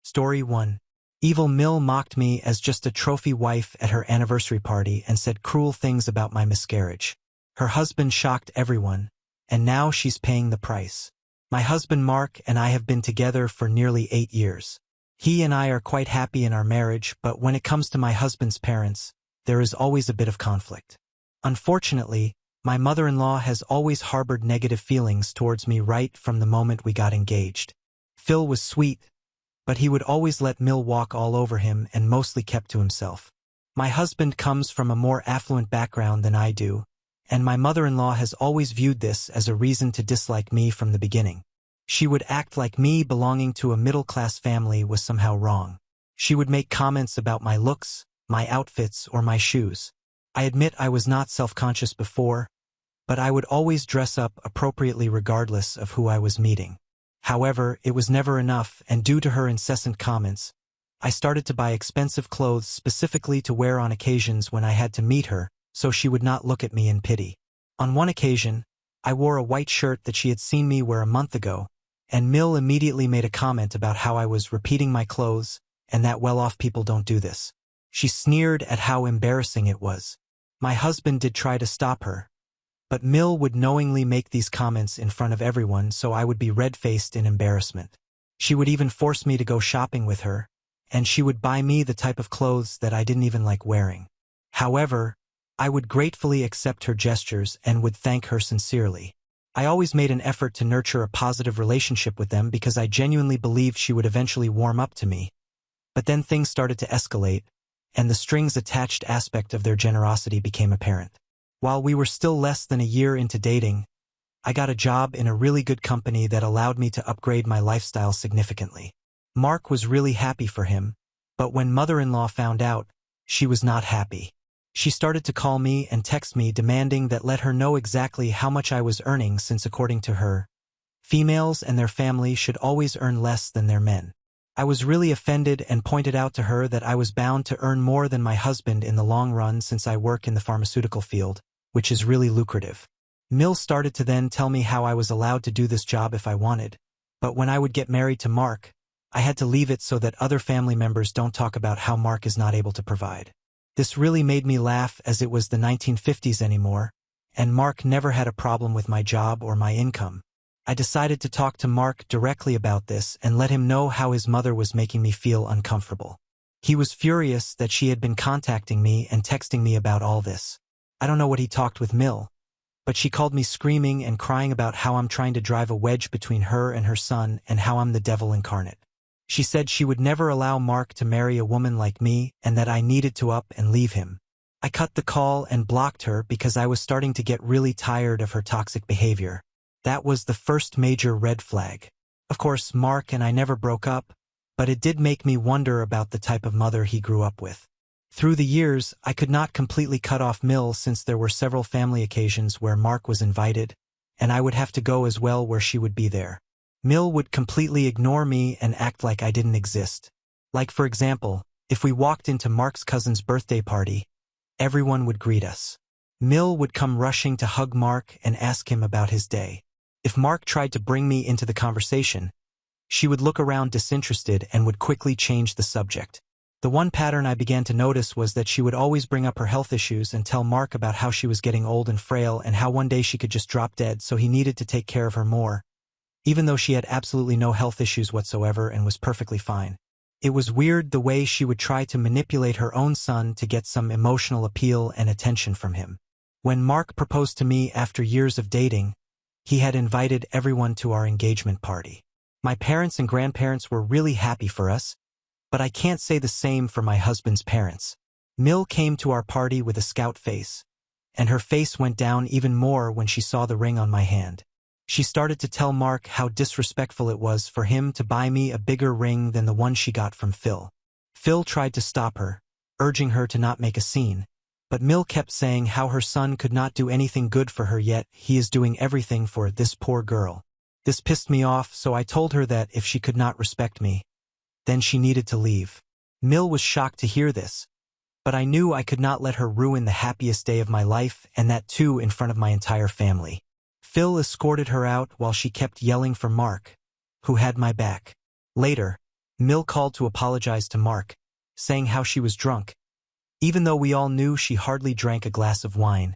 Story 1. Evil Mill mocked me as just a trophy wife at her anniversary party and said cruel things about my miscarriage. Her husband shocked everyone, and now she's paying the price. My husband Mark and I have been together for nearly 8 years. He and I are quite happy in our marriage, but when it comes to my husband's parents, there is always a bit of conflict. Unfortunately, my mother-in-law has always harbored negative feelings towards me right from the moment we got engaged. Phil was sweet, but he would always let Mill walk all over him and mostly kept to himself. My husband comes from a more affluent background than I do, and my mother-in-law has always viewed this as a reason to dislike me from the beginning. She would act like me belonging to a middle-class family was somehow wrong. She would make comments about my looks, my outfits, or my shoes. I admit I was not self-conscious before, but I would always dress up appropriately regardless of who I was meeting. However, it was never enough, and due to her incessant comments, I started to buy expensive clothes specifically to wear on occasions when I had to meet her, so she would not look at me in pity. On one occasion, I wore a white shirt that she had seen me wear a month ago, and Mill immediately made a comment about how I was repeating my clothes and that well-off people don't do this. She sneered at how embarrassing it was. My husband did try to stop her, but Mill would knowingly make these comments in front of everyone, so I would be red-faced in embarrassment. She would even force me to go shopping with her, and she would buy me the type of clothes that I didn't even like wearing. However, I would gratefully accept her gestures and would thank her sincerely. I always made an effort to nurture a positive relationship with them because I genuinely believed she would eventually warm up to me. But then things started to escalate, and the strings-attached aspect of their generosity became apparent. While we were still less than a year into dating, I got a job in a really good company that allowed me to upgrade my lifestyle significantly. Mark was really happy for him, but when mother-in-law found out, she was not happy. She started to call me and text me demanding that let her know exactly how much I was earning since according to her, females and their family should always earn less than their men. I was really offended and pointed out to her that I was bound to earn more than my husband in the long run since I work in the pharmaceutical field, which is really lucrative. Mill started to then tell me how I was allowed to do this job if I wanted, but when I would get married to Mark, I had to leave it so that other family members don't talk about how Mark is not able to provide. This really made me laugh as it was the 1950s anymore, and Mark never had a problem with my job or my income. I decided to talk to Mark directly about this and let him know how his mother was making me feel uncomfortable. He was furious that she had been contacting me and texting me about all this. I don't know what he talked with Mill, but she called me screaming and crying about how I'm trying to drive a wedge between her and her son and how I'm the devil incarnate. She said she would never allow Mark to marry a woman like me and that I needed to up and leave him. I cut the call and blocked her because I was starting to get really tired of her toxic behavior. That was the first major red flag. Of course, Mark and I never broke up, but it did make me wonder about the type of mother he grew up with. Through the years, I could not completely cut off Mill since there were several family occasions where Mark was invited, and I would have to go as well where she would be there. Mill would completely ignore me and act like I didn't exist. Like for example, if we walked into Mark's cousin's birthday party, everyone would greet us. Mill would come rushing to hug Mark and ask him about his day. If Mark tried to bring me into the conversation, she would look around disinterested and would quickly change the subject. The one pattern I began to notice was that she would always bring up her health issues and tell Mark about how she was getting old and frail and how one day she could just drop dead, so he needed to take care of her more, even though she had absolutely no health issues whatsoever and was perfectly fine. It was weird the way she would try to manipulate her own son to get some emotional appeal and attention from him. When Mark proposed to me after years of dating, he had invited everyone to our engagement party. My parents and grandparents were really happy for us, but I can't say the same for my husband's parents. Mill came to our party with a scout face, and her face went down even more when she saw the ring on my hand. She started to tell Mark how disrespectful it was for him to buy me a bigger ring than the one she got from Phil. Phil tried to stop her, urging her to not make a scene, but Mill kept saying how her son could not do anything good for her yet he is doing everything for this poor girl. This pissed me off, so I told her that if she could not respect me, then she needed to leave. Mill was shocked to hear this, but I knew I could not let her ruin the happiest day of my life, and that too in front of my entire family. Phil escorted her out while she kept yelling for Mark, who had my back. Later, Mill called to apologize to Mark, saying how she was drunk, even though we all knew she hardly drank a glass of wine.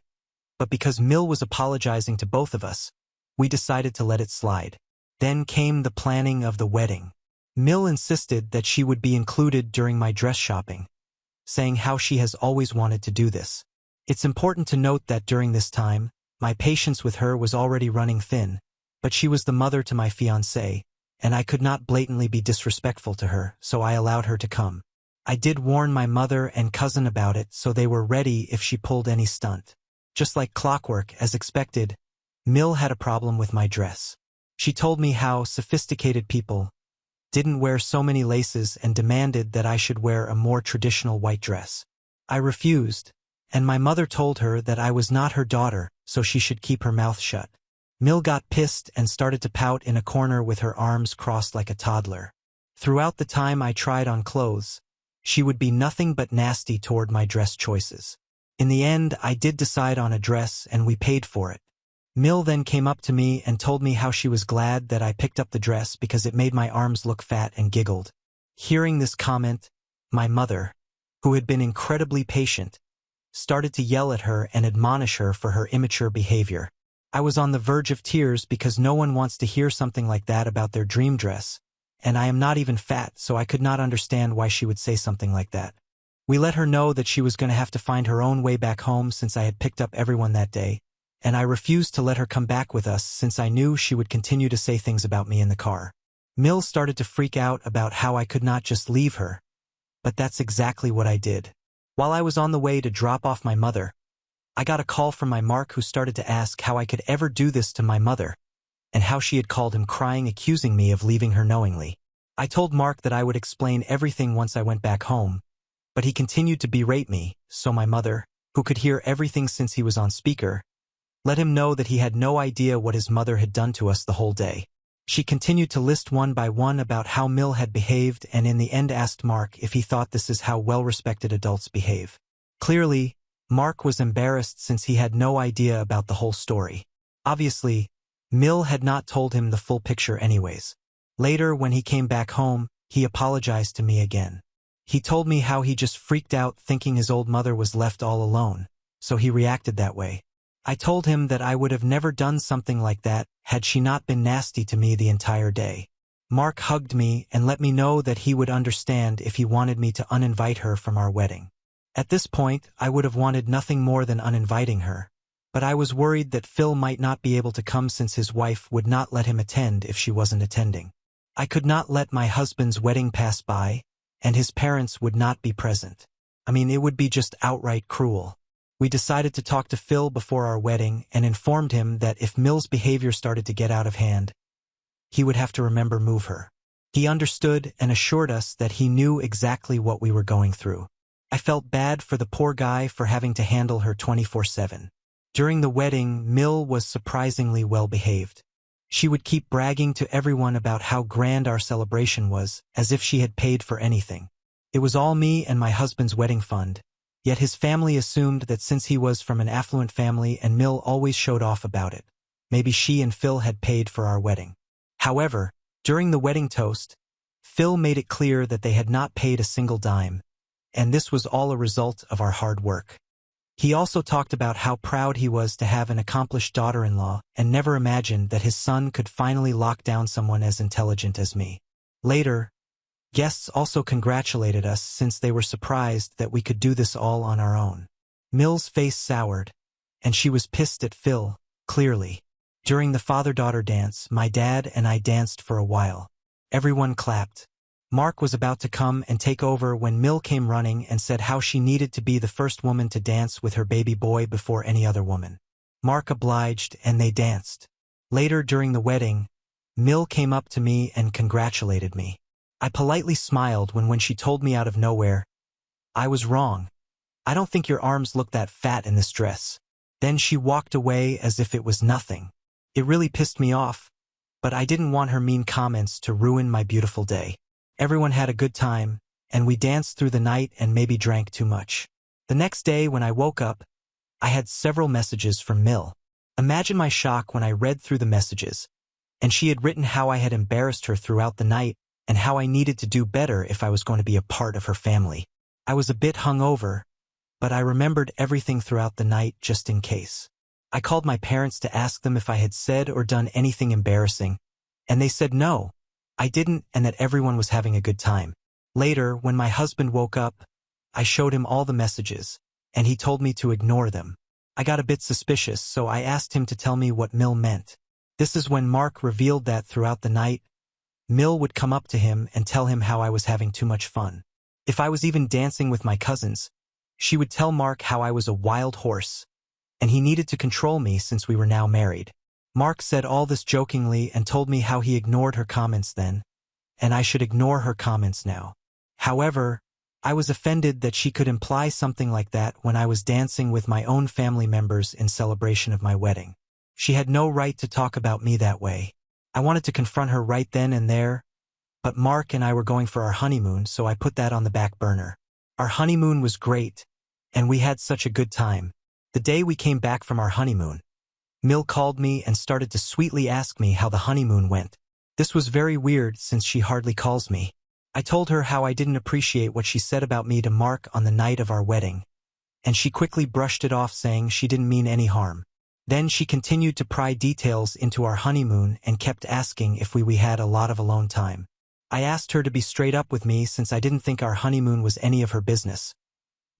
But because Mill was apologizing to both of us, we decided to let it slide. Then came the planning of the wedding. Mill insisted that she would be included during my dress shopping, saying how she has always wanted to do this. It's important to note that during this time, my patience with her was already running thin, but she was the mother to my fiancé, and I could not blatantly be disrespectful to her, so I allowed her to come. I did warn my mother and cousin about it, so they were ready if she pulled any stunt. Just like clockwork, as expected, Mill had a problem with my dress. She told me how sophisticated people didn't wear so many laces and demanded that I should wear a more traditional white dress. I refused, and my mother told her that I was not her daughter, so she should keep her mouth shut. Mill got pissed and started to pout in a corner with her arms crossed like a toddler. Throughout the time I tried on clothes, she would be nothing but nasty toward my dress choices. In the end, I did decide on a dress and we paid for it. Mill then came up to me and told me how she was glad that I picked up the dress because it made my arms look fat, and giggled. Hearing this comment, my mother, who had been incredibly patient, started to yell at her and admonish her for her immature behavior. I was on the verge of tears because no one wants to hear something like that about their dream dress, and I am not even fat, so I could not understand why she would say something like that. We let her know that she was going to have to find her own way back home since I had picked up everyone that day, and I refused to let her come back with us since I knew she would continue to say things about me in the car. Mill started to freak out about how I could not just leave her, but that's exactly what I did. While I was on the way to drop off my mother, I got a call from my Mark, who started to ask how I could ever do this to my mother, and how she had called him crying, accusing me of leaving her knowingly. I told Mark that I would explain everything once I went back home, but he continued to berate me, so my mother, who could hear everything since he was on speaker, let him know that he had no idea what his mother had done to us the whole day. She continued to list one by one about how Mill had behaved, and in the end asked Mark if he thought this is how well-respected adults behave. Clearly, Mark was embarrassed since he had no idea about the whole story. Obviously, Mill had not told him the full picture anyways. Later, when he came back home, he apologized to me again. He told me how he just freaked out thinking his old mother was left all alone, so he reacted that way. I told him that I would have never done something like that had she not been nasty to me the entire day. Mark hugged me and let me know that he would understand if he wanted me to uninvite her from our wedding. At this point, I would have wanted nothing more than uninviting her, but I was worried that Phil might not be able to come since his wife would not let him attend if she wasn't attending. I could not let my husband's wedding pass by, and his parents would not be present. I mean, it would be just outright cruel. We decided to talk to Phil before our wedding and informed him that if Mill's behavior started to get out of hand, he would have to move her. He understood and assured us that he knew exactly what we were going through. I felt bad for the poor guy for having to handle her 24/7. During the wedding, Mill was surprisingly well behaved. She would keep bragging to everyone about how grand our celebration was, as if she had paid for anything. It was all me and my husband's wedding fund, yet his family assumed that since he was from an affluent family and Mill always showed off about it, maybe she and Phil had paid for our wedding. However, during the wedding toast, Phil made it clear that they had not paid a single dime, and this was all a result of our hard work. He also talked about how proud he was to have an accomplished daughter-in-law and never imagined that his son could finally lock down someone as intelligent as me. Later, guests also congratulated us since they were surprised that we could do this all on our own. Mill's face soured, and she was pissed at Phil, clearly. During the father-daughter dance, my dad and I danced for a while. Everyone clapped. Mark was about to come and take over when Mill came running and said how she needed to be the first woman to dance with her baby boy before any other woman. Mark obliged and they danced. Later during the wedding, Mill came up to me and congratulated me. I politely smiled when she told me out of nowhere, "I was wrong. I don't think your arms look that fat in this dress." Then she walked away as if it was nothing. It really pissed me off, but I didn't want her mean comments to ruin my beautiful day. Everyone had a good time, and we danced through the night and maybe drank too much. The next day when I woke up, I had several messages from Mill. Imagine my shock when I read through the messages, and she had written how I had embarrassed her throughout the night and how I needed to do better if I was going to be a part of her family. I was a bit hungover, but I remembered everything throughout the night just in case. I called my parents to ask them if I had said or done anything embarrassing, and they said no, I didn't, and that everyone was having a good time. Later, when my husband woke up, I showed him all the messages, and he told me to ignore them. I got a bit suspicious, so I asked him to tell me what Mill meant. This is when Mark revealed that throughout the night, Mill would come up to him and tell him how I was having too much fun. If I was even dancing with my cousins, she would tell Mark how I was a wild horse, and he needed to control me since we were now married. Mark said all this jokingly and told me how he ignored her comments then, and I should ignore her comments now. However, I was offended that she could imply something like that when I was dancing with my own family members in celebration of my wedding. She had no right to talk about me that way. I wanted to confront her right then and there, but Mark and I were going for our honeymoon, so I put that on the back burner. Our honeymoon was great, and we had such a good time. The day we came back from our honeymoon, Mill called me and started to sweetly ask me how the honeymoon went. This was very weird since she hardly calls me. I told her how I didn't appreciate what she said about me to Mark on the night of our wedding, and she quickly brushed it off saying she didn't mean any harm. Then she continued to pry details into our honeymoon and kept asking if we had a lot of alone time. I asked her to be straight up with me since I didn't think our honeymoon was any of her business.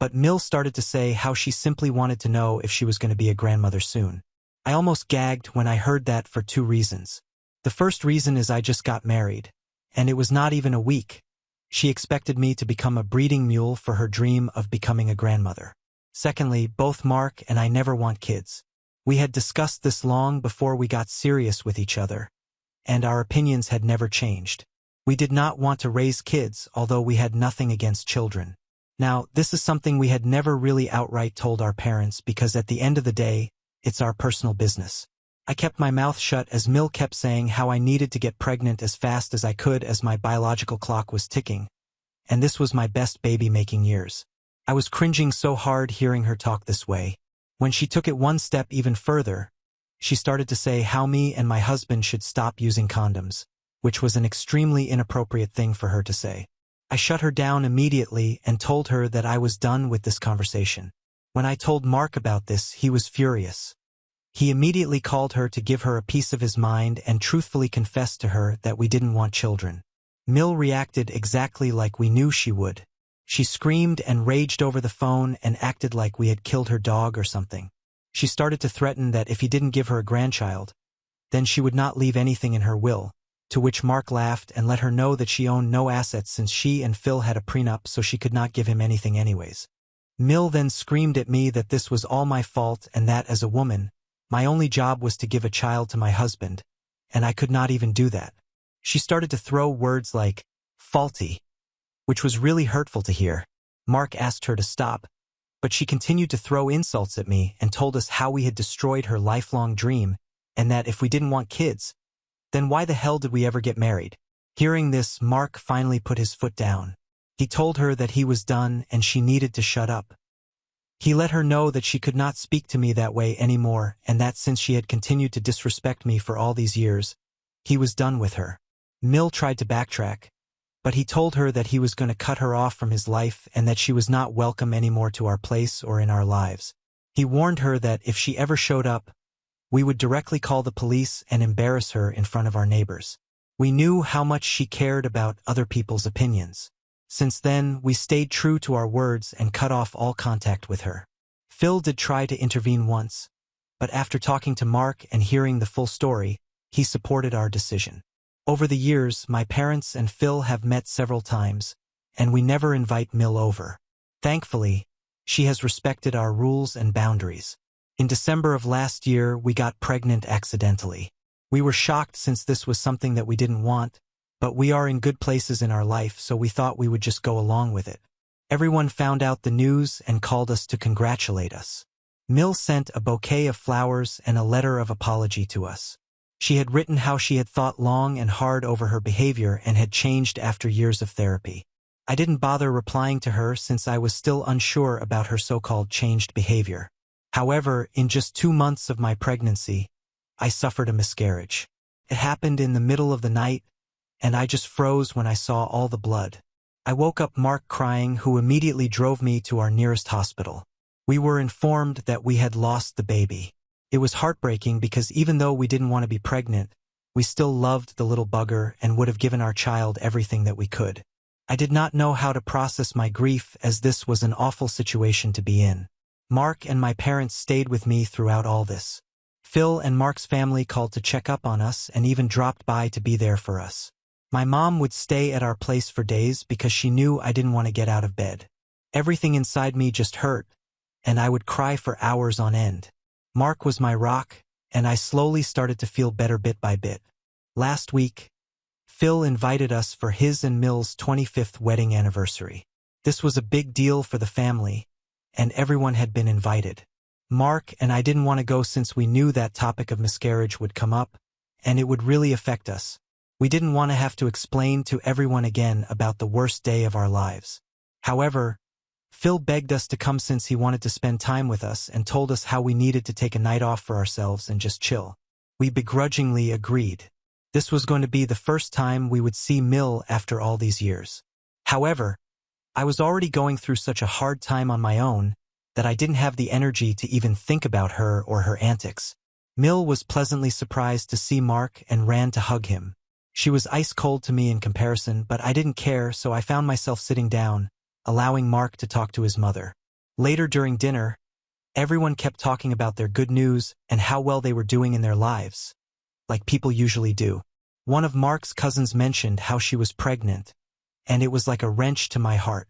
But Mill started to say how she simply wanted to know if she was going to be a grandmother soon. I almost gagged when I heard that for two reasons. The first reason is I just got married, and it was not even a week. She expected me to become a breeding mule for her dream of becoming a grandmother. Secondly, both Mark and I never want kids. We had discussed this long before we got serious with each other, and our opinions had never changed. We did not want to raise kids, although we had nothing against children. Now, this is something we had never really outright told our parents because at the end of the day, it's our personal business. I kept my mouth shut as Mill kept saying how I needed to get pregnant as fast as I could as my biological clock was ticking, and this was my best baby-making years. I was cringing so hard hearing her talk this way. When she took it one step even further, she started to say how me and my husband should stop using condoms, which was an extremely inappropriate thing for her to say. I shut her down immediately and told her that I was done with this conversation. When I told Mark about this, he was furious. He immediately called her to give her a piece of his mind and truthfully confessed to her that we didn't want children. Mill reacted exactly like we knew she would. She screamed and raged over the phone and acted like we had killed her dog or something. She started to threaten that if he didn't give her a grandchild, then she would not leave anything in her will, to which Mark laughed and let her know that she owned no assets since she and Phil had a prenup, so she could not give him anything anyways. Mill then screamed at me that this was all my fault and that as a woman, my only job was to give a child to my husband, and I could not even do that. She started to throw words like faulty, which was really hurtful to hear. Mark asked her to stop, but she continued to throw insults at me and told us how we had destroyed her lifelong dream and that if we didn't want kids, then why the hell did we ever get married? Hearing this, Mark finally put his foot down. He told her that he was done and she needed to shut up. He let her know that she could not speak to me that way anymore and that since she had continued to disrespect me for all these years, he was done with her. Mill tried to backtrack, but he told her that he was going to cut her off from his life and that she was not welcome anymore to our place or in our lives. He warned her that if she ever showed up, we would directly call the police and embarrass her in front of our neighbors. We knew how much she cared about other people's opinions. Since then, we stayed true to our words and cut off all contact with her. Phil did try to intervene once, but after talking to Mark and hearing the full story, he supported our decision. Over the years, my parents and Phil have met several times, and we never invite Mill over. Thankfully, she has respected our rules and boundaries. In December of last year, we got pregnant accidentally. We were shocked since this was something that we didn't want, but we are in good places in our life, so we thought we would just go along with it. Everyone found out the news and called us to congratulate us. Mill sent a bouquet of flowers and a letter of apology to us. She had written how she had thought long and hard over her behavior and had changed after years of therapy. I didn't bother replying to her since I was still unsure about her so-called changed behavior. However, in just 2 months of my pregnancy, I suffered a miscarriage. It happened in the middle of the night, and I just froze when I saw all the blood. I woke up Mark crying, who immediately drove me to our nearest hospital. We were informed that we had lost the baby. It was heartbreaking because even though we didn't want to be pregnant, we still loved the little bugger and would have given our child everything that we could. I did not know how to process my grief, as this was an awful situation to be in. Mark and my parents stayed with me throughout all this. Phil and Mark's family called to check up on us and even dropped by to be there for us. My mom would stay at our place for days because she knew I didn't want to get out of bed. Everything inside me just hurt, and I would cry for hours on end. Mark was my rock, and I slowly started to feel better bit by bit. Last week, Phil invited us for his and Mill's 25th wedding anniversary. This was a big deal for the family, and everyone had been invited. Mark and I didn't want to go since we knew that topic of miscarriage would come up, and it would really affect us. We didn't want to have to explain to everyone again about the worst day of our lives. However, Phil begged us to come since he wanted to spend time with us and told us how we needed to take a night off for ourselves and just chill. We begrudgingly agreed. This was going to be the first time we would see Mill after all these years. However, I was already going through such a hard time on my own that I didn't have the energy to even think about her or her antics. Mill was pleasantly surprised to see Mark and ran to hug him. She was ice cold to me in comparison, but I didn't care, so I found myself sitting down, allowing Mark to talk to his mother. Later during dinner, everyone kept talking about their good news and how well they were doing in their lives, like people usually do. One of Mark's cousins mentioned how she was pregnant, and it was like a wrench to my heart.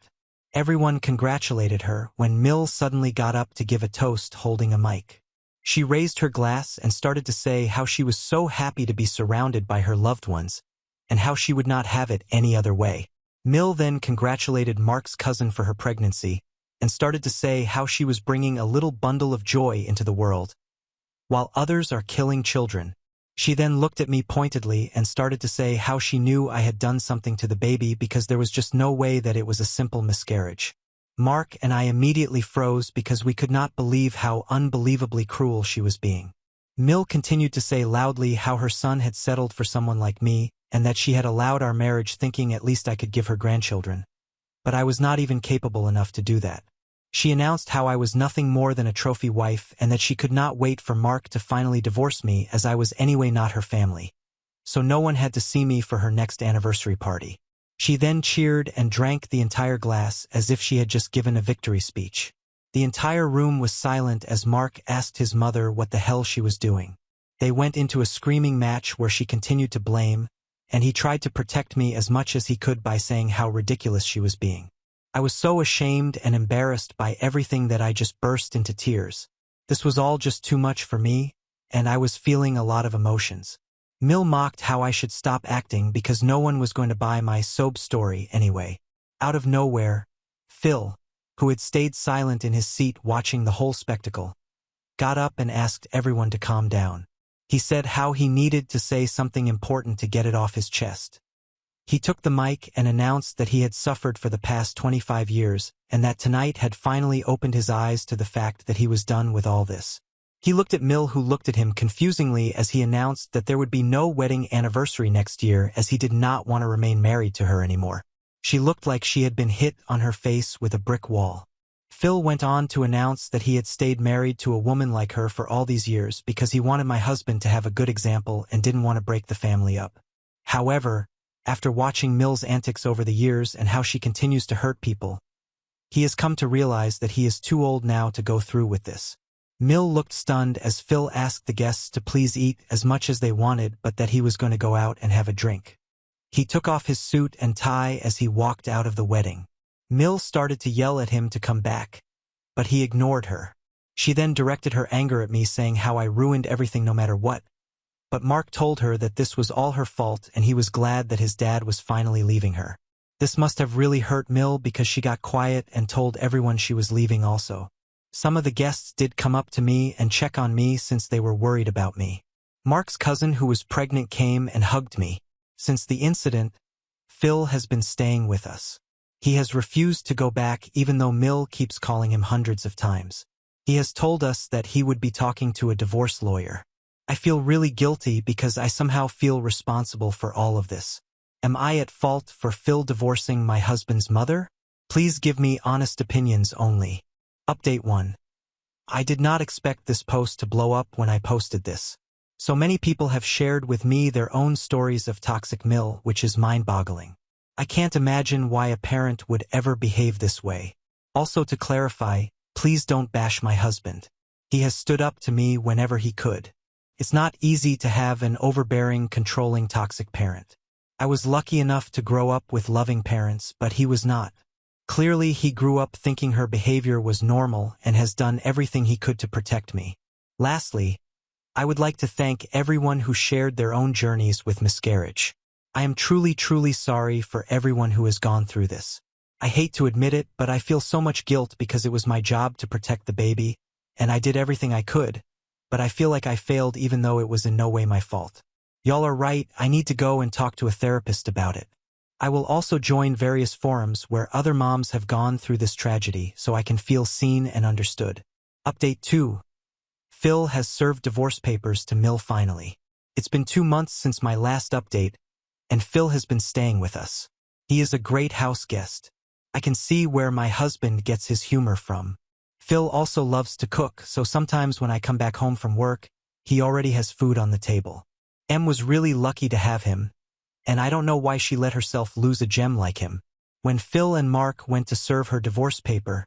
Everyone congratulated her when Mill suddenly got up to give a toast holding a mic. She raised her glass and started to say how she was so happy to be surrounded by her loved ones, and how she would not have it any other way. Mill then congratulated Mark's cousin for her pregnancy, and started to say how she was bringing a little bundle of joy into the world, while others are killing children. She then looked at me pointedly and started to say how she knew I had done something to the baby because there was just no way that it was a simple miscarriage. Mark and I immediately froze because we could not believe how unbelievably cruel she was being. Mill continued to say loudly how her son had settled for someone like me, and that she had allowed our marriage thinking at least I could give her grandchildren. But I was not even capable enough to do that. She announced how I was nothing more than a trophy wife and that she could not wait for Mark to finally divorce me, as I was anyway not her family. So no one had to see me for her next anniversary party. She then cheered and drank the entire glass as if she had just given a victory speech. The entire room was silent as Mark asked his mother what the hell she was doing. They went into a screaming match where she continued to blame, and he tried to protect me as much as he could by saying how ridiculous she was being. I was so ashamed and embarrassed by everything that I just burst into tears. This was all just too much for me, and I was feeling a lot of emotions. Mill mocked how I should stop acting because no one was going to buy my sob story anyway. Out of nowhere, Phil, who had stayed silent in his seat watching the whole spectacle, got up and asked everyone to calm down. He said how he needed to say something important to get it off his chest. He took the mic and announced that he had suffered for the past 25 years and that tonight had finally opened his eyes to the fact that he was done with all this. He looked at Mill, who looked at him confusingly as he announced that there would be no wedding anniversary next year, as he did not want to remain married to her anymore. She looked like she had been hit on her face with a brick wall. Phil went on to announce that he had stayed married to a woman like her for all these years because he wanted my husband to have a good example and didn't want to break the family up. However, after watching Mill's antics over the years and how she continues to hurt people, he has come to realize that he is too old now to go through with this. Mill looked stunned as Phil asked the guests to please eat as much as they wanted, but that he was going to go out and have a drink. He took off his suit and tie as he walked out of the wedding. Mill started to yell at him to come back, but he ignored her. She then directed her anger at me, saying how I ruined everything no matter what. But Mark told her that this was all her fault and he was glad that his dad was finally leaving her. This must have really hurt Mill because she got quiet and told everyone she was leaving also. Some of the guests did come up to me and check on me since they were worried about me. Mark's cousin, who was pregnant, came and hugged me. Since the incident, Phil has been staying with us. He has refused to go back even though Mill keeps calling him hundreds of times. He has told us that he would be talking to a divorce lawyer. I feel really guilty because I somehow feel responsible for all of this. Am I at fault for Phil divorcing my husband's mother? Please give me honest opinions only. Update 1. I did not expect this post to blow up when I posted this. So many people have shared with me their own stories of toxic Mill, which is mind-boggling. I can't imagine why a parent would ever behave this way. Also, to clarify, please don't bash my husband. He has stood up to me whenever he could. It's not easy to have an overbearing, controlling, toxic parent. I was lucky enough to grow up with loving parents, but he was not. Clearly, he grew up thinking her behavior was normal and has done everything he could to protect me. Lastly, I would like to thank everyone who shared their own journeys with miscarriage. I am truly, truly sorry for everyone who has gone through this. I hate to admit it, but I feel so much guilt because it was my job to protect the baby, and I did everything I could, but I feel like I failed even though it was in no way my fault. Y'all are right, I need to go and talk to a therapist about it. I will also join various forums where other moms have gone through this tragedy so I can feel seen and understood. Update 2. Phil has served divorce papers to Mill finally. It's been 2 months since my last update, and Phil has been staying with us. He is a great house guest. I can see where my husband gets his humor from. Phil also loves to cook, so sometimes when I come back home from work, he already has food on the table. Em was really lucky to have him, and I don't know why she let herself lose a gem like him. When Phil and Mark went to serve her divorce paper,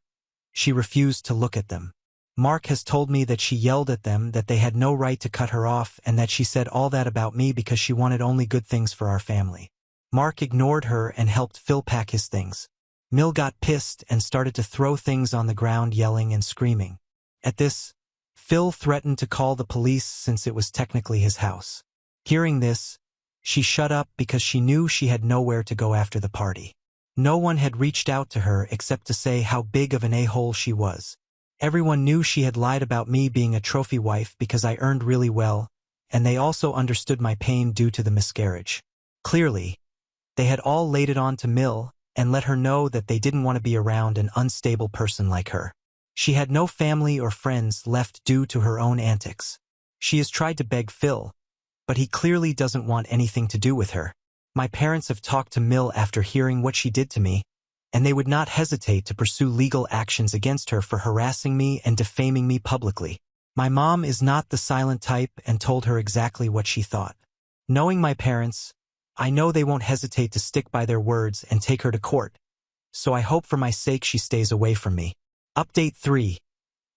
she refused to look at them. Mark has told me that she yelled at them, that they had no right to cut her off, and that she said all that about me because she wanted only good things for our family. Mark ignored her and helped Phil pack his things. Mill got pissed and started to throw things on the ground, yelling and screaming. At this, Phil threatened to call the police since it was technically his house. Hearing this, she shut up because she knew she had nowhere to go after the party. No one had reached out to her except to say how big of an a-hole she was. Everyone knew she had lied about me being a trophy wife because I earned really well, and they also understood my pain due to the miscarriage. Clearly, they had all laid it on to Mill and let her know that they didn't want to be around an unstable person like her. She had no family or friends left due to her own antics. She has tried to beg Phil, but he clearly doesn't want anything to do with her. My parents have talked to Mill after hearing what she did to me, and they would not hesitate to pursue legal actions against her for harassing me and defaming me publicly. My mom is not the silent type and told her exactly what she thought. Knowing my parents, I know they won't hesitate to stick by their words and take her to court, so I hope for my sake she stays away from me. Update 3.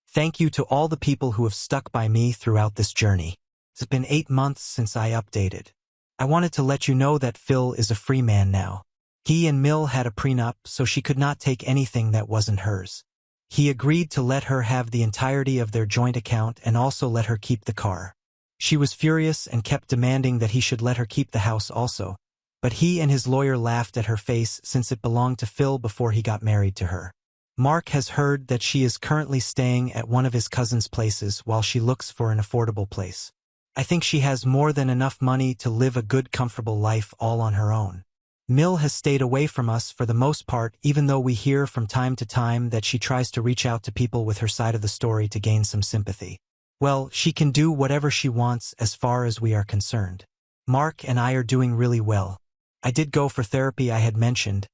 Thank you to all the people who have stuck by me throughout this journey. It's been 8 months since I updated. I wanted to let you know that Phil is a free man now. He and Mill had a prenup, so she could not take anything that wasn't hers. He agreed to let her have the entirety of their joint account and also let her keep the car. She was furious and kept demanding that he should let her keep the house also, but he and his lawyer laughed at her face since it belonged to Phil before he got married to her. Mark has heard that she is currently staying at one of his cousin's places while she looks for an affordable place. I think she has more than enough money to live a good, comfortable life all on her own. Mill has stayed away from us for the most part, even though we hear from time to time that she tries to reach out to people with her side of the story to gain some sympathy. Well, she can do whatever she wants as far as we are concerned. Mark and I are doing really well. I did go for therapy I had mentioned,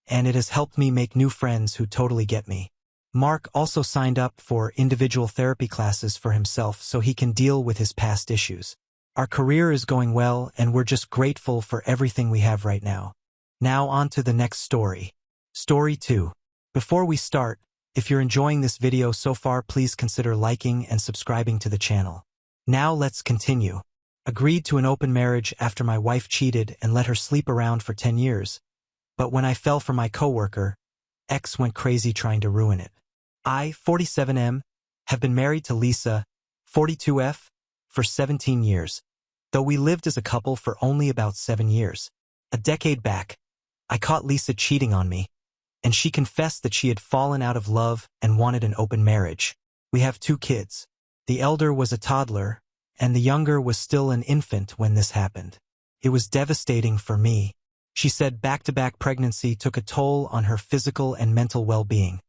and it has helped me make new friends who totally get me. Mark also signed up for individual therapy classes for himself so he can deal with his past issues. Our career is going well, and we're just grateful for everything we have right now. Now on to the next story. Story 2. Before we start, if you're enjoying this video so far, please consider liking and subscribing to the channel. Now let's continue. Agreed to an open marriage after my wife cheated and let her sleep around for 10 years. But when I fell for my coworker, ex went crazy trying to ruin it. I, 47M, have been married to Lisa, 42F, for 17 years, though we lived as a couple for only about 7 years. A decade back, I caught Lisa cheating on me, and she confessed that she had fallen out of love and wanted an open marriage. We have 2 kids. The elder was a toddler, and the younger was still an infant when this happened. It was devastating for me. She said back-to-back pregnancy took a toll on her physical and mental well-being,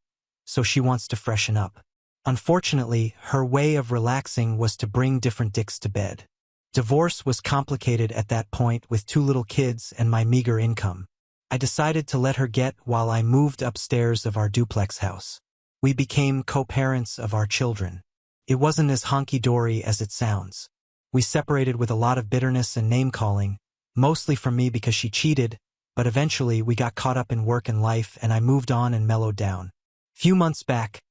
so she wants to freshen up. Unfortunately, her way of relaxing was to bring different dicks to bed. Divorce was complicated at that point with 2 little kids and my meager income. I decided to let her get while I moved upstairs of our duplex house. We became co-parents of our children. It wasn't as honky-dory as it sounds. We separated with a lot of bitterness and name-calling, mostly from me because she cheated, but eventually we got caught up in work and life and I moved on and mellowed down. Few months back,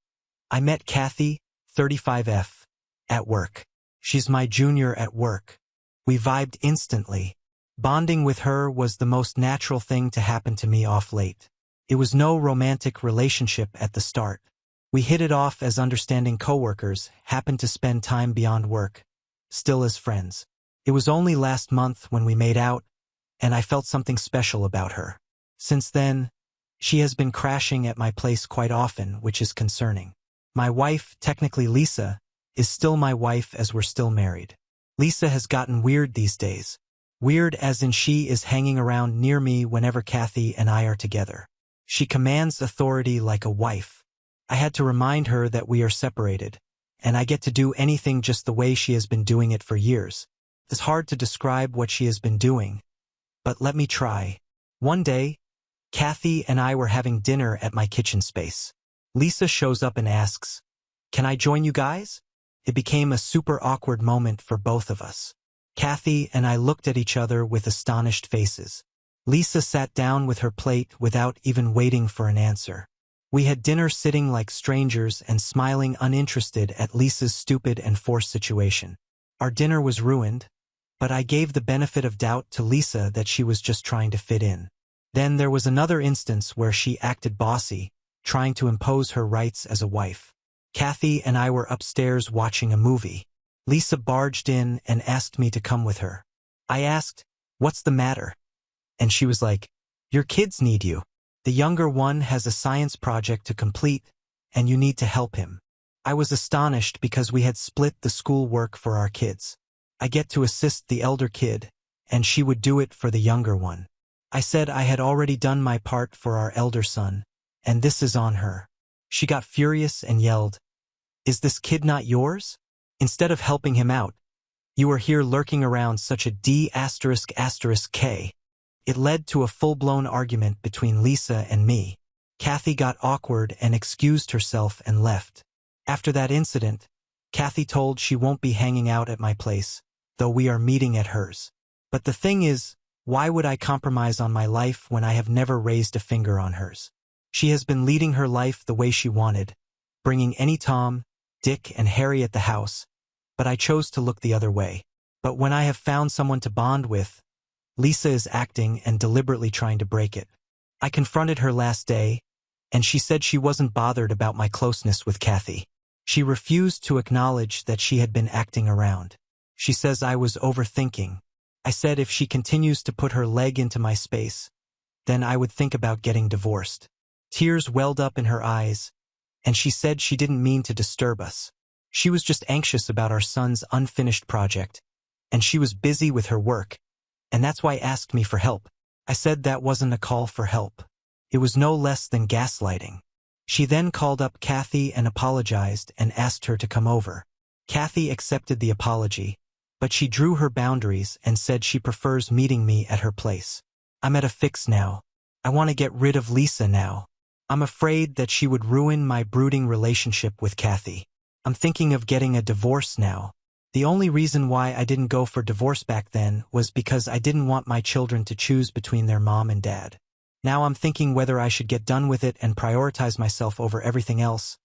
I met Kathy, 35F, at work. She's my junior at work. We vibed instantly. Bonding with her was the most natural thing to happen to me off late. It was no romantic relationship at the start. We hit it off as understanding coworkers, happened to spend time beyond work, still as friends. It was only last month when we made out, and I felt something special about her. Since then, she has been crashing at my place quite often, which is concerning. My wife, technically Lisa, is still my wife as we're still married. Lisa has gotten weird these days. Weird as in she is hanging around near me whenever Kathy and I are together. She commands authority like a wife. I had to remind her that we are separated, and I get to do anything just the way she has been doing it for years. It's hard to describe what she has been doing, but let me try. One day, Kathy and I were having dinner at my kitchen space. Lisa shows up and asks, "Can I join you guys?" It became a super awkward moment for both of us. Kathy and I looked at each other with astonished faces. Lisa sat down with her plate without even waiting for an answer. We had dinner sitting like strangers and smiling uninterested at Lisa's stupid and forced situation. Our dinner was ruined, but I gave the benefit of doubt to Lisa that she was just trying to fit in. Then there was another instance where she acted bossy, trying to impose her rights as a wife. Kathy and I were upstairs watching a movie. Lisa barged in and asked me to come with her. I asked, "What's the matter?" And she was like, "Your kids need you. The younger one has a science project to complete, and you need to help him." I was astonished because we had split the school work for our kids. I get to assist the elder kid, and she would do it for the younger one. I said I had already done my part for our elder son, and this is on her. She got furious and yelled, "Is this kid not yours? Instead of helping him out, you are here lurking around such a D***K. It led to a full-blown argument between Lisa and me. Kathy got awkward and excused herself and left. After that incident, Kathy told she won't be hanging out at my place, though we are meeting at hers. But the thing is, why would I compromise on my life when I have never raised a finger on hers? She has been leading her life the way she wanted, bringing any Tom, Dick, and Harry at the house, but I chose to look the other way. But when I have found someone to bond with, Lisa is acting and deliberately trying to break it. I confronted her last day, and she said she wasn't bothered about my closeness with Kathy. She refused to acknowledge that she had been acting around. She says I was overthinking. I said if she continues to put her leg into my space, then I would think about getting divorced. Tears welled up in her eyes, and she said she didn't mean to disturb us. She was just anxious about our son's unfinished project, and she was busy with her work, and that's why asked me for help. I said that wasn't a call for help. It was no less than gaslighting. She then called up Kathy and apologized and asked her to come over. Kathy accepted the apology, but she drew her boundaries and said she prefers meeting me at her place. I'm at a fix now. I want to get rid of Lisa now. I'm afraid that she would ruin my brooding relationship with Kathy. I'm thinking of getting a divorce now. The only reason why I didn't go for divorce back then was because I didn't want my children to choose between their mom and dad. Now I'm thinking whether I should get done with it and prioritize myself over everything else,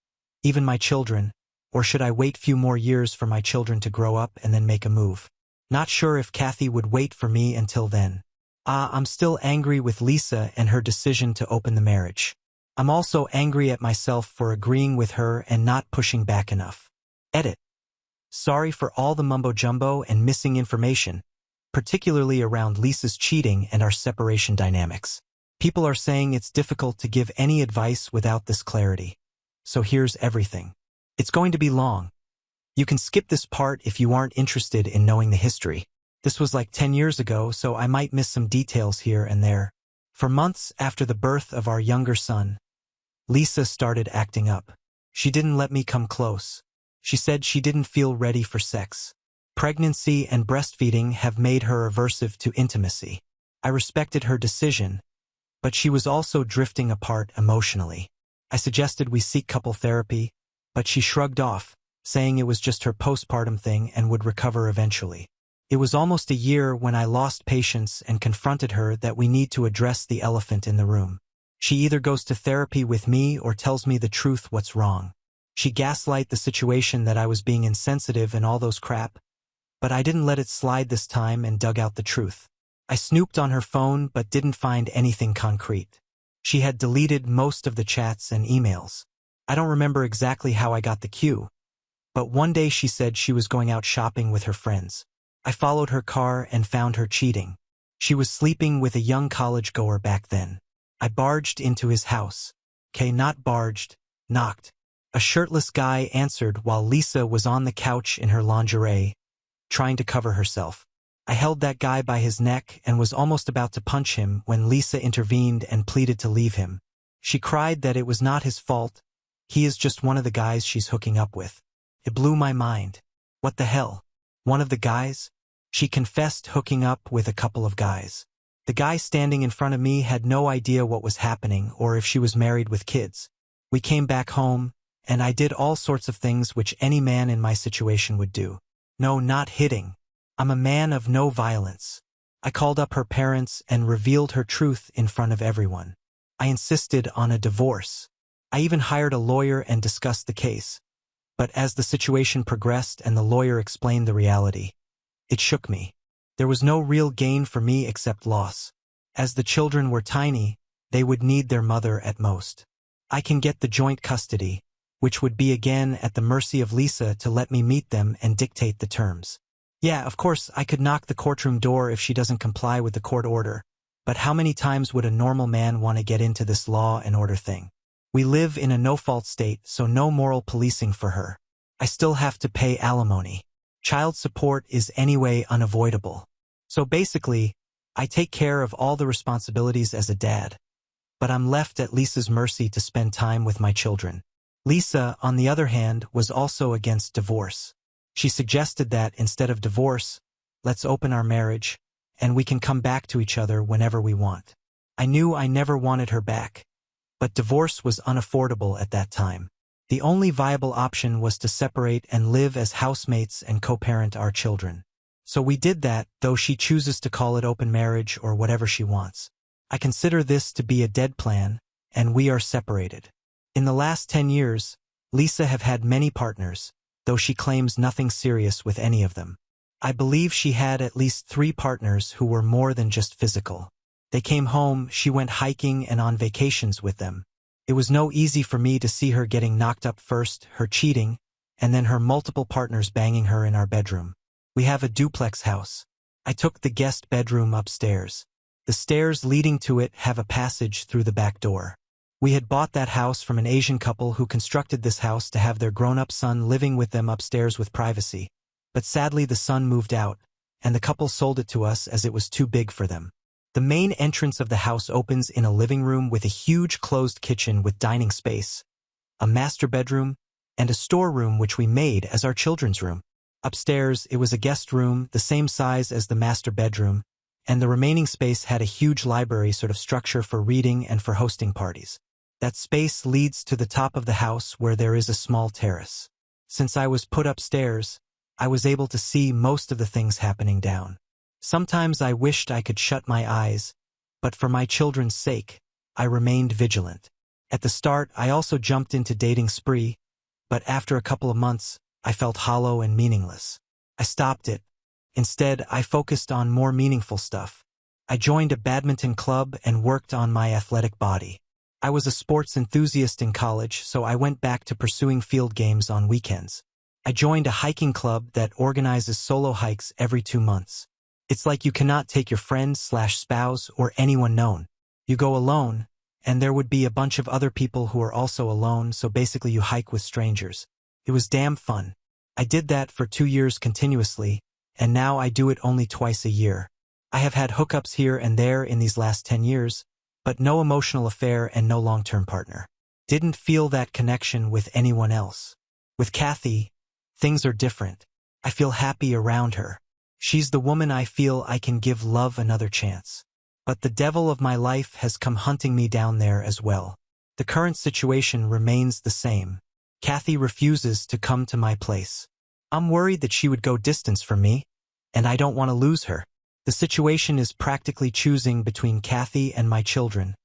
even my children, or should I wait few more years for my children to grow up and then make a move. Not sure if Kathy would wait for me until then. I'm still angry with Lisa and her decision to open the marriage. I'm also angry at myself for agreeing with her and not pushing back enough. Edit. Sorry for all the mumbo-jumbo and missing information, particularly around Lisa's cheating and our separation dynamics. People are saying it's difficult to give any advice without this clarity. So here's everything. It's going to be long. You can skip this part if you aren't interested in knowing the history. This was like 10 years ago, so I might miss some details here and there. For months after the birth of our younger son, Lisa started acting up. She didn't let me come close. She said she didn't feel ready for sex. Pregnancy and breastfeeding have made her aversive to intimacy. I respected her decision, but she was also drifting apart emotionally. I suggested we seek couple therapy, but she shrugged off, saying it was just her postpartum thing and would recover eventually. It was almost a year when I lost patience and confronted her that we need to address the elephant in the room. She either goes to therapy with me or tells me the truth what's wrong. She gaslighted the situation that I was being insensitive and all those crap, but I didn't let it slide this time and dug out the truth. I snooped on her phone but didn't find anything concrete. She had deleted most of the chats and emails. I don't remember exactly how I got the cue, but one day she said she was going out shopping with her friends. I followed her car and found her cheating. She was sleeping with a young college-goer back then. I barged into his house. Not barged, knocked. A shirtless guy answered while Lisa was on the couch in her lingerie, trying to cover herself. I held that guy by his neck and was almost about to punch him when Lisa intervened and pleaded to leave him. She cried that it was not his fault. He is just one of the guys she's hooking up with. It blew my mind. What the hell? One of the guys? She confessed hooking up with a couple of guys. The guy standing in front of me had no idea what was happening or if she was married with kids. We came back home, and I did all sorts of things which any man in my situation would do. No, not hitting. I'm a man of no violence. I called up her parents and revealed her truth in front of everyone. I insisted on a divorce. I even hired a lawyer and discussed the case. But as the situation progressed and the lawyer explained the reality, it shook me. There was no real gain for me except loss. As the children were tiny, they would need their mother at most. I can get the joint custody, which would be again at the mercy of Lisa to let me meet them and dictate the terms. Yeah, of course, I could knock the courtroom door if she doesn't comply with the court order, but how many times would a normal man want to get into this law and order thing? We live in a no-fault state, so no moral policing for her. I still have to pay alimony. Child support is anyway unavoidable. So basically, I take care of all the responsibilities as a dad, but I'm left at Lisa's mercy to spend time with my children. Lisa, on the other hand, was also against divorce. She suggested that instead of divorce, let's open our marriage, and we can come back to each other whenever we want. I knew I never wanted her back, but divorce was unaffordable at that time. The only viable option was to separate and live as housemates and co-parent our children. So we did that, though she chooses to call it open marriage or whatever she wants. I consider this to be a dead plan, and we are separated. In the last 10 years, Lisa have had many partners, though she claims nothing serious with any of them. I believe she had at least 3 partners who were more than just physical. They came home, she went hiking and on vacations with them. It was no easy for me to see her getting knocked up first, her cheating, and then her multiple partners banging her in our bedroom. We have a duplex house. I took the guest bedroom upstairs. The stairs leading to it have a passage through the back door. We had bought that house from an Asian couple who constructed this house to have their grown-up son living with them upstairs with privacy. But sadly the son moved out, and the couple sold it to us as it was too big for them. The main entrance of the house opens in a living room with a huge closed kitchen with dining space, a master bedroom, and a storeroom which we made as our children's room. Upstairs, it was a guest room, the same size as the master bedroom, and the remaining space had a huge library sort of structure for reading and for hosting parties. That space leads to the top of the house where there is a small terrace. Since I was put upstairs, I was able to see most of the things happening down. Sometimes I wished I could shut my eyes, but for my children's sake, I remained vigilant. At the start, I also jumped into dating spree, but after a couple of months, I felt hollow and meaningless. I stopped it. Instead, I focused on more meaningful stuff. I joined a badminton club and worked on my athletic body. I was a sports enthusiast in college, so I went back to pursuing field games on weekends. I joined a hiking club that organizes solo hikes every 2 months. It's like you cannot take your friend/spouse or anyone known. You go alone, and there would be a bunch of other people who are also alone, so basically you hike with strangers. It was damn fun. I did that for 2 years continuously, and now I do it only twice a year. I have had hookups here and there in these last 10 years, but no emotional affair and no long-term partner. Didn't feel that connection with anyone else. With Kathy, things are different. I feel happy around her. She's the woman I feel I can give love another chance. But the devil of my life has come hunting me down there as well. The current situation remains the same. Kathy refuses to come to my place. I'm worried that she would go distance from me, and I don't want to lose her. The situation is practically choosing between Kathy and my children,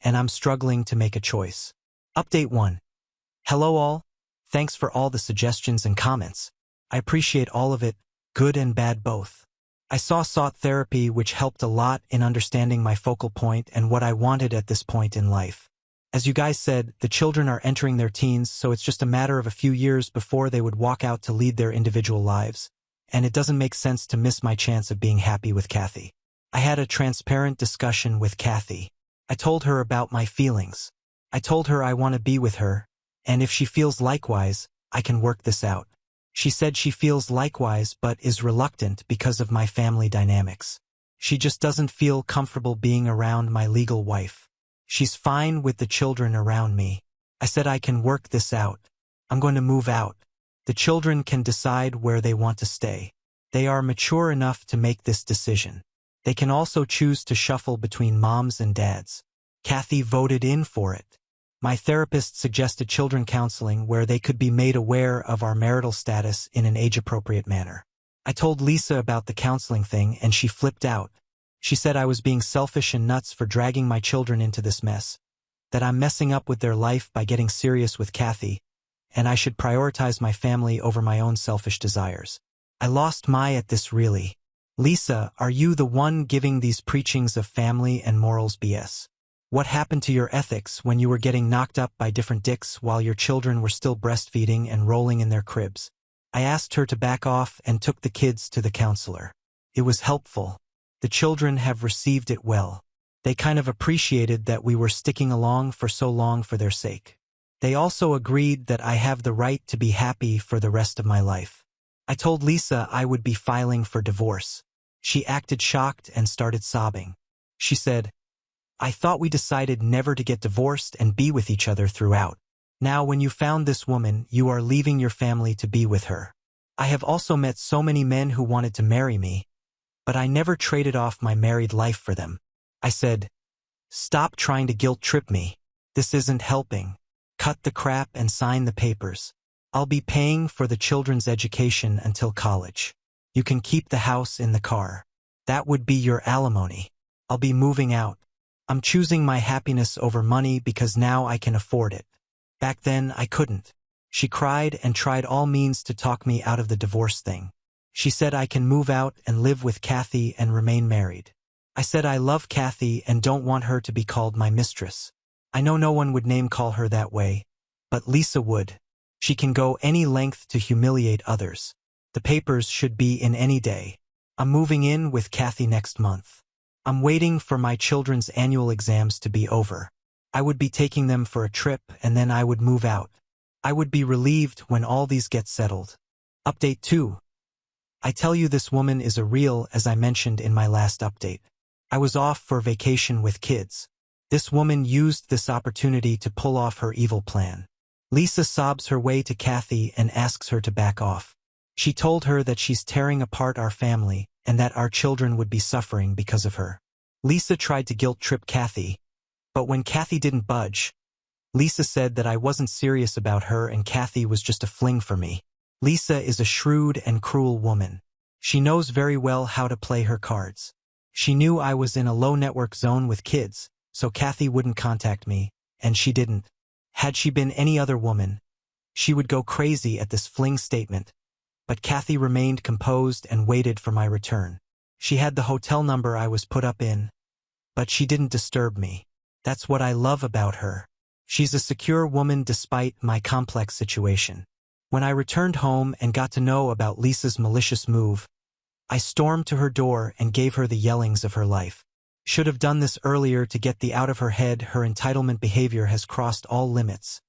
and I'm struggling to make a choice. Update 1. Hello all. Thanks for all the suggestions and comments. I appreciate all of it, good and bad both. I sought therapy, which helped a lot in understanding my focal point and what I wanted at this point in life. As you guys said, the children are entering their teens, so it's just a matter of a few years before they would walk out to lead their individual lives, and it doesn't make sense to miss my chance of being happy with Kathy. I had a transparent discussion with Kathy. I told her about my feelings. I told her I want to be with her, and if she feels likewise, I can work this out. She said she feels likewise but is reluctant because of my family dynamics. She just doesn't feel comfortable being around my legal wife. She's fine with the children around me. I said I can work this out. I'm going to move out. The children can decide where they want to stay. They are mature enough to make this decision. They can also choose to shuffle between moms and dads. Kathy voted in for it. My therapist suggested children counseling where they could be made aware of our marital status in an age-appropriate manner. I told Lisa about the counseling thing and she flipped out. She said I was being selfish and nuts for dragging my children into this mess, that I'm messing up with their life by getting serious with Kathy, and I should prioritize my family over my own selfish desires. I lost my at this really. Lisa, are you the one giving these preachings of family and morals BS? What happened to your ethics when you were getting knocked up by different dicks while your children were still breastfeeding and rolling in their cribs? I asked her to back off and took the kids to the counselor. It was helpful. The children have received it well. They kind of appreciated that we were sticking along for so long for their sake. They also agreed that I have the right to be happy for the rest of my life. I told Lisa I would be filing for divorce. She acted shocked and started sobbing. She said, I thought we decided never to get divorced and be with each other throughout. Now when you found this woman, you are leaving your family to be with her. I have also met so many men who wanted to marry me, but I never traded off my married life for them. I said, stop trying to guilt trip me. This isn't helping. Cut the crap and sign the papers. I'll be paying for the children's education until college. You can keep the house in the car. That would be your alimony. I'll be moving out. I'm choosing my happiness over money because now I can afford it. Back then, I couldn't. She cried and tried all means to talk me out of the divorce thing. She said I can move out and live with Kathy and remain married. I said I love Kathy and don't want her to be called my mistress. I know no one would name-call her that way, but Lisa would. She can go any length to humiliate others. The papers should be in any day. I'm moving in with Kathy next month. I'm waiting for my children's annual exams to be over. I would be taking them for a trip and then I would move out. I would be relieved when all these get settled. Update 2. I tell you this woman is a real, as I mentioned in my last update. I was off for vacation with kids. This woman used this opportunity to pull off her evil plan. Lisa sobs her way to Kathy and asks her to back off. She told her that she's tearing apart our family and that our children would be suffering because of her. Lisa tried to guilt-trip Kathy, but when Kathy didn't budge, Lisa said that I wasn't serious about her and Kathy was just a fling for me. Lisa is a shrewd and cruel woman. She knows very well how to play her cards. She knew I was in a low-network zone with kids, so Kathy wouldn't contact me, and she didn't. Had she been any other woman, she would go crazy at this fling statement, but Kathy remained composed and waited for my return. She had the hotel number I was put up in, but she didn't disturb me. That's what I love about her. She's a secure woman despite my complex situation. When I returned home and got to know about Lisa's malicious move, I stormed to her door and gave her the yellings of her life. Should have done this earlier to get the out of her head. Her entitlement behavior has crossed all limits,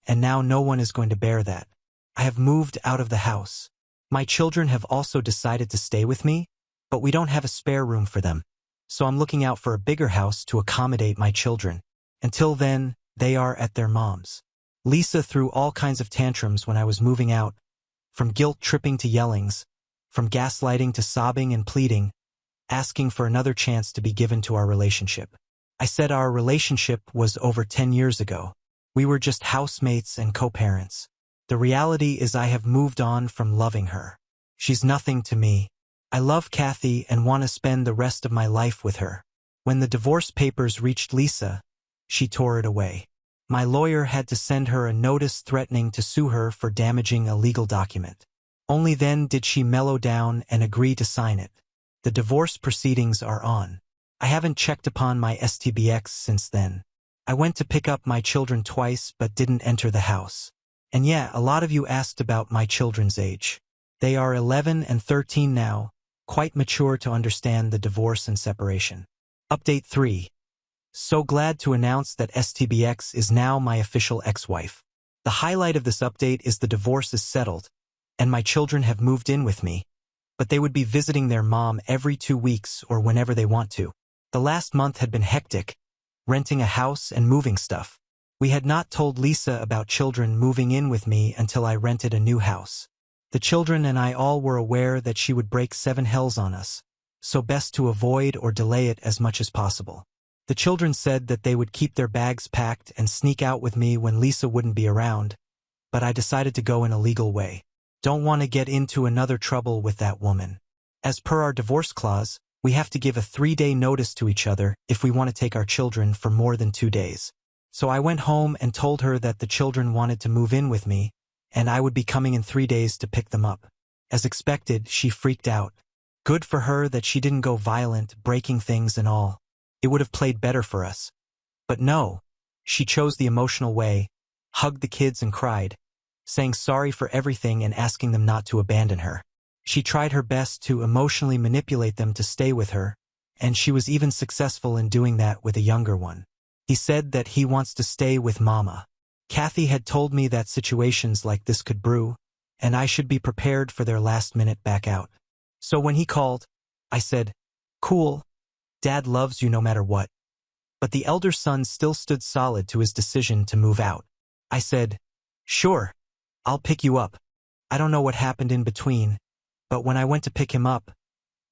and now no one is going to bear that. I have moved out of the house. My children have also decided to stay with me, but we don't have a spare room for them, so I'm looking out for a bigger house to accommodate my children. Until then, they are at their mom's. Lisa threw all kinds of tantrums when I was moving out, from guilt-tripping to yellings, from gaslighting to sobbing and pleading, asking for another chance to be given to our relationship. I said our relationship was over 10 years ago. We were just housemates and co-parents. The reality is I have moved on from loving her. She's nothing to me. I love Kathy and want to spend the rest of my life with her. When the divorce papers reached Lisa, she tore it away. My lawyer had to send her a notice threatening to sue her for damaging a legal document. Only then did she mellow down and agree to sign it. The divorce proceedings are on. I haven't checked upon my STBX since then. I went to pick up my children twice but didn't enter the house. And yeah, a lot of you asked about my children's age. They are 11 and 13 now, quite mature to understand the divorce and separation. Update 3. So glad to announce that STBX is now my official ex-wife. The highlight of this update is the divorce is settled, and my children have moved in with me, but they would be visiting their mom every 2 weeks or whenever they want to. The last month had been hectic, renting a house and moving stuff. We had not told Lisa about children moving in with me until I rented a new house. The children and I all were aware that she would break 7 hells on us, so best to avoid or delay it as much as possible. The children said that they would keep their bags packed and sneak out with me when Lisa wouldn't be around, but I decided to go in a legal way. Don't want to get into another trouble with that woman. As per our divorce clause, we have to give a 3-day notice to each other if we want to take our children for more than 2 days. So I went home and told her that the children wanted to move in with me, and I would be coming in 3 days to pick them up. As expected, she freaked out. Good for her that she didn't go violent, breaking things and all. It would have played better for us. But no, she chose the emotional way, hugged the kids and cried, saying sorry for everything and asking them not to abandon her. She tried her best to emotionally manipulate them to stay with her, and she was even successful in doing that with a younger one. He said that he wants to stay with Mama. Kathy had told me that situations like this could brew, and I should be prepared for their last-minute back out. So when he called, I said, "Cool, Dad loves you no matter what." But the elder son still stood solid to his decision to move out. I said, "Sure, I'll pick you up." I don't know what happened in between, but when I went to pick him up,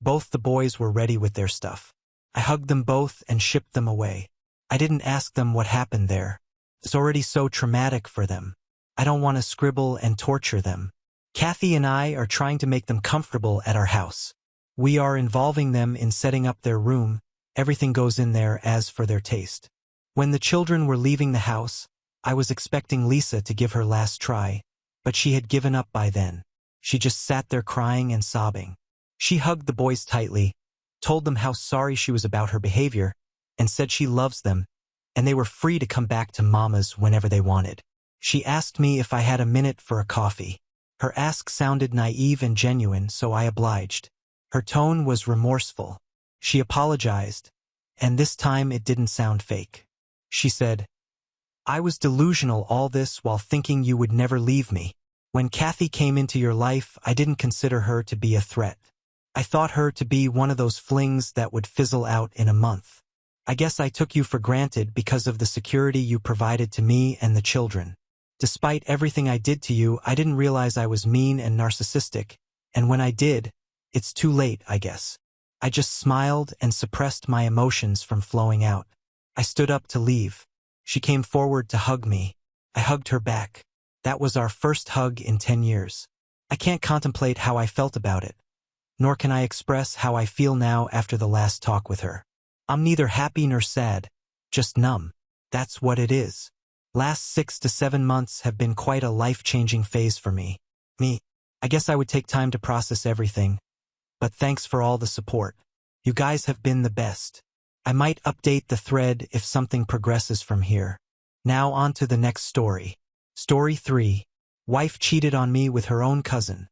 both the boys were ready with their stuff. I hugged them both and shipped them away. I didn't ask them what happened there. It's already so traumatic for them. I don't want to scribble and torture them. Kathy and I are trying to make them comfortable at our house. We are involving them in setting up their room. Everything goes in there as for their taste. When the children were leaving the house, I was expecting Lisa to give her last try, but she had given up by then. She just sat there crying and sobbing. She hugged the boys tightly, told them how sorry she was about her behavior, and said she loves them, and they were free to come back to Mama's whenever they wanted. She asked me if I had a minute for a coffee. Her ask sounded naive and genuine, so I obliged. Her tone was remorseful. She apologized, and this time it didn't sound fake. She said, "I was delusional all this while thinking you would never leave me. When Kathy came into your life, I didn't consider her to be a threat. I thought her to be one of those flings that would fizzle out in a month. I guess I took you for granted because of the security you provided to me and the children. Despite everything I did to you, I didn't realize I was mean and narcissistic, and when I did, it's too late, I guess." I just smiled and suppressed my emotions from flowing out. I stood up to leave. She came forward to hug me. I hugged her back. That was our first hug in 10 years. I can't contemplate how I felt about it, nor can I express how I feel now after the last talk with her. I'm neither happy nor sad, just numb. That's what it is. Last 6 to 7 months have been quite a life-changing phase for me. I guess I would take time to process everything, but thanks for all the support. You guys have been the best. I might update the thread if something progresses from here. Now on to the next story. Story 3. Wife cheated on me with her own cousin.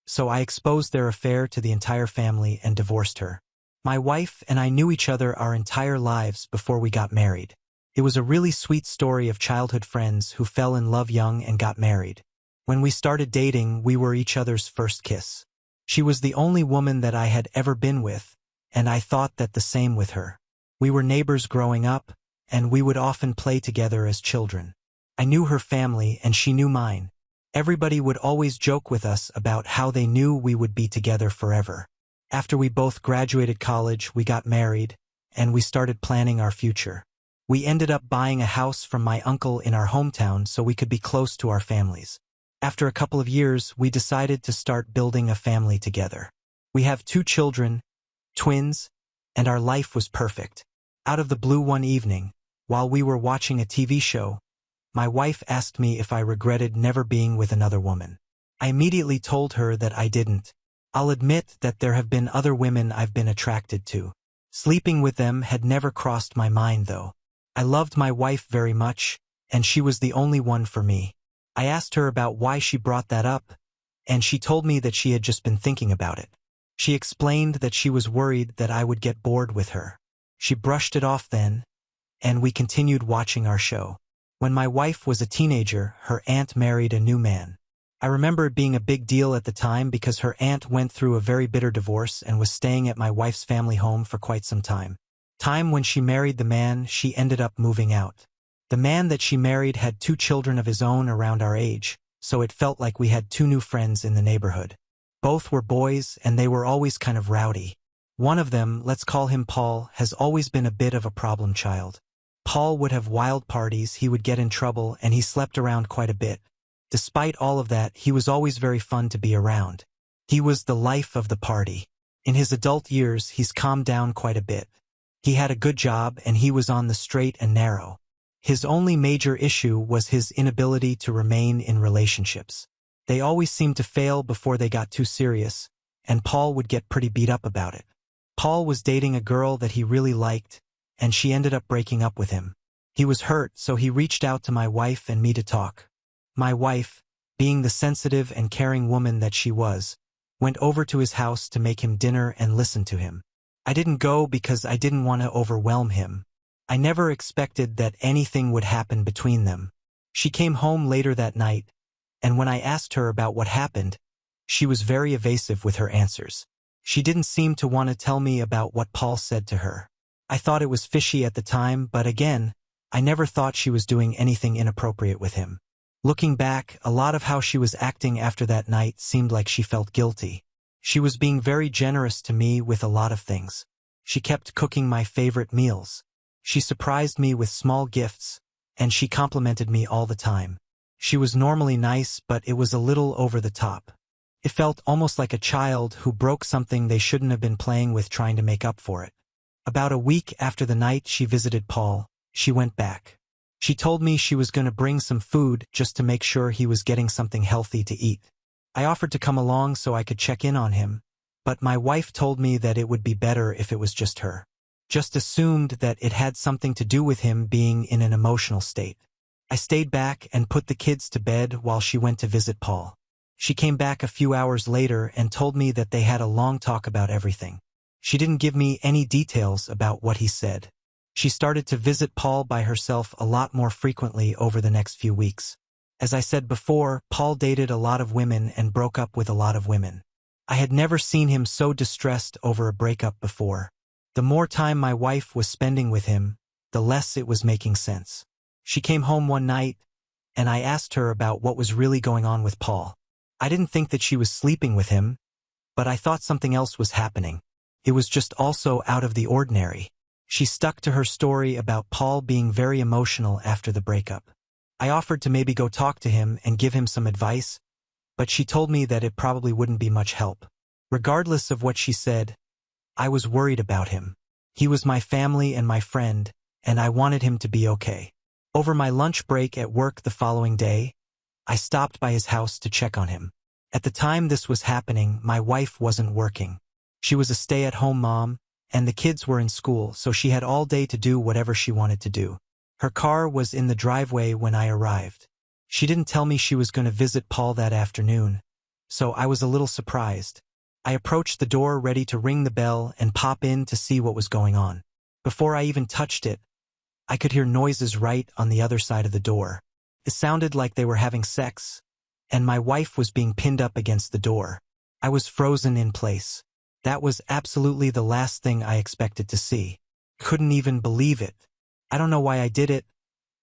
So I exposed their affair to the entire family and divorced her. My wife and I knew each other our entire lives before we got married. It was a really sweet story of childhood friends who fell in love young and got married. When we started dating, we were each other's first kiss. She was the only woman that I had ever been with, and I thought that the same with her. We were neighbors growing up, and we would often play together as children. I knew her family and she knew mine, Everybody would always joke with us about how they knew we would be together forever. After we both graduated college, we got married, and we started planning our future. We ended up buying a house from my uncle in our hometown so we could be close to our families. After a couple of years, we decided to start building a family together. We have 2 children, twins, and our life was perfect. Out of the blue one evening, while we were watching a TV show, my wife asked me if I regretted never being with another woman. I immediately told her that I didn't. I'll admit that there have been other women I've been attracted to. Sleeping with them had never crossed my mind though. I loved my wife very much, and she was the only one for me. I asked her about why she brought that up, and she told me that she had just been thinking about it. She explained that she was worried that I would get bored with her. She brushed it off then, and we continued watching our show. When my wife was a teenager, her aunt married a new man. I remember it being a big deal at the time because her aunt went through a very bitter divorce and was staying at my wife's family home for quite some time. When she married the man, she ended up moving out. The man that she married had 2 children of his own around our age, so it felt like we had 2 new friends in the neighborhood. Both were boys, and they were always kind of rowdy. One of them, let's call him Paul, has always been a bit of a problem child. Paul would have wild parties, he would get in trouble, and he slept around quite a bit. Despite all of that, he was always very fun to be around. He was the life of the party. In his adult years, he's calmed down quite a bit. He had a good job, and he was on the straight and narrow. His only major issue was his inability to remain in relationships. They always seemed to fail before they got too serious, and Paul would get pretty beat up about it. Paul was dating a girl that he really liked, and she ended up breaking up with him. He was hurt, so he reached out to my wife and me to talk. My wife, being the sensitive and caring woman that she was, went over to his house to make him dinner and listen to him. I didn't go because I didn't want to overwhelm him. I never expected that anything would happen between them. She came home later that night, and when I asked her about what happened, she was very evasive with her answers. She didn't seem to want to tell me about what Paul said to her. I thought it was fishy at the time, but again, I never thought she was doing anything inappropriate with him. Looking back, a lot of how she was acting after that night seemed like she felt guilty. She was being very generous to me with a lot of things. She kept cooking my favorite meals. She surprised me with small gifts, and she complimented me all the time. She was normally nice, but it was a little over the top. It felt almost like a child who broke something they shouldn't have been playing with trying to make up for it. About a week after the night she visited Paul, she went back. She told me she was going to bring some food just to make sure he was getting something healthy to eat. I offered to come along so I could check in on him, but my wife told me that it would be better if it was just her. Just assumed that it had something to do with him being in an emotional state. I stayed back and put the kids to bed while she went to visit Paul. She came back a few hours later and told me that they had a long talk about everything. She didn't give me any details about what he said. She started to visit Paul by herself a lot more frequently over the next few weeks. As I said before, Paul dated a lot of women and broke up with a lot of women. I had never seen him so distressed over a breakup before. The more time my wife was spending with him, the less it was making sense. She came home one night, and I asked her about what was really going on with Paul. I didn't think that she was sleeping with him, but I thought something else was happening. It was just also out of the ordinary. She stuck to her story about Paul being very emotional after the breakup. I offered to maybe go talk to him and give him some advice, but she told me that it probably wouldn't be much help. Regardless of what she said, I was worried about him. He was my family and my friend, and I wanted him to be okay. Over my lunch break at work the following day, I stopped by his house to check on him. At the time this was happening, my wife wasn't working. She was a stay-at-home mom, and the kids were in school, so she had all day to do whatever she wanted to do. Her car was in the driveway when I arrived. She didn't tell me she was going to visit Paul that afternoon, so I was a little surprised. I approached the door ready to ring the bell and pop in to see what was going on. Before I even touched it, I could hear noises right on the other side of the door. It sounded like they were having sex, and my wife was being pinned up against the door. I was frozen in place. That was absolutely the last thing I expected to see. Couldn't even believe it. I don't know why I did it,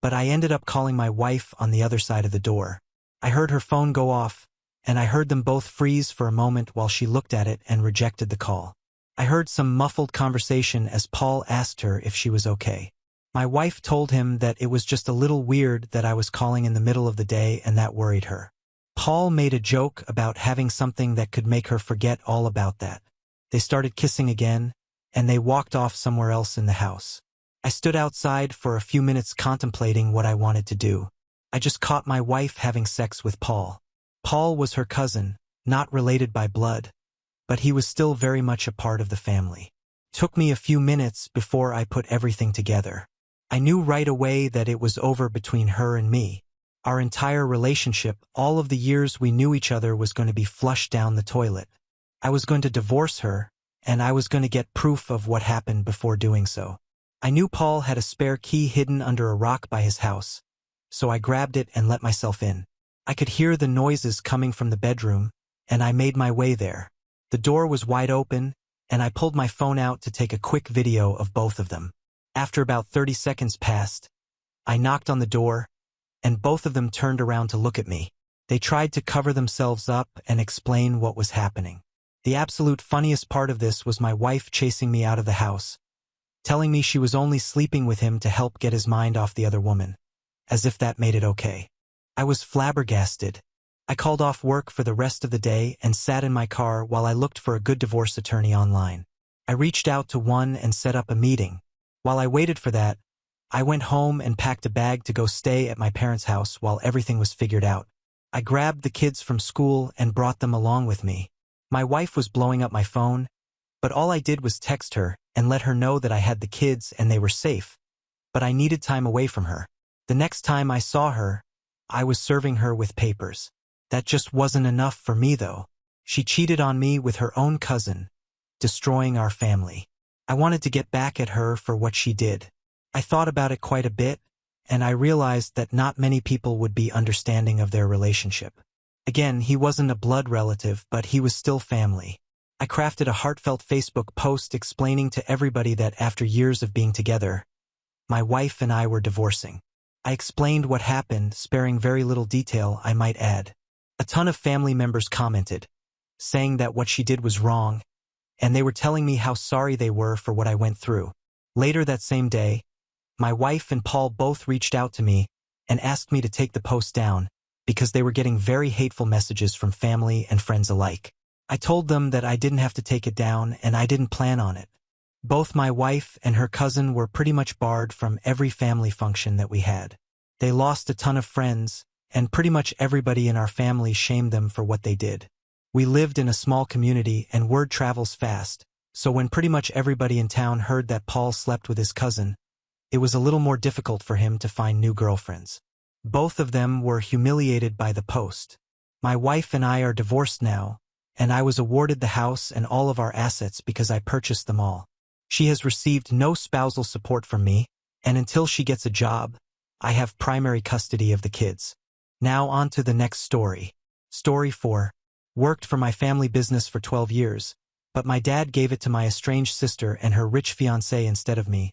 but I ended up calling my wife on the other side of the door. I heard her phone go off, and I heard them both freeze for a moment while she looked at it and rejected the call. I heard some muffled conversation as Paul asked her if she was okay. My wife told him that it was just a little weird that I was calling in the middle of the day and that worried her. Paul made a joke about having something that could make her forget all about that. They started kissing again, and they walked off somewhere else in the house. I stood outside for a few minutes contemplating what I wanted to do. I just caught my wife having sex with Paul. Paul was her cousin, not related by blood, but he was still very much a part of the family. It took me a few minutes before I put everything together. I knew right away that it was over between her and me. Our entire relationship, all of the years we knew each other, was going to be flushed down the toilet. I was going to divorce her, and I was going to get proof of what happened before doing so. I knew Paul had a spare key hidden under a rock by his house, so I grabbed it and let myself in. I could hear the noises coming from the bedroom, and I made my way there. The door was wide open, and I pulled my phone out to take a quick video of both of them. After about 30 seconds passed, I knocked on the door, and both of them turned around to look at me. They tried to cover themselves up and explain what was happening. The absolute funniest part of this was my wife chasing me out of the house, telling me she was only sleeping with him to help get his mind off the other woman, as if that made it okay. I was flabbergasted. I called off work for the rest of the day and sat in my car while I looked for a good divorce attorney online. I reached out to one and set up a meeting. While I waited for that, I went home and packed a bag to go stay at my parents' house while everything was figured out. I grabbed the kids from school and brought them along with me. My wife was blowing up my phone, but all I did was text her and let her know that I had the kids and they were safe, but I needed time away from her. The next time I saw her, I was serving her with papers. That just wasn't enough for me, though. She cheated on me with her own cousin, destroying our family. I wanted to get back at her for what she did. I thought about it quite a bit, and I realized that not many people would be understanding of their relationship. Again, he wasn't a blood relative, but he was still family. I crafted a heartfelt Facebook post explaining to everybody that after years of being together, my wife and I were divorcing. I explained what happened, sparing very little detail, I might add. A ton of family members commented, saying that what she did was wrong, and they were telling me how sorry they were for what I went through. Later that same day, my wife and Paul both reached out to me and asked me to take the post down because they were getting very hateful messages from family and friends alike. I told them that I didn't have to take it down and I didn't plan on it. Both my wife and her cousin were pretty much barred from every family function that we had. They lost a ton of friends, and pretty much everybody in our family shamed them for what they did. We lived in a small community and word travels fast, so when pretty much everybody in town heard that Paul slept with his cousin, it was a little more difficult for him to find new girlfriends. Both of them were humiliated by the post. My wife and I are divorced now, and I was awarded the house and all of our assets because I purchased them all. She has received no spousal support from me, and until she gets a job, I have primary custody of the kids. Now on to the next story. Story 4. Worked for my family business for 12 years, but my dad gave it to my estranged sister and her rich fiancé instead of me,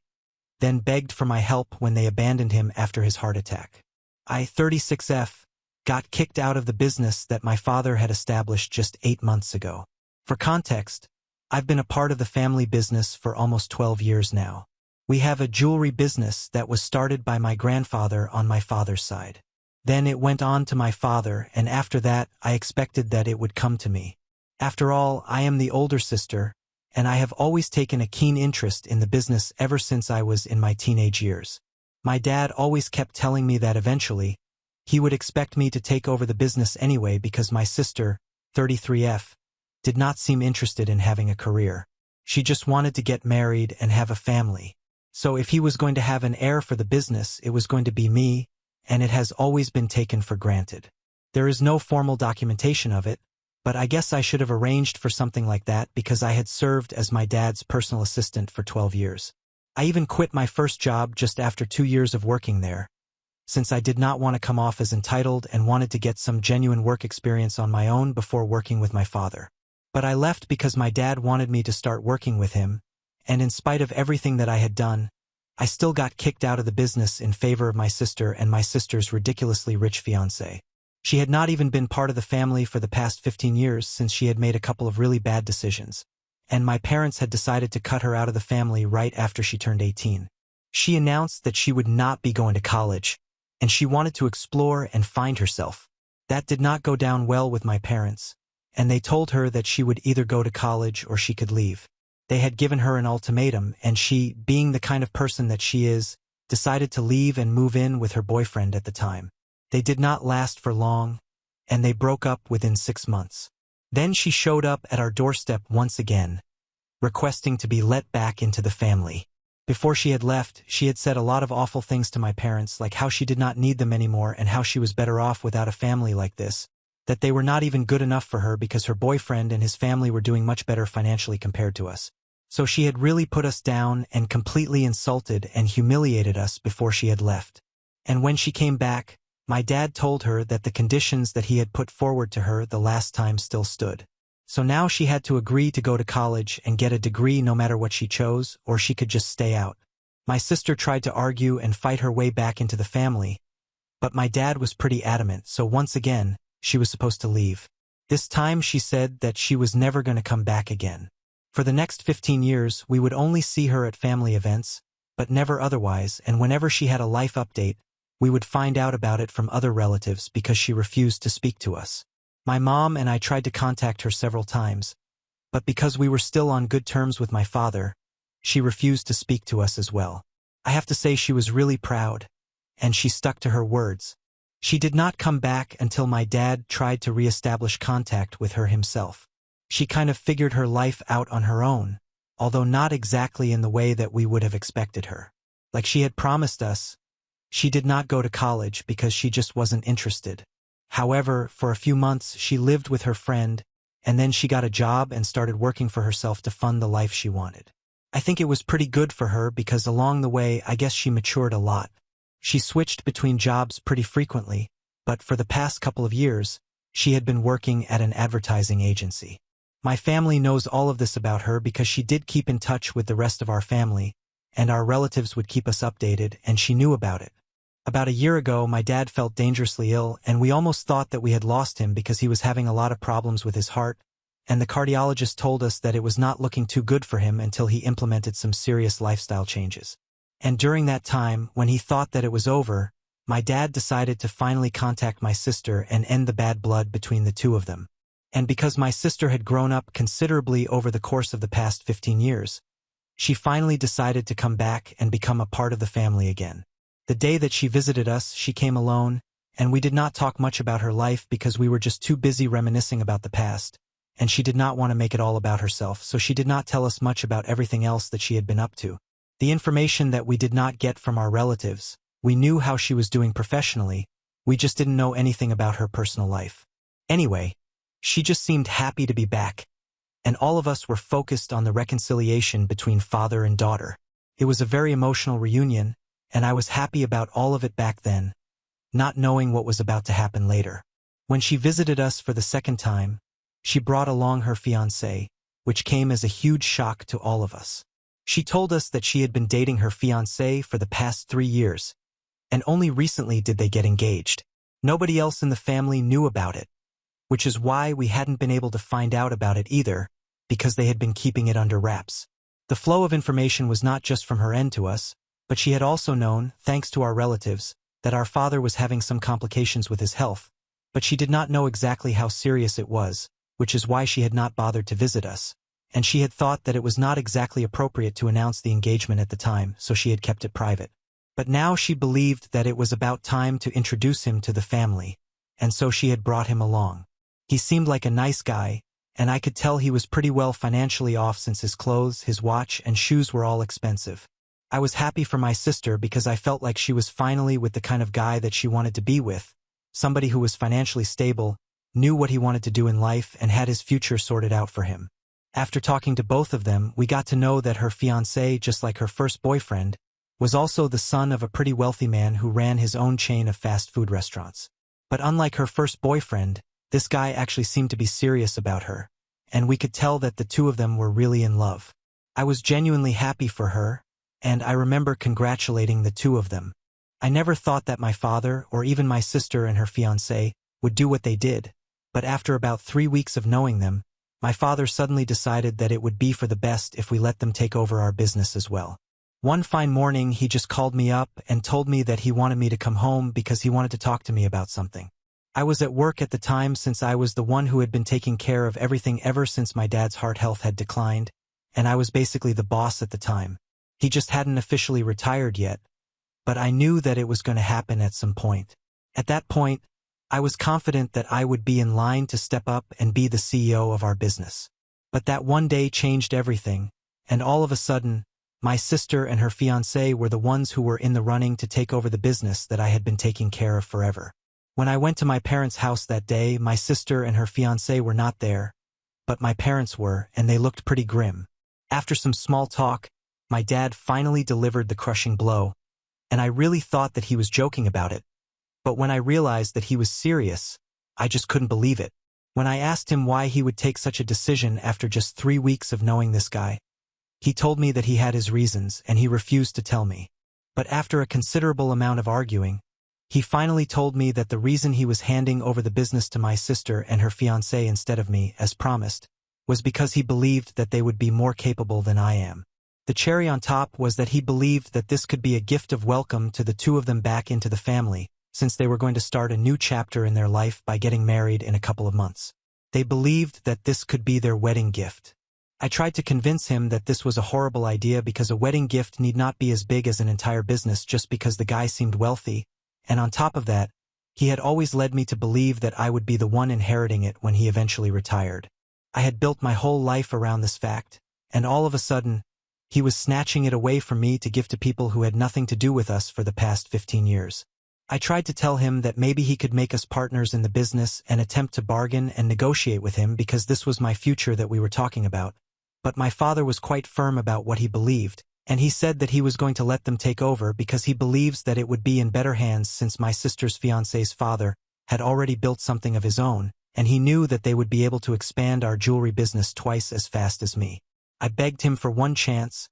then begged for my help when they abandoned him after his heart attack. I, 36F, got kicked out of the business that my father had established just 8 months ago. For context, I've been a part of the family business for almost 12 years now. We have a jewelry business that was started by my grandfather on my father's side. Then it went on to my father, and after that, I expected that it would come to me. After all, I am the older sister, and I have always taken a keen interest in the business ever since I was in my teenage years. My dad always kept telling me that eventually, he would expect me to take over the business anyway because my sister, 33F, did not seem interested in having a career. She just wanted to get married and have a family. So if he was going to have an heir for the business, it was going to be me, and it has always been taken for granted. There is no formal documentation of it, but I guess I should have arranged for something like that because I had served as my dad's personal assistant for 12 years. I even quit my first job just after 2 years of working there, since I did not want to come off as entitled and wanted to get some genuine work experience on my own before working with my father. But I left because my dad wanted me to start working with him, and in spite of everything that I had done, I still got kicked out of the business in favor of my sister and my sister's ridiculously rich fiancé. She had not even been part of the family for the past 15 years since she had made a couple of really bad decisions. And my parents had decided to cut her out of the family right after she turned 18. She announced that she would not be going to college, and she wanted to explore and find herself. That did not go down well with my parents, and they told her that she would either go to college or she could leave. They had given her an ultimatum, and she, being the kind of person that she is, decided to leave and move in with her boyfriend at the time. They did not last for long, and they broke up within 6 months. Then she showed up at our doorstep once again, requesting to be let back into the family. Before she had left, she had said a lot of awful things to my parents, like how she did not need them anymore and how she was better off without a family like this, that they were not even good enough for her because her boyfriend and his family were doing much better financially compared to us. So she had really put us down and completely insulted and humiliated us before she had left. And when she came back, my dad told her that the conditions that he had put forward to her the last time still stood. So now she had to agree to go to college and get a degree no matter what she chose, or she could just stay out. My sister tried to argue and fight her way back into the family, but my dad was pretty adamant, so once again, she was supposed to leave. This time she said that she was never going to come back again. For the next 15 years, we would only see her at family events, but never otherwise, and whenever she had a life update, we would find out about it from other relatives because she refused to speak to us. My mom and I tried to contact her several times, but because we were still on good terms with my father, she refused to speak to us as well. I have to say she was really proud, and she stuck to her words. She did not come back until my dad tried to re-establish contact with her himself. She kind of figured her life out on her own, although not exactly in the way that we would have expected her. Like she had promised us, she did not go to college because she just wasn't interested. However, for a few months she lived with her friend, and then she got a job and started working for herself to fund the life she wanted. I think it was pretty good for her because along the way I guess she matured a lot. She switched between jobs pretty frequently, but for the past couple of years, she had been working at an advertising agency. My family knows all of this about her because she did keep in touch with the rest of our family, and our relatives would keep us updated, and she knew about it. About a year ago, my dad felt dangerously ill, and we almost thought that we had lost him because he was having a lot of problems with his heart, and the cardiologist told us that it was not looking too good for him until he implemented some serious lifestyle changes. And during that time, when he thought that it was over, my dad decided to finally contact my sister and end the bad blood between the two of them. And because my sister had grown up considerably over the course of the past 15 years, she finally decided to come back and become a part of the family again. The day that she visited us, she came alone, and we did not talk much about her life because we were just too busy reminiscing about the past, and she did not want to make it all about herself, so she did not tell us much about everything else that she had been up to. The information that we did not get from our relatives, we knew how she was doing professionally, we just didn't know anything about her personal life. Anyway, she just seemed happy to be back, and all of us were focused on the reconciliation between father and daughter. It was a very emotional reunion, and I was happy about all of it back then, not knowing what was about to happen later. When she visited us for the second time, she brought along her fiancé, which came as a huge shock to all of us. She told us that she had been dating her fiancé for the past 3 years, and only recently did they get engaged. Nobody else in the family knew about it, which is why we hadn't been able to find out about it either, because they had been keeping it under wraps. The flow of information was not just from her end to us, but she had also known, thanks to our relatives, that our father was having some complications with his health, but she did not know exactly how serious it was, which is why she had not bothered to visit us, and she had thought that it was not exactly appropriate to announce the engagement at the time, so she had kept it private. But now she believed that it was about time to introduce him to the family, and so she had brought him along. He seemed like a nice guy, and I could tell he was pretty well financially off since his clothes, his watch, and shoes were all expensive. I was happy for my sister because I felt like she was finally with the kind of guy that she wanted to be with, somebody who was financially stable, knew what he wanted to do in life, and had his future sorted out for him. After talking to both of them, we got to know that her fiancé, just like her first boyfriend, was also the son of a pretty wealthy man who ran his own chain of fast food restaurants. But unlike her first boyfriend, this guy actually seemed to be serious about her, and we could tell that the two of them were really in love. I was genuinely happy for her, and I remember congratulating the two of them. I never thought that my father, or even my sister and her fiancé, would do what they did, but after about 3 weeks of knowing them, my father suddenly decided that it would be for the best if we let them take over our business as well. One fine morning, he just called me up and told me that he wanted me to come home because he wanted to talk to me about something. I was at work at the time since I was the one who had been taking care of everything ever since my dad's heart health had declined, and I was basically the boss at the time. He just hadn't officially retired yet, but I knew that it was going to happen at some point. At that point, I was confident that I would be in line to step up and be the CEO of our business. But that one day changed everything, and all of a sudden, my sister and her fiancé were the ones who were in the running to take over the business that I had been taking care of forever. When I went to my parents' house that day, my sister and her fiancé were not there, but my parents were, and they looked pretty grim. After some small talk, my dad finally delivered the crushing blow, and I really thought that he was joking about it. But when I realized that he was serious, I just couldn't believe it. When I asked him why he would take such a decision after just 3 weeks of knowing this guy, he told me that he had his reasons and he refused to tell me. But after a considerable amount of arguing, he finally told me that the reason he was handing over the business to my sister and her fiancé instead of me, as promised, was because he believed that they would be more capable than I am. The cherry on top was that he believed that this could be a gift of welcome to the two of them back into the family, since they were going to start a new chapter in their life by getting married in a couple of months. They believed that this could be their wedding gift. I tried to convince him that this was a horrible idea because a wedding gift need not be as big as an entire business just because the guy seemed wealthy, and on top of that, he had always led me to believe that I would be the one inheriting it when he eventually retired. I had built my whole life around this fact, and all of a sudden, he was snatching it away from me to give to people who had nothing to do with us for the past 15 years. I tried to tell him that maybe he could make us partners in the business and attempt to bargain and negotiate with him because this was my future that we were talking about. But my father was quite firm about what he believed, and he said that he was going to let them take over because he believes that it would be in better hands since my sister's fiancé's father had already built something of his own, and he knew that they would be able to expand our jewelry business twice as fast as me. I begged him for one chance,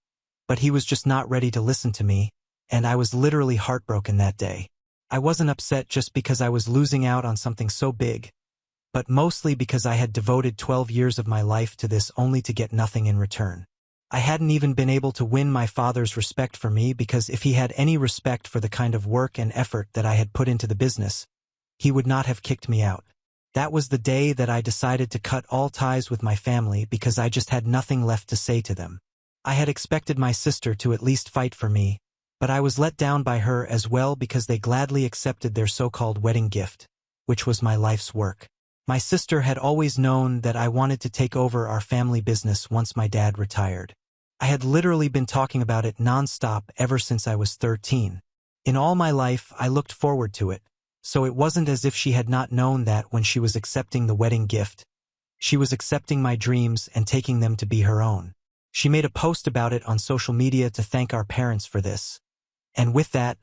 but he was just not ready to listen to me, and I was literally heartbroken that day. I wasn't upset just because I was losing out on something so big, but mostly because I had devoted 12 years of my life to this only to get nothing in return. I hadn't even been able to win my father's respect for me because if he had any respect for the kind of work and effort that I had put into the business, he would not have kicked me out. That was the day that I decided to cut all ties with my family because I just had nothing left to say to them. I had expected my sister to at least fight for me, but I was let down by her as well because they gladly accepted their so-called wedding gift, which was my life's work. My sister had always known that I wanted to take over our family business once my dad retired. I had literally been talking about it non-stop ever since I was 13. In all my life, I looked forward to it, so it wasn't as if she had not known that when she was accepting the wedding gift. She was accepting my dreams and taking them to be her own. She made a post about it on social media to thank our parents for this. And with that,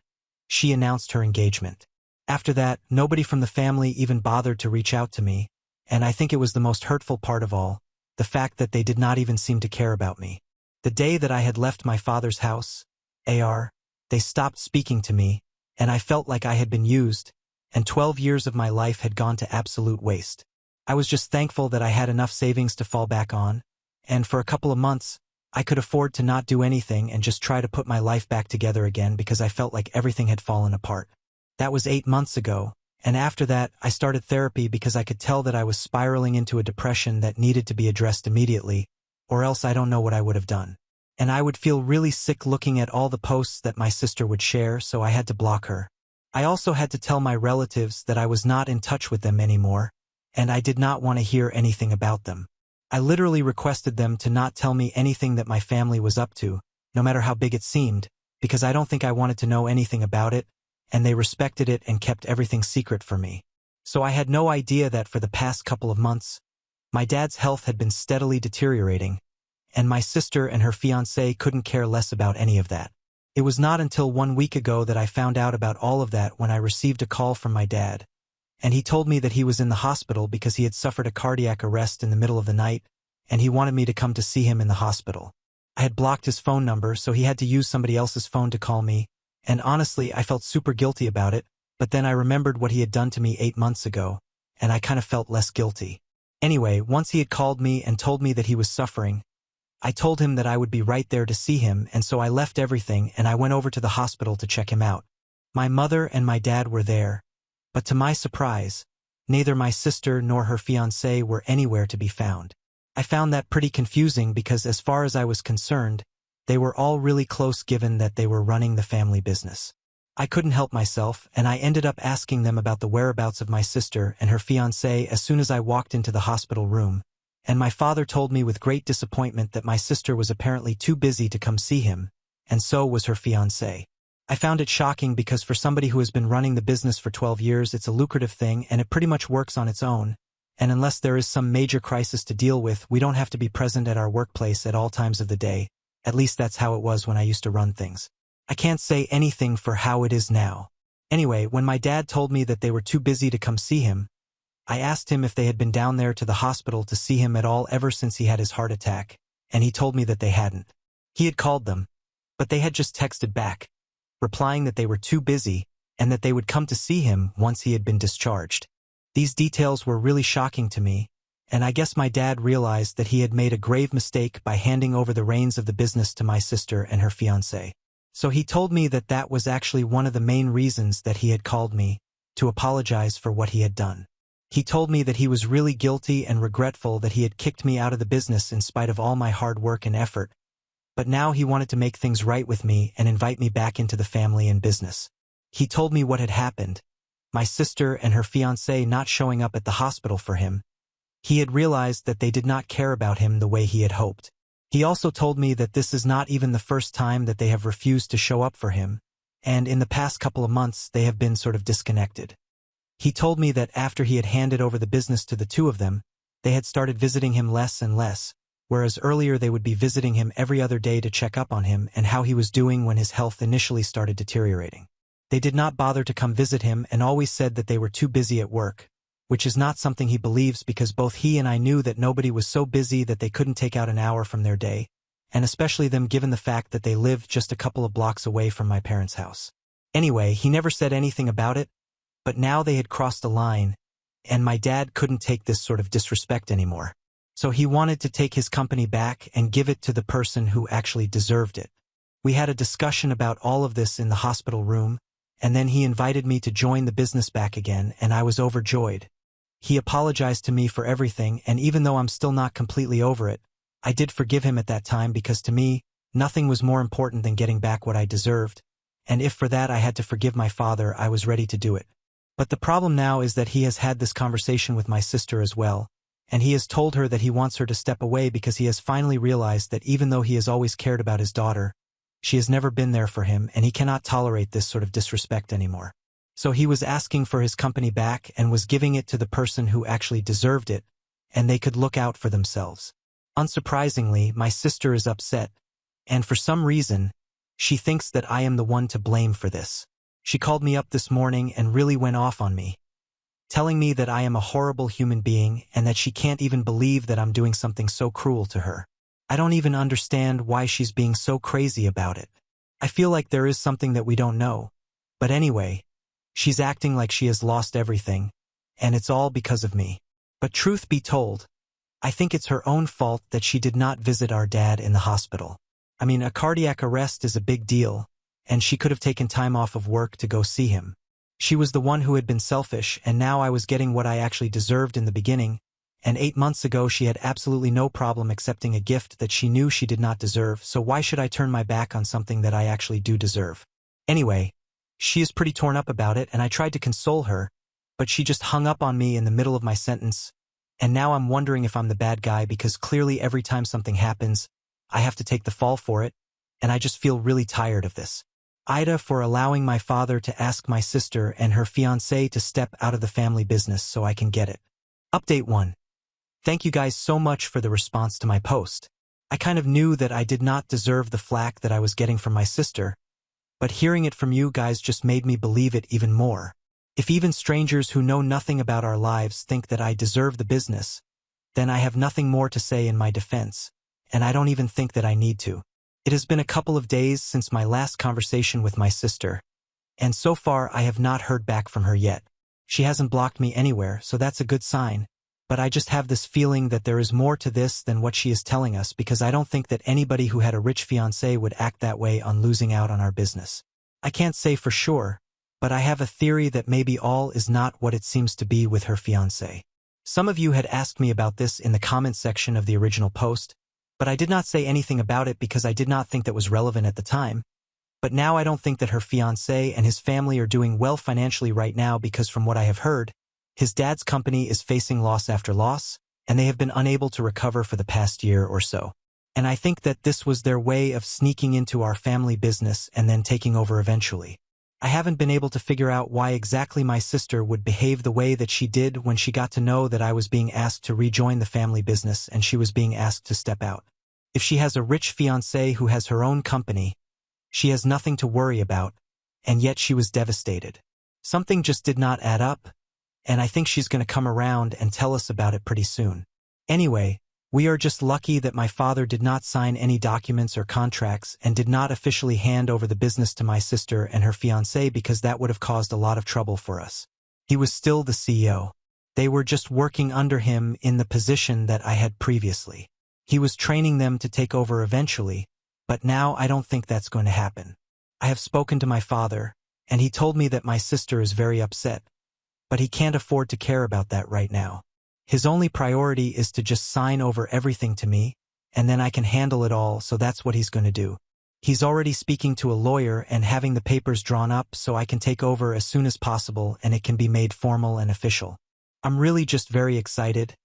she announced her engagement. After that, nobody from the family even bothered to reach out to me, and I think it was the most hurtful part of all, the fact that they did not even seem to care about me. The day that I had left my father's house, they stopped speaking to me, and I felt like I had been used, and 12 years of my life had gone to absolute waste. I was just thankful that I had enough savings to fall back on, and for a couple of months, I could afford to not do anything and just try to put my life back together again because I felt like everything had fallen apart. That was 8 months ago, and after that, I started therapy because I could tell that I was spiraling into a depression that needed to be addressed immediately, or else I don't know what I would have done. And I would feel really sick looking at all the posts that my sister would share, so I had to block her. I also had to tell my relatives that I was not in touch with them anymore, and I did not want to hear anything about them. I literally requested them to not tell me anything that my family was up to, no matter how big it seemed, because I don't think I wanted to know anything about it, and they respected it and kept everything secret for me. So I had no idea that for the past couple of months, my dad's health had been steadily deteriorating, and my sister and her fiancé couldn't care less about any of that. It was not until 1 week ago that I found out about all of that when I received a call from my dad, and he told me that he was in the hospital because he had suffered a cardiac arrest in the middle of the night, and he wanted me to come to see him in the hospital. I had blocked his phone number, so he had to use somebody else's phone to call me, and honestly, I felt super guilty about it, but then I remembered what he had done to me 8 months ago, and I kind of felt less guilty. Anyway, once he had called me and told me that he was suffering, I told him that I would be right there to see him, and so I left everything and I went over to the hospital to check him out. My mother and my dad were there, but to my surprise, neither my sister nor her fiancé were anywhere to be found. I found that pretty confusing because as far as I was concerned, they were all really close given that they were running the family business. I couldn't help myself, and I ended up asking them about the whereabouts of my sister and her fiancé as soon as I walked into the hospital room, and my father told me with great disappointment that my sister was apparently too busy to come see him, and so was her fiancé. I found it shocking because for somebody who has been running the business for 12 years, it's a lucrative thing and it pretty much works on its own, and unless there is some major crisis to deal with, we don't have to be present at our workplace at all times of the day. At least that's how it was when I used to run things. I can't say anything for how it is now. Anyway, when my dad told me that they were too busy to come see him, I asked him if they had been down there to the hospital to see him at all ever since he had his heart attack, and he told me that they hadn't. He had called them, but they had just texted back, replying that they were too busy and that they would come to see him once he had been discharged. These details were really shocking to me, and I guess my dad realized that he had made a grave mistake by handing over the reins of the business to my sister and her fiancé. So he told me that that was actually one of the main reasons that he had called me, to apologize for what he had done. He told me that he was really guilty and regretful that he had kicked me out of the business in spite of all my hard work and effort, but now he wanted to make things right with me and invite me back into the family and business. He told me what had happened, my sister and her fiancé not showing up at the hospital for him. He had realized that they did not care about him the way he had hoped. He also told me that this is not even the first time that they have refused to show up for him, and in the past couple of months they have been sort of disconnected. He told me that after he had handed over the business to the two of them, they had started visiting him less and less, whereas earlier they would be visiting him every other day to check up on him and how he was doing when his health initially started deteriorating. They did not bother to come visit him and always said that they were too busy at work, which is not something he believes because both he and I knew that nobody was so busy that they couldn't take out an hour from their day, and especially them given the fact that they lived just a couple of blocks away from my parents' house. Anyway, he never said anything about it, but now they had crossed a line, and my dad couldn't take this sort of disrespect anymore. So he wanted to take his company back and give it to the person who actually deserved it. We had a discussion about all of this in the hospital room, and then he invited me to join the business back again, and I was overjoyed. He apologized to me for everything, and even though I'm still not completely over it, I did forgive him at that time because to me, nothing was more important than getting back what I deserved, and if for that I had to forgive my father, I was ready to do it. But the problem now is that he has had this conversation with my sister as well, and he has told her that he wants her to step away because he has finally realized that even though he has always cared about his daughter, she has never been there for him and he cannot tolerate this sort of disrespect anymore. So he was asking for his company back and was giving it to the person who actually deserved it, and they could look out for themselves. Unsurprisingly, my sister is upset, and for some reason, she thinks that I am the one to blame for this. She called me up this morning and really went off on me, telling me that I am a horrible human being and that she can't even believe that I'm doing something so cruel to her. I don't even understand why she's being so crazy about it. I feel like there is something that we don't know. But anyway, she's acting like she has lost everything, and it's all because of me. But truth be told, I think it's her own fault that she did not visit our dad in the hospital. I mean, a cardiac arrest is a big deal, and she could have taken time off of work to go see him. She was the one who had been selfish, and now I was getting what I actually deserved in the beginning, and 8 months ago she had absolutely no problem accepting a gift that she knew she did not deserve, so why should I turn my back on something that I actually do deserve? Anyway, she is pretty torn up about it, and I tried to console her, but she just hung up on me in the middle of my sentence, and now I'm wondering if I'm the bad guy because clearly every time something happens, I have to take the fall for it, and I just feel really tired of this. Aita for allowing my father to ask my sister and her fiancé to step out of the family business so I can get it. Update 1. Thank you guys so much for the response to my post. I kind of knew that I did not deserve the flack that I was getting from my sister, but hearing it from you guys just made me believe it even more. If even strangers who know nothing about our lives think that I deserve the business, then I have nothing more to say in my defense, and I don't even think that I need to. It has been a couple of days since my last conversation with my sister, and so far I have not heard back from her yet. She hasn't blocked me anywhere, so that's a good sign. But I just have this feeling that there is more to this than what she is telling us, because I don't think that anybody who had a rich fiancé would act that way on losing out on our business. I can't say for sure, but I have a theory that maybe all is not what it seems to be with her fiancé. Some of you had asked me about this in the comments section of the original post, but I did not say anything about it because I did not think that was relevant at the time. But now I don't think that her fiancé and his family are doing well financially right now, because from what I have heard, his dad's company is facing loss after loss, and they have been unable to recover for the past year or so. And I think that this was their way of sneaking into our family business and then taking over eventually. I haven't been able to figure out why exactly my sister would behave the way that she did when she got to know that I was being asked to rejoin the family business and she was being asked to step out. If she has a rich fiancé who has her own company, she has nothing to worry about, and yet she was devastated. Something just did not add up, and I think she's going to come around and tell us about it pretty soon. Anyway, we are just lucky that my father did not sign any documents or contracts and did not officially hand over the business to my sister and her fiancé, because that would have caused a lot of trouble for us. He was still the CEO. They were just working under him in the position that I had previously. He was training them to take over eventually, but now I don't think that's going to happen. I have spoken to my father, and he told me that my sister is very upset, but he can't afford to care about that right now. His only priority is to just sign over everything to me, and then I can handle it all, so that's what he's going to do. He's already speaking to a lawyer and having the papers drawn up so I can take over as soon as possible and it can be made formal and official. I'm really just very excited,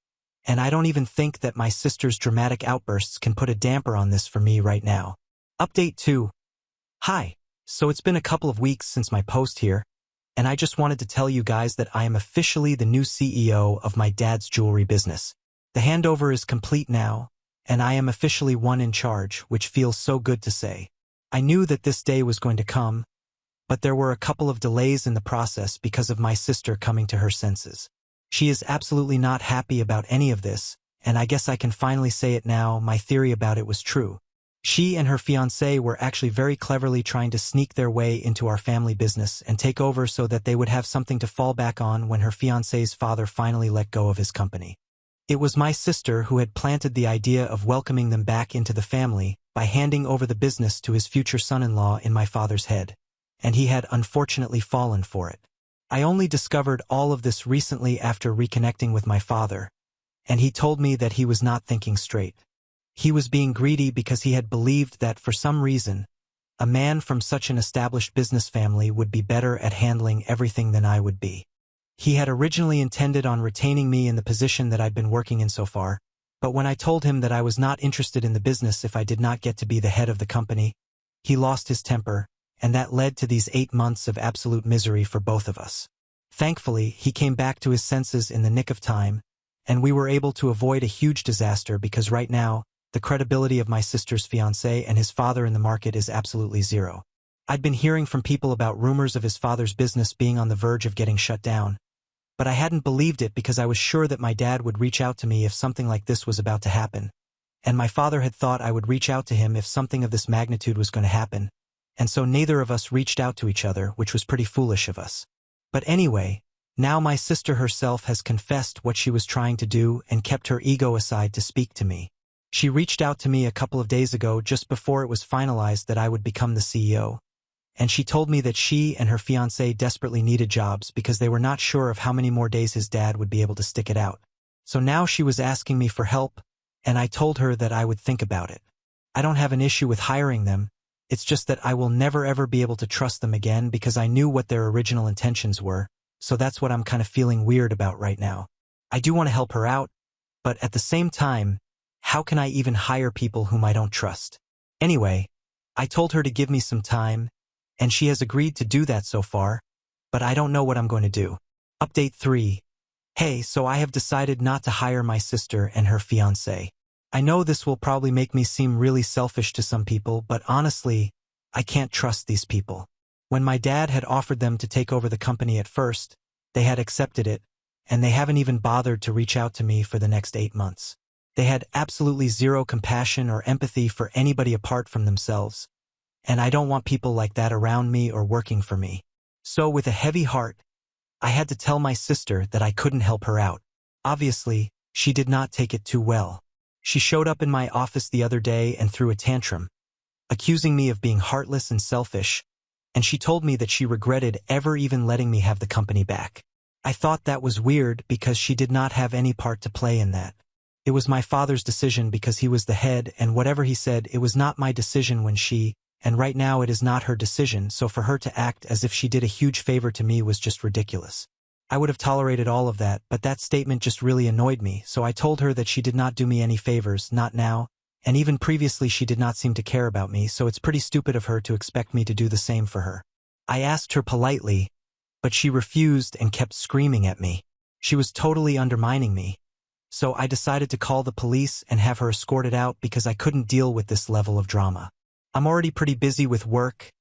and I don't even think that my sister's dramatic outbursts can put a damper on this for me right now. Update 2. Hi. So it's been a couple of weeks since my post here, and I just wanted to tell you guys that I am officially the new CEO of my dad's jewelry business. The handover is complete now, and I am officially one in charge, which feels so good to say. I knew that this day was going to come, but there were a couple of delays in the process because of my sister coming to her senses. She is absolutely not happy about any of this, and I guess I can finally say it now, my theory about it was true. She and her fiancé were actually very cleverly trying to sneak their way into our family business and take over so that they would have something to fall back on when her fiancé's father finally let go of his company. It was my sister who had planted the idea of welcoming them back into the family by handing over the business to his future son-in-law in my father's head, and he had unfortunately fallen for it. I only discovered all of this recently after reconnecting with my father, and he told me that he was not thinking straight. He was being greedy because he had believed that for some reason, a man from such an established business family would be better at handling everything than I would be. He had originally intended on retaining me in the position that I'd been working in so far, but when I told him that I was not interested in the business if I did not get to be the head of the company, he lost his temper, and that led to these 8 months of absolute misery for both of us. Thankfully, he came back to his senses in the nick of time, and we were able to avoid a huge disaster because right now, the credibility of my sister's fiancé and his father in the market is absolutely zero. I'd been hearing from people about rumors of his father's business being on the verge of getting shut down, but I hadn't believed it because I was sure that my dad would reach out to me if something like this was about to happen, and my father had thought I would reach out to him if something of this magnitude was going to happen, and so neither of us reached out to each other, which was pretty foolish of us. But anyway, now my sister herself has confessed what she was trying to do and kept her ego aside to speak to me. She reached out to me a couple of days ago just before it was finalized that I would become the CEO, and she told me that she and her fiancé desperately needed jobs because they were not sure of how many more days his dad would be able to stick it out. So now she was asking me for help, and I told her that I would think about it. I don't have an issue with hiring them, it's just that I will never ever be able to trust them again because I knew what their original intentions were, so that's what I'm kind of feeling weird about right now. I do want to help her out, but at the same time, how can I even hire people whom I don't trust? Anyway, I told her to give me some time, and she has agreed to do that so far, but I don't know what I'm going to do. Update 3. Hey, so I have decided not to hire my sister and her fiancé. I know this will probably make me seem really selfish to some people, but honestly, I can't trust these people. When my dad had offered them to take over the company at first, they had accepted it, and they haven't even bothered to reach out to me for the next 8 months. They had absolutely zero compassion or empathy for anybody apart from themselves, and I don't want people like that around me or working for me. So with a heavy heart, I had to tell my sister that I couldn't help her out. Obviously, she did not take it too well. She showed up in my office the other day and threw a tantrum, accusing me of being heartless and selfish, and she told me that she regretted ever even letting me have the company back. I thought that was weird because she did not have any part to play in that. It was my father's decision because he was the head, and whatever he said, it was not my decision when and right now it is not her decision, so for her to act as if she did a huge favor to me was just ridiculous. I would have tolerated all of that, but that statement just really annoyed me, so I told her that she did not do me any favors, not now, and even previously she did not seem to care about me, so it's pretty stupid of her to expect me to do the same for her. I asked her politely, but she refused and kept screaming at me. She was totally undermining me. So I decided to call the police and have her escorted out because I couldn't deal with this level of drama. I'm already pretty busy with work,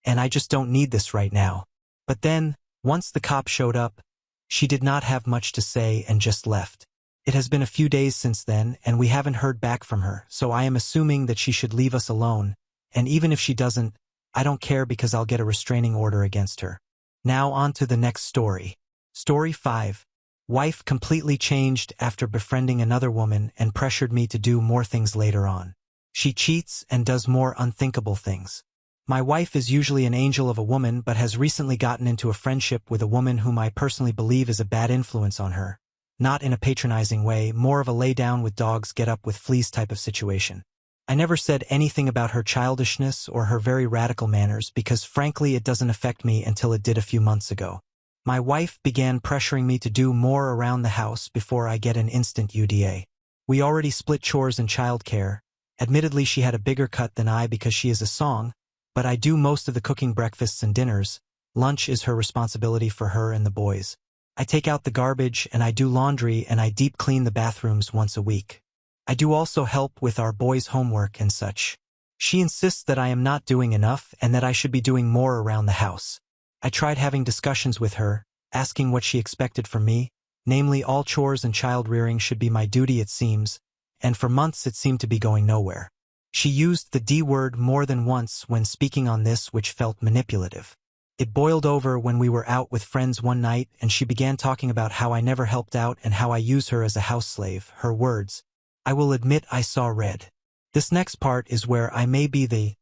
and I just don't need this right now. But then, once the cop showed up, she did not have much to say and just left. It has been a few days since then, and we haven't heard back from her, so I am assuming that she should leave us alone, and even if she doesn't, I don't care because I'll get a restraining order against her. Now on to the next story. Story 5. Wife completely changed after befriending another woman and pressured me to do more things later on. She cheats and does more unthinkable things. My wife is usually an angel of a woman but has recently gotten into a friendship with a woman whom I personally believe is a bad influence on her. Not in a patronizing way, more of a lay down with dogs get up with fleas type of situation. I never said anything about her childishness or her very radical manners because frankly it doesn't affect me until it did a few months ago. My wife began pressuring me to do more around the house before I get an instant UDA. We already split chores and childcare. Admittedly she had a bigger cut than I because she is a song, but I do most of the cooking breakfasts and dinners. Lunch is her responsibility for her and the boys. I take out the garbage and I do laundry and I deep clean the bathrooms once a week. I do also help with our boys' homework and such. She insists that I am not doing enough and that I should be doing more around the house. I tried having discussions with her, asking what she expected from me, namely all chores and child-rearing should be my duty it seems, and for months it seemed to be going nowhere. She used the D word more than once when speaking on this, which felt manipulative. It boiled over when we were out with friends one night and she began talking about how I never helped out and how I use her as a house slave, her words. I will admit I saw red. This next part is where I may be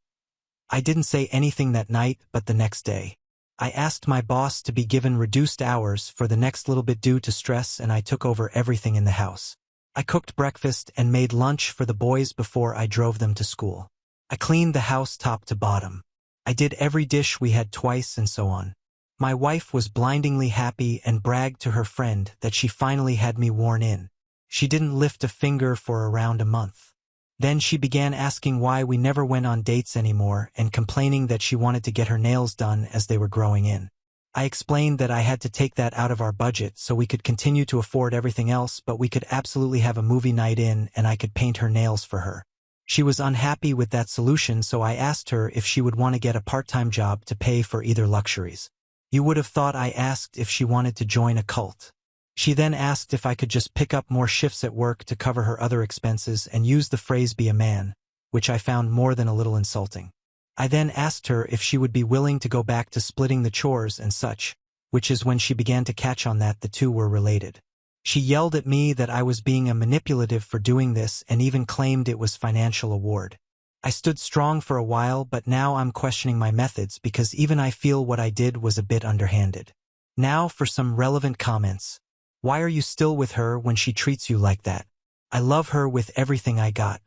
I didn't say anything that night, but the next day. I asked my boss to be given reduced hours for the next little bit due to stress and I took over everything in the house. I cooked breakfast and made lunch for the boys before I drove them to school. I cleaned the house top to bottom. I did every dish we had twice and so on. My wife was blindingly happy and bragged to her friend that she finally had me worn in. She didn't lift a finger for around a month. Then she began asking why we never went on dates anymore and complaining that she wanted to get her nails done as they were growing in. I explained that I had to take that out of our budget so we could continue to afford everything else, but we could absolutely have a movie night in and I could paint her nails for her. She was unhappy with that solution, so I asked her if she would want to get a part-time job to pay for either luxuries. You would have thought I asked if she wanted to join a cult. She then asked if I could just pick up more shifts at work to cover her other expenses and use the phrase be a man, which I found more than a little insulting. I then asked her if she would be willing to go back to splitting the chores and such, which is when she began to catch on that the two were related. She yelled at me that I was being a manipulative for doing this and even claimed it was financial award. I stood strong for a while, but now I'm questioning my methods because even I feel what I did was a bit underhanded. Now for some relevant comments. Why are you still with her when she treats you like that? I love her with everything I got.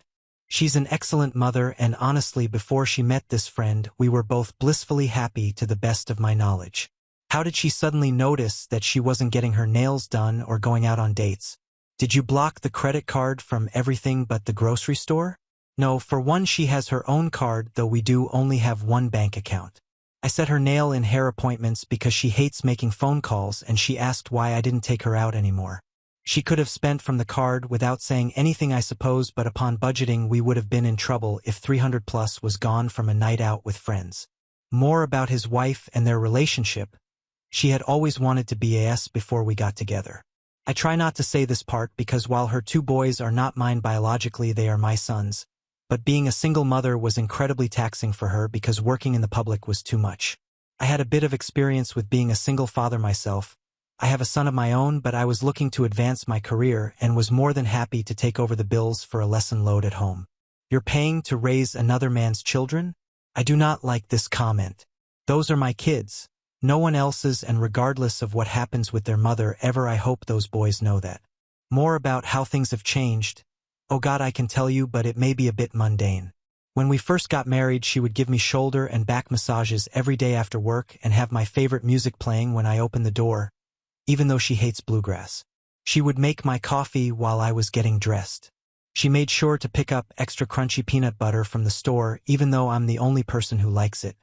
She's an excellent mother and honestly before she met this friend we were both blissfully happy to the best of my knowledge. How did she suddenly notice that she wasn't getting her nails done or going out on dates? Did you block the credit card from everything but the grocery store? No, for one she has her own card though we do only have one bank account. I set her nail and hair appointments because she hates making phone calls and she asked why I didn't take her out anymore. She could have spent from the card without saying anything I suppose, but upon budgeting we would have been in trouble if 300 plus was gone from a night out with friends. More about his wife and their relationship. She had always wanted to be AS before we got together. I try not to say this part because while her two boys are not mine biologically, they are my sons. But being a single mother was incredibly taxing for her because working in the public was too much. I had a bit of experience with being a single father myself, I have a son of my own, but I was looking to advance my career and was more than happy to take over the bills for a lesson load at home. You're paying to raise another man's children? I do not like this comment. Those are my kids. No one else's, and regardless of what happens with their mother ever, I hope those boys know that. More about how things have changed. Oh God, I can tell you, but it may be a bit mundane. When we first got married, she would give me shoulder and back massages every day after work and have my favorite music playing when I opened the door, even though she hates bluegrass. She would make my coffee while I was getting dressed. She made sure to pick up extra crunchy peanut butter from the store, even though I'm the only person who likes it.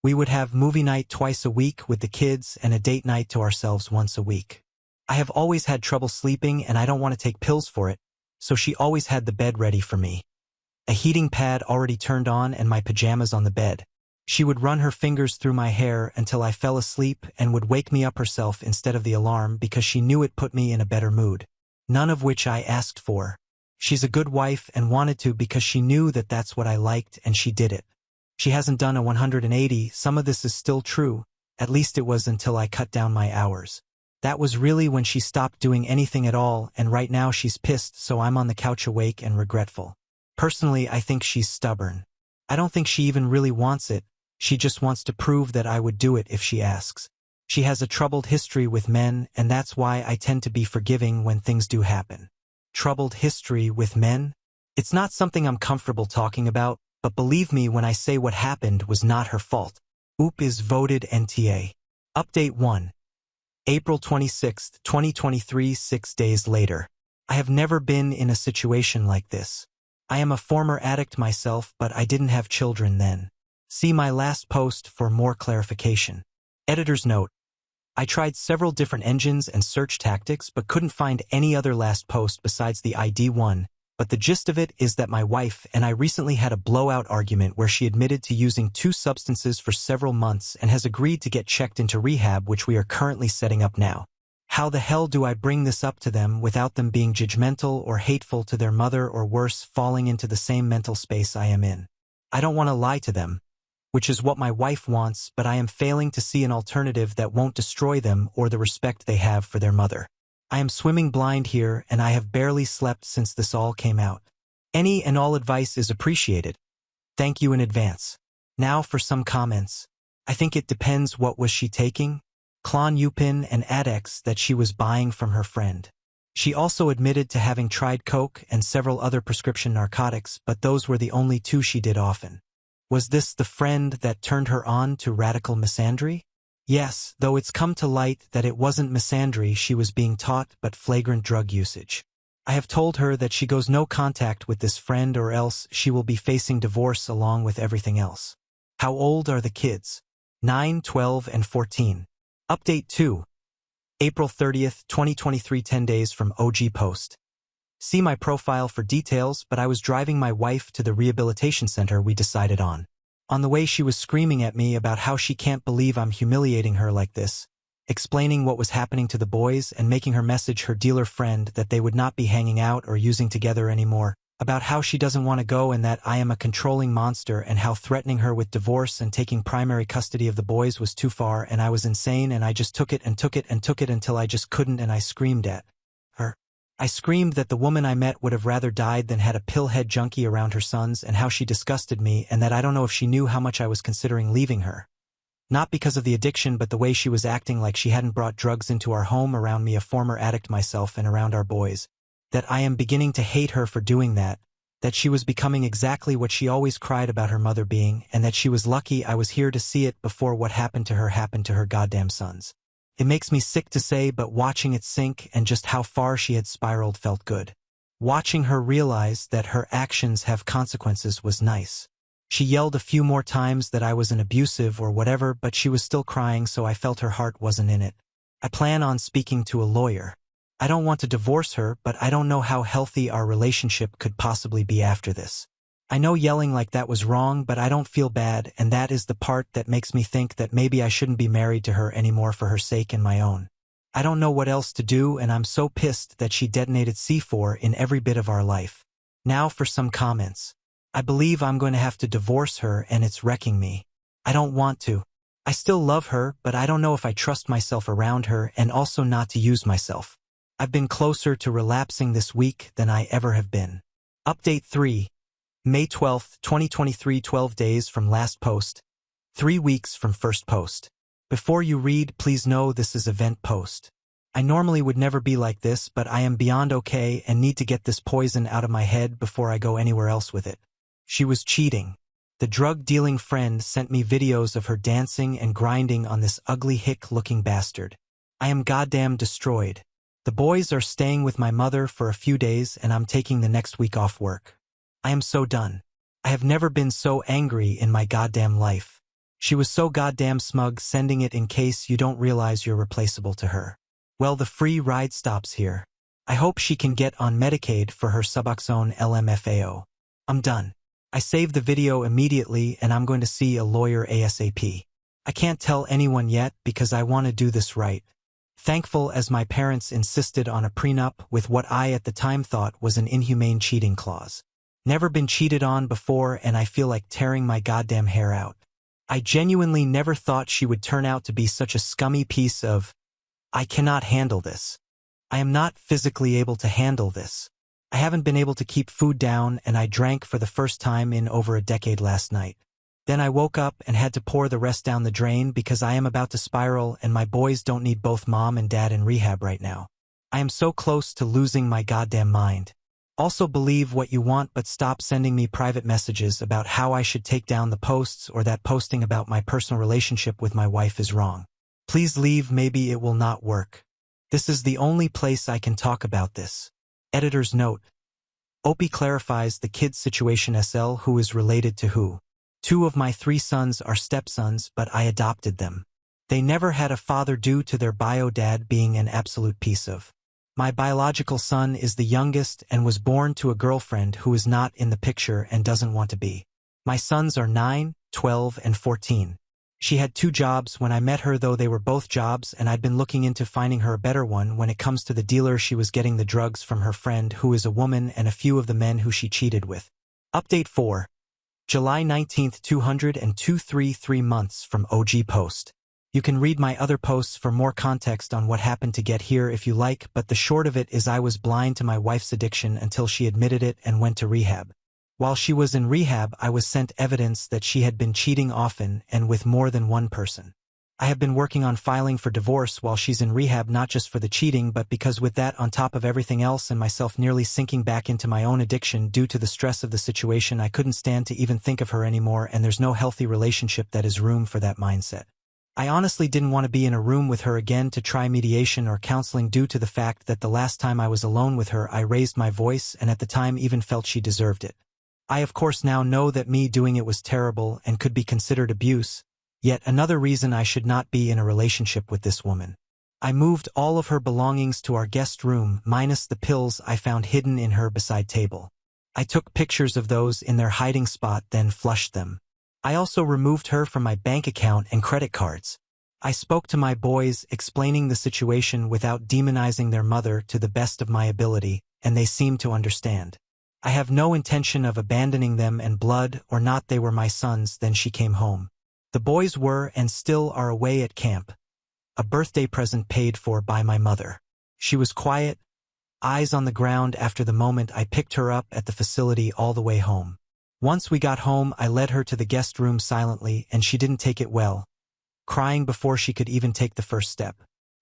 We would have movie night twice a week with the kids and a date night to ourselves once a week. I have always had trouble sleeping and I don't want to take pills for it, so she always had the bed ready for me. A heating pad already turned on and my pajamas on the bed. She would run her fingers through my hair until I fell asleep and would wake me up herself instead of the alarm because she knew it put me in a better mood. None of which I asked for. She's a good wife and wanted to because she knew that that's what I liked and she did it. She hasn't done a 180, some of this is still true, at least it was until I cut down my hours. That was really when she stopped doing anything at all, and right now she's pissed, so I'm on the couch awake and regretful. Personally, I think she's stubborn. I don't think she even really wants it, she just wants to prove that I would do it if she asks. She has a troubled history with men, and that's why I tend to be forgiving when things do happen. Troubled history with men? It's not something I'm comfortable talking about, but believe me when I say what happened was not her fault. Oop is voted NTA. Update 1. April 26, 2023, 6 days later. I have never been in a situation like this. I am a former addict myself, but I didn't have children then. See my last post for more clarification. Editor's note. I tried several different engines and search tactics but couldn't find any other last post besides the ID one, but the gist of it is that my wife and I recently had a blowout argument where she admitted to using 2 substances for several months and has agreed to get checked into rehab, which we are currently setting up now. How the hell do I bring this up to them without them being judgmental or hateful to their mother, or worse, falling into the same mental space I am in? I don't want to lie to them, which is what my wife wants, but I am failing to see an alternative that won't destroy them or the respect they have for their mother. I am swimming blind here, and I have barely slept since this all came out. Any and all advice is appreciated. Thank you in advance. Now for some comments. I think it depends. What was she taking? Clonupin and Adex that she was buying from her friend. She also admitted to having tried coke and several other prescription narcotics, but those were the only 2 she did often. Was this the friend that turned her on to radical misandry? Yes, though it's come to light that it wasn't misandry she was being taught but flagrant drug usage. I have told her that she goes no contact with this friend or else she will be facing divorce along with everything else. How old are the kids? 9, 12, and 14. Update 2. April 30th, 2023, 10 days from OG post. See my profile for details, but I was driving my wife to the rehabilitation center we decided on. On the way she was screaming at me about how she can't believe I'm humiliating her like this, explaining what was happening to the boys and making her message her dealer friend that they would not be hanging out or using together anymore, about how she doesn't want to go and that I am a controlling monster, and how threatening her with divorce and taking primary custody of the boys was too far and I was insane, and I just took it and took it and took it until I just couldn't, and I screamed at her. I screamed that the woman I met would have rather died than had a pillhead junkie around her sons, and how she disgusted me, and that I don't know if she knew how much I was considering leaving her. Not because of the addiction, but the way she was acting like she hadn't brought drugs into our home around me, a former addict myself, and around our boys. That I am beginning to hate her for doing that she was becoming exactly what she always cried about her mother being, and that she was lucky I was here to see it before what happened to her goddamn sons. It makes me sick to say, but watching it sink and just how far she had spiraled felt good. Watching her realize that her actions have consequences was nice. She yelled a few more times that I was an abusive or whatever, but she was still crying, so I felt her heart wasn't in it. I plan on speaking to a lawyer. I don't want to divorce her, but I don't know how healthy our relationship could possibly be after this. I know yelling like that was wrong, but I don't feel bad, and that is the part that makes me think that maybe I shouldn't be married to her anymore for her sake and my own. I don't know what else to do, and I'm so pissed that she detonated C4 in every bit of our life. Now for some comments. I believe I'm going to have to divorce her, and it's wrecking me. I don't want to. I still love her, but I don't know if I trust myself around her and also not to use myself. I've been closer to relapsing this week than I ever have been. Update 3. May 12, 2023, 12 days from last post. 3 weeks from first post. Before you read, please know this is event post. I normally would never be like this, but I am beyond okay and need to get this poison out of my head before I go anywhere else with it. She was cheating. The drug-dealing friend sent me videos of her dancing and grinding on this ugly hick-looking bastard. I am goddamn destroyed. The boys are staying with my mother for a few days and I'm taking the next week off work. I am so done. I have never been so angry in my goddamn life. She was so goddamn smug sending it in case you don't realize you're replaceable to her. Well, the free ride stops here. I hope she can get on Medicaid for her Suboxone LMFAO. I'm done. I saved the video immediately and I'm going to see a lawyer ASAP. I can't tell anyone yet because I want to do this right. Thankful as my parents insisted on a prenup with what I at the time thought was an inhumane cheating clause. Never been cheated on before and I feel like tearing my goddamn hair out. I genuinely never thought she would turn out to be such a scummy piece of... I cannot handle this. I am not physically able to handle this. I haven't been able to keep food down and I drank for the first time in over a decade last night. Then I woke up and had to pour the rest down the drain because I am about to spiral and my boys don't need both mom and dad in rehab right now. I am so close to losing my goddamn mind. Also believe what you want but stop sending me private messages about how I should take down the posts or that posting about my personal relationship with my wife is wrong. Please leave, maybe it will not work. This is the only place I can talk about this. Editor's note. Opie clarifies the kid's situation SL who is related to who. 2 of my 3 sons are stepsons but I adopted them. They never had a father due to their bio dad being an absolute piece of. My biological son is the youngest and was born to a girlfriend who is not in the picture and doesn't want to be. My sons are 9, 12, and 14. She had 2 jobs when I met her, though they were both jobs, and I'd been looking into finding her a better one. When it comes to the dealer, she was getting the drugs from her friend who is a woman and a few of the men who she cheated with. Update 4. July 19, 203 months from OG post. You can read my other posts for more context on what happened to get here if you like, but the short of it is I was blind to my wife's addiction until she admitted it and went to rehab. While she was in rehab, I was sent evidence that she had been cheating often and with more than one person. I have been working on filing for divorce while she's in rehab, not just for the cheating but because with that on top of everything else and myself nearly sinking back into my own addiction due to the stress of the situation, I couldn't stand to even think of her anymore, and there's no healthy relationship that is room for that mindset. I honestly didn't want to be in a room with her again to try mediation or counseling due to the fact that the last time I was alone with her I raised my voice and at the time even felt she deserved it. I of course now know that me doing it was terrible and could be considered abuse, yet another reason I should not be in a relationship with this woman. I moved all of her belongings to our guest room minus the pills I found hidden in her beside table. I took pictures of those in their hiding spot then flushed them. I also removed her from my bank account and credit cards. I spoke to my boys explaining the situation without demonizing their mother to the best of my ability, and they seemed to understand. I have no intention of abandoning them, and blood or not they were my sons. Then she came home. The boys were and still are away at camp. A birthday present paid for by my mother. She was quiet, eyes on the ground after the moment I picked her up at the facility all the way home. Once we got home, I led her to the guest room silently and she didn't take it well, crying before she could even take the first step.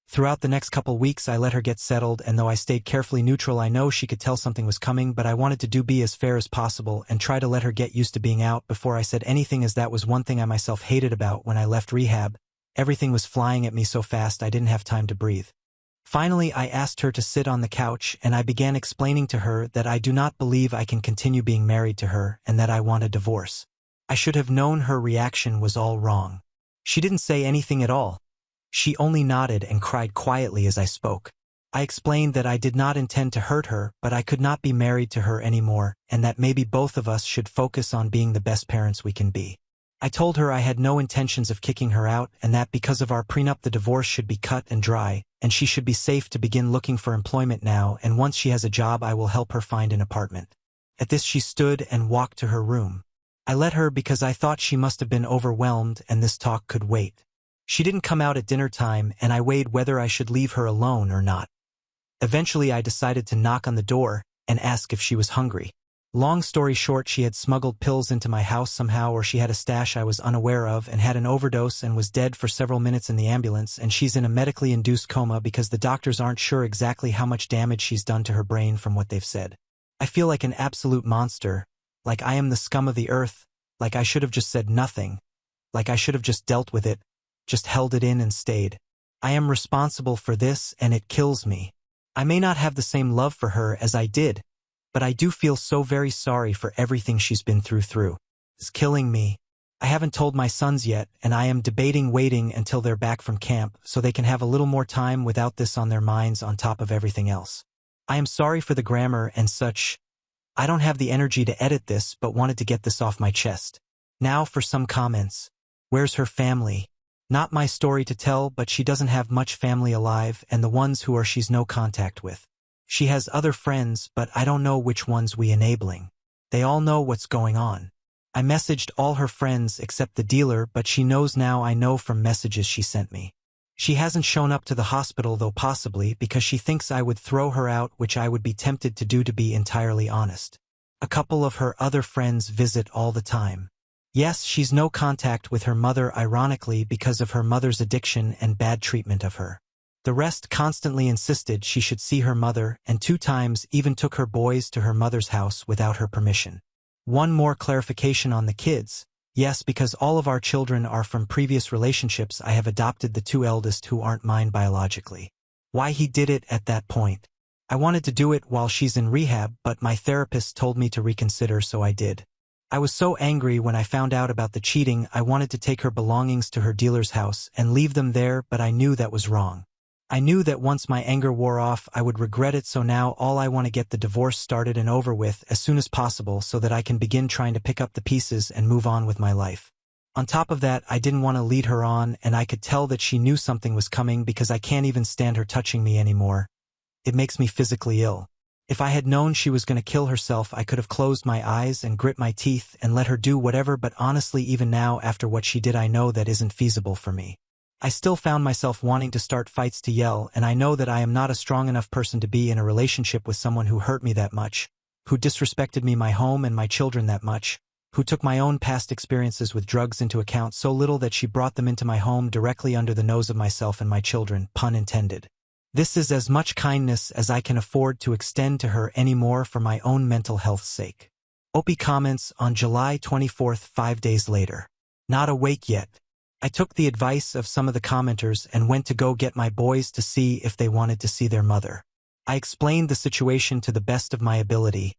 Throughout the next couple weeks I let her get settled, and though I stayed carefully neutral, I know she could tell something was coming, but I wanted to be as fair as possible and try to let her get used to being out before I said anything, as that was one thing I myself hated about when I left rehab. Everything was flying at me so fast I didn't have time to breathe. Finally, I asked her to sit on the couch and I began explaining to her that I do not believe I can continue being married to her and that I want a divorce. I should have known her reaction was all wrong. She didn't say anything at all. She only nodded and cried quietly as I spoke. I explained that I did not intend to hurt her, but I could not be married to her anymore, and that maybe both of us should focus on being the best parents we can be. I told her I had no intentions of kicking her out, and that because of our prenup the divorce should be cut and dry, and she should be safe to begin looking for employment now, and once she has a job I will help her find an apartment. At this she stood and walked to her room. I let her because I thought she must have been overwhelmed and this talk could wait. She didn't come out at dinner time, and I weighed whether I should leave her alone or not. Eventually I decided to knock on the door and ask if she was hungry. Long story short, she had smuggled pills into my house somehow, or she had a stash I was unaware of and had an overdose and was dead for several minutes in the ambulance, and she's in a medically induced coma because the doctors aren't sure exactly how much damage she's done to her brain from what they've said. I feel like an absolute monster, like I am the scum of the earth, like I should have just said nothing, like I should have just dealt with it, just held it in and stayed. I am responsible for this, and it kills me. I may not have the same love for her as I did, but I do feel so very sorry for everything she's been through. It's killing me. I haven't told my sons yet, and I am debating waiting until they're back from camp so they can have a little more time without this on their minds on top of everything else. I am sorry for the grammar and such. I don't have the energy to edit this, but wanted to get this off my chest. Now for some comments. Where's her family? Not my story to tell, but she doesn't have much family alive, and the ones who are she's no contact with. She has other friends, but I don't know which ones we enabling. They all know what's going on. I messaged all her friends except the dealer, but she knows now, I know from messages she sent me. She hasn't shown up to the hospital though, possibly because she thinks I would throw her out, which I would be tempted to do, to be entirely honest. A couple of her other friends visit all the time. Yes, she's no contact with her mother, ironically because of her mother's addiction and bad treatment of her. The rest constantly insisted she should see her mother, and 2 times even took her boys to her mother's house without her permission. One more clarification on the kids. Yes, because all of our children are from previous relationships, I have adopted the 2 eldest who aren't mine biologically. Why he did it at that point? I wanted to do it while she's in rehab, but my therapist told me to reconsider, so I did. I was so angry when I found out about the cheating, I wanted to take her belongings to her dealer's house and leave them there, but I knew that was wrong. I knew that once my anger wore off, I would regret it, so now all I want to get the divorce started and over with as soon as possible so that I can begin trying to pick up the pieces and move on with my life. On top of that, I didn't want to lead her on, and I could tell that she knew something was coming because I can't even stand her touching me anymore. It makes me physically ill. If I had known she was going to kill herself, I could have closed my eyes and grit my teeth and let her do whatever, but honestly, even now, after what she did, I know that isn't feasible for me. I still found myself wanting to start fights, to yell, and I know that I am not a strong enough person to be in a relationship with someone who hurt me that much, who disrespected me, my home, and my children that much, who took my own past experiences with drugs into account so little that she brought them into my home directly under the nose of myself and my children, pun intended. This is as much kindness as I can afford to extend to her anymore for my own mental health's sake. Opie comments on July 24th, 5 days later. Not awake yet. I took the advice of some of the commenters and went to go get my boys to see if they wanted to see their mother. I explained the situation to the best of my ability,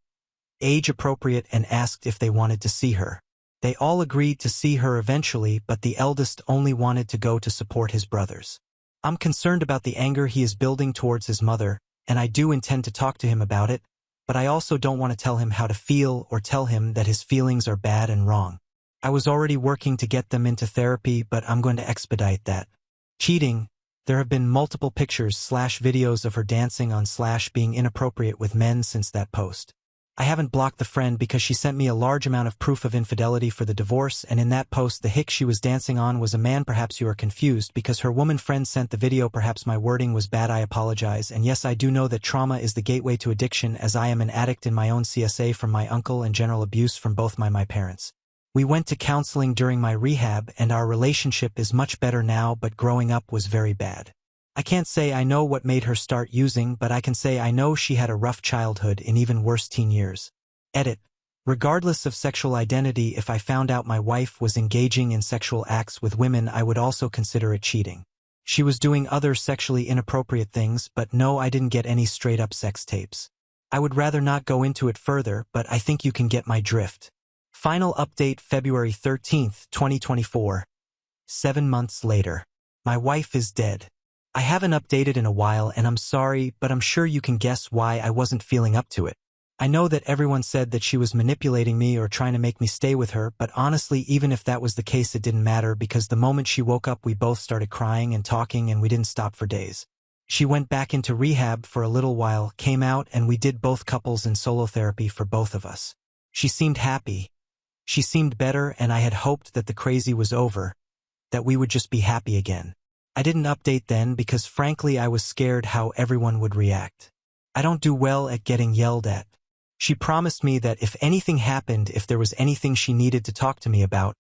age appropriate, and asked if they wanted to see her. They all agreed to see her eventually, but the eldest only wanted to go to support his brothers. I'm concerned about the anger he is building towards his mother, and I do intend to talk to him about it, but I also don't want to tell him how to feel or tell him that his feelings are bad and wrong. I was already working to get them into therapy, but I'm going to expedite that. Cheating. There have been multiple pictures/videos of her dancing on/being inappropriate with men since that post. I haven't blocked the friend because she sent me a large amount of proof of infidelity for the divorce, and in that post the hick she was dancing on was a man. Perhaps you are confused because her woman friend sent the video. Perhaps my wording was bad, I apologize, and yes, I do know that trauma is the gateway to addiction, as I am an addict in my own CSA from my uncle and general abuse from both my parents. We went to counseling during my rehab and our relationship is much better now, but growing up was very bad. I can't say I know what made her start using, but I can say I know she had a rough childhood and even worse teen years. Edit. Regardless of sexual identity, if I found out my wife was engaging in sexual acts with women, I would also consider it cheating. She was doing other sexually inappropriate things, but no, I didn't get any straight-up sex tapes. I would rather not go into it further, but I think you can get my drift. Final update February 13th, 2024. 7 months later. My wife is dead. I haven't updated in a while and I'm sorry, but I'm sure you can guess why I wasn't feeling up to it. I know that everyone said that she was manipulating me or trying to make me stay with her, but honestly, even if that was the case, it didn't matter because the moment she woke up we both started crying and talking and we didn't stop for days. She went back into rehab for a little while, came out, and we did both couples and solo therapy for both of us. She seemed happy. She seemed better, and I had hoped that the crazy was over, that we would just be happy again. I didn't update then because frankly I was scared how everyone would react. I don't do well at getting yelled at. She promised me that if anything happened, if there was anything she needed to talk to me about,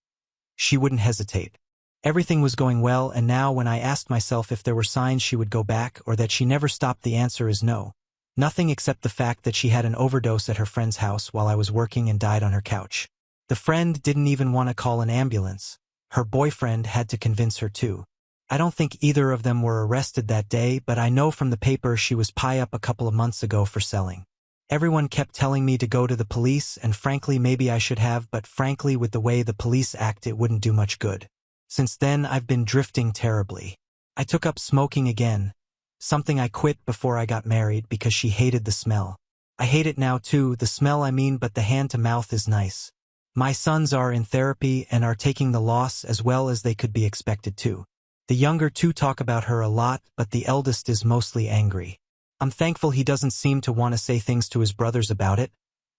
she wouldn't hesitate. Everything was going well, and now when I asked myself if there were signs she would go back or that she never stopped, the answer is no. Nothing except the fact that she had an overdose at her friend's house while I was working and died on her couch. The friend didn't even want to call an ambulance. Her boyfriend had to convince her to. I don't think either of them were arrested that day, but I know from the paper she was pie up a couple of months ago for selling. Everyone kept telling me to go to the police, and frankly maybe I should have, but frankly with the way the police act it wouldn't do much good. Since then I've been drifting terribly. I took up smoking again, something I quit before I got married because she hated the smell. I hate it now too, the smell I mean, but the hand to mouth is nice. My sons are in therapy and are taking the loss as well as they could be expected to. The younger two talk about her a lot, but the eldest is mostly angry. I'm thankful he doesn't seem to want to say things to his brothers about it,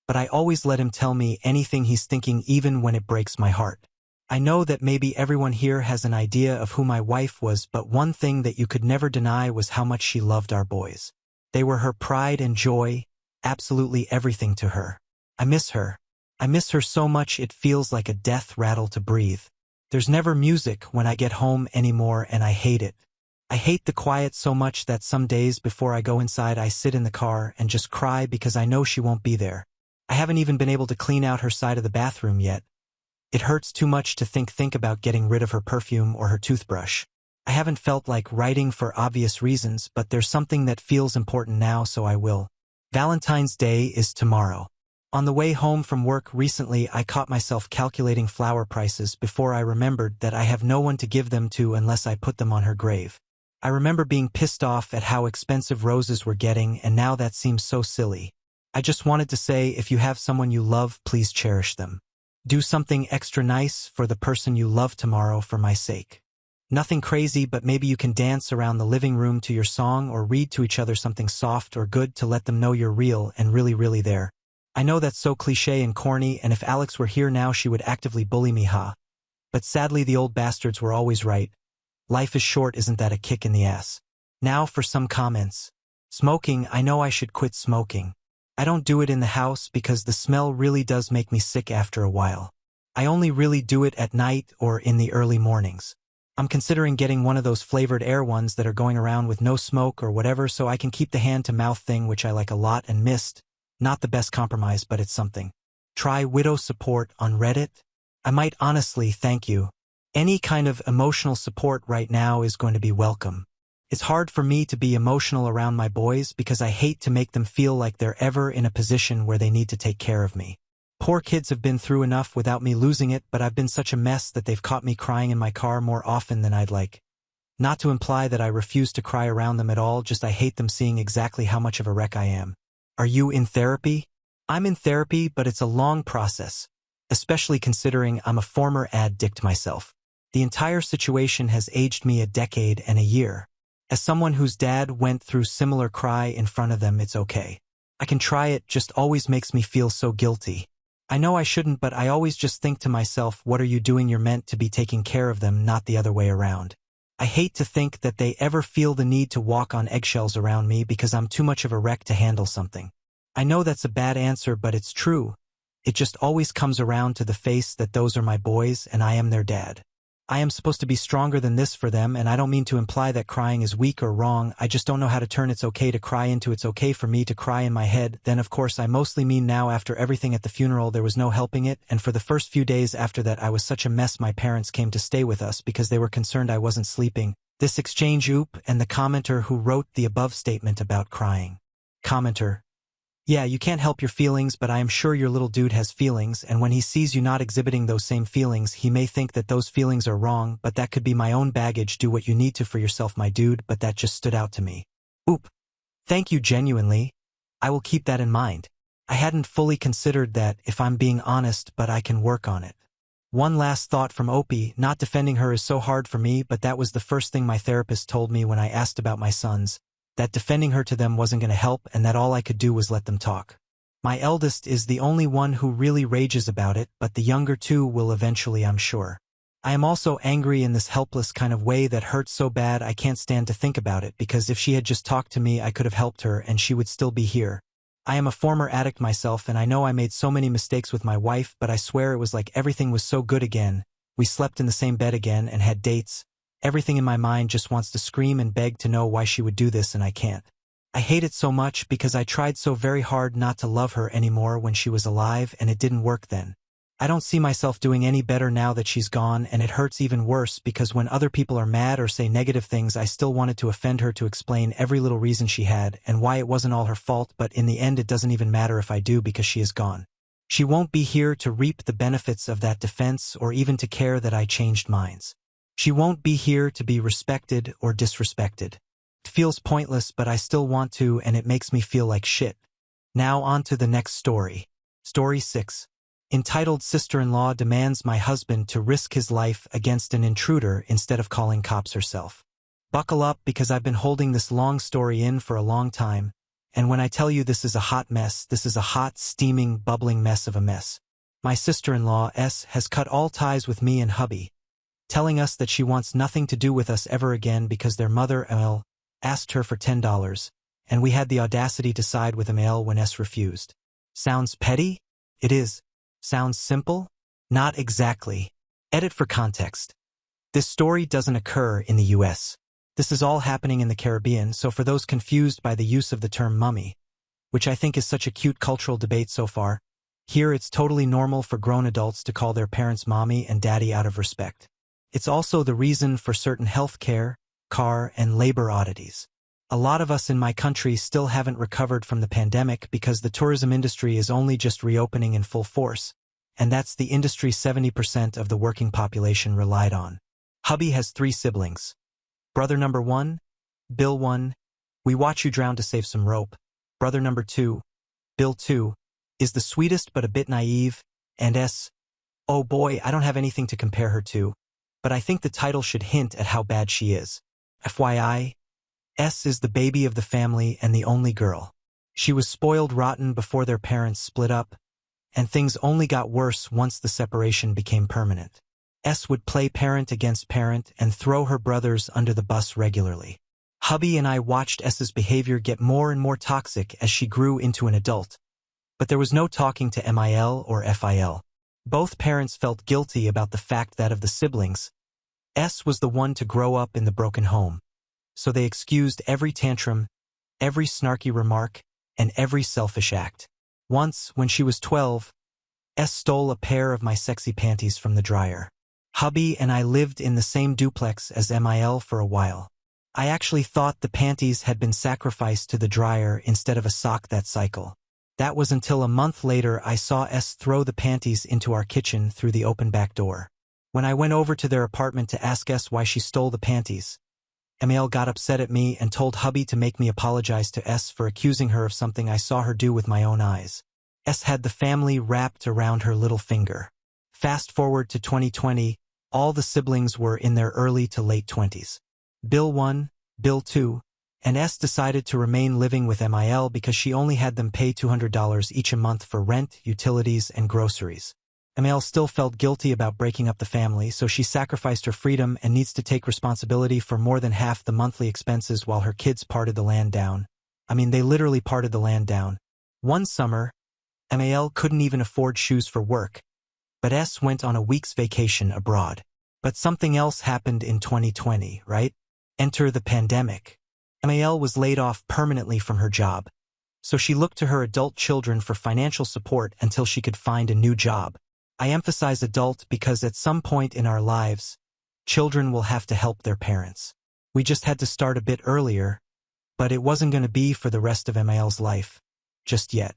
but I always let him tell me anything he's thinking even when it breaks my heart. I know that maybe everyone here has an idea of who my wife was, but one thing that you could never deny was how much she loved our boys. They were her pride and joy, absolutely everything to her. I miss her. I miss her so much it feels like a death rattle to breathe. There's never music when I get home anymore and I hate it. I hate the quiet so much that some days before I go inside I sit in the car and just cry because I know she won't be there. I haven't even been able to clean out her side of the bathroom yet. It hurts too much to think about getting rid of her perfume or her toothbrush. I haven't felt like writing for obvious reasons, but there's something that feels important now, so I will. Valentine's Day is tomorrow. On the way home from work recently I caught myself calculating flower prices before I remembered that I have no one to give them to unless I put them on her grave. I remember being pissed off at how expensive roses were getting, and now that seems so silly. I just wanted to say, if you have someone you love, please cherish them. Do something extra nice for the person you love tomorrow for my sake. Nothing crazy, but maybe you can dance around the living room to your song or read to each other something soft or good to let them know you're real and really there. I know that's so cliché and corny, and if Alex were here now she would actively bully me, But sadly the old bastards were always right. Life is short, isn't that a kick in the ass? Now for some comments. Smoking, I know I should quit smoking. I don't do it in the house because the smell really does make me sick after a while. I only really do it at night or in the early mornings. I'm considering getting one of those flavored air ones that are going around with no smoke or whatever so I can keep the hand-to-mouth thing, which I like a lot, and mist. Not the best compromise, but it's something. Try widow support on Reddit. I might honestly thank you. Any kind of emotional support right now is going to be welcome. It's hard for me to be emotional around my boys because I hate to make them feel like they're ever in a position where they need to take care of me. Poor kids have been through enough without me losing it, but I've been such a mess that they've caught me crying in my car more often than I'd like. Not to imply that I refuse to cry around them at all, just I hate them seeing exactly how much of a wreck I am. Are you in therapy? I'm in therapy, but it's a long process, especially considering I'm a former addict myself. The entire situation has aged me a decade and a year. As someone whose dad went through similar, cry in front of them, it's okay. I can try it, just always makes me feel so guilty. I know I shouldn't, but I always just think to myself, what are you doing? You're meant to be taking care of them, not the other way around. I hate to think that they ever feel the need to walk on eggshells around me because I'm too much of a wreck to handle something. I know that's a bad answer, but it's true. It just always comes around to the face that those are my boys and I am their dad. I am supposed to be stronger than this for them, and I don't mean to imply that crying is weak or wrong, I just don't know how to turn it's okay to cry into it's okay for me to cry in my head. Then of course I mostly mean now after everything at the funeral there was no helping it, and for the first few days after that I was such a mess my parents came to stay with us because they were concerned I wasn't sleeping. This exchange and the commenter who wrote the above statement about crying. Commenter: yeah, you can't help your feelings, but I am sure your little dude has feelings, and when he sees you not exhibiting those same feelings, he may think that those feelings are wrong, but that could be my own baggage. Do what you need to for yourself, my dude, but that just stood out to me. Oop. Thank you genuinely. I will keep that in mind. I hadn't fully considered that, if I'm being honest, but I can work on it. One last thought from Opie: not defending her is so hard for me, but that was the first thing my therapist told me when I asked about my sons. That defending her to them wasn't going to help and that all I could do was let them talk. My eldest is the only one who really rages about it, but the younger two will eventually, I'm sure. I am also angry in this helpless kind of way that hurts so bad I can't stand to think about it, because if she had just talked to me I could have helped her and she would still be here. I am a former addict myself, and I know I made so many mistakes with my wife, but I swear it was like everything was so good again. We slept in the same bed again and had dates. Everything in my mind just wants to scream and beg to know why she would do this, and I can't. I hate it so much because I tried so very hard not to love her anymore when she was alive, and it didn't work then. I don't see myself doing any better now that she's gone, and it hurts even worse because when other people are mad or say negative things, I still wanted to offend her to explain every little reason she had and why it wasn't all her fault, but in the end it doesn't even matter if I do because she is gone. She won't be here to reap the benefits of that defense or even to care that I changed minds. She won't be here to be respected or disrespected. It feels pointless, but I still want to, and it makes me feel like shit. Now on to the next story. Story 6. Entitled Sister-in-Law Demands My Husband to Risk His Life Against an Intruder Instead of Calling Cops Herself. Buckle up, because I've been holding this long story in for a long time, and when I tell you this is a hot mess, this is a hot, steaming, bubbling mess of a mess. My sister-in-law, S, has cut all ties with me and hubby, telling us that she wants nothing to do with us ever again because their mother, L, asked her for $10, and we had the audacity to side with L when S refused. Sounds petty? It is. Sounds simple? Not exactly. Edit for context. This story doesn't occur in the US. This is all happening in the Caribbean, so for those confused by the use of the term mummy, which I think is such a cute cultural debate so far, here it's totally normal for grown adults to call their parents mommy and daddy out of respect. It's also the reason for certain health care, car, and labor oddities. A lot of us in my country still haven't recovered from the pandemic because the tourism industry is only just reopening in full force, and that's the industry 70% of the working population relied on. Hubby has 3 siblings. Brother number 1, Bill 1, we watch you drown to save some rope. Brother number 2, Bill 2, is the sweetest but a bit naive, and S, oh boy, I don't have anything to compare her to, but I think the title should hint at how bad she is. FYI, S is the baby of the family and the only girl. She was spoiled rotten before their parents split up, and things only got worse once the separation became permanent. S would play parent against parent and throw her brothers under the bus regularly. Hubby and I watched S's behavior get more and more toxic as she grew into an adult, but there was no talking to MIL or FIL. Both parents felt guilty about the fact that of the siblings, S was the one to grow up in the broken home. So they excused every tantrum, every snarky remark, and every selfish act. Once, when she was 12, S stole a pair of my sexy panties from the dryer. Hubby and I lived in the same duplex as MIL for a while. I actually thought the panties had been sacrificed to the dryer instead of a sock that cycle. That was until a month later I saw S throw the panties into our kitchen through the open back door. When I went over to their apartment to ask S why she stole the panties, ML got upset at me and told hubby to make me apologize to S for accusing her of something I saw her do with my own eyes. S had the family wrapped around her little finger. Fast forward to 2020, all the siblings were in their early to late 20s. Bill 1, Bill 2, and S decided to remain living with MIL because she only had them pay $200 each a month for rent, utilities, and groceries. ML still felt guilty about breaking up the family, so she sacrificed her freedom and needs to take responsibility for more than half the monthly expenses while her kids parted the land down. I mean, they literally parted the land down. One summer, ML couldn't even afford shoes for work, but S went on a week's vacation abroad. But something else happened in 2020, right? Enter the pandemic. ML was laid off permanently from her job, so she looked to her adult children for financial support until she could find a new job. I emphasize adult because at some point in our lives, children will have to help their parents. We just had to start a bit earlier, but it wasn't going to be for the rest of MIL's life. Just yet.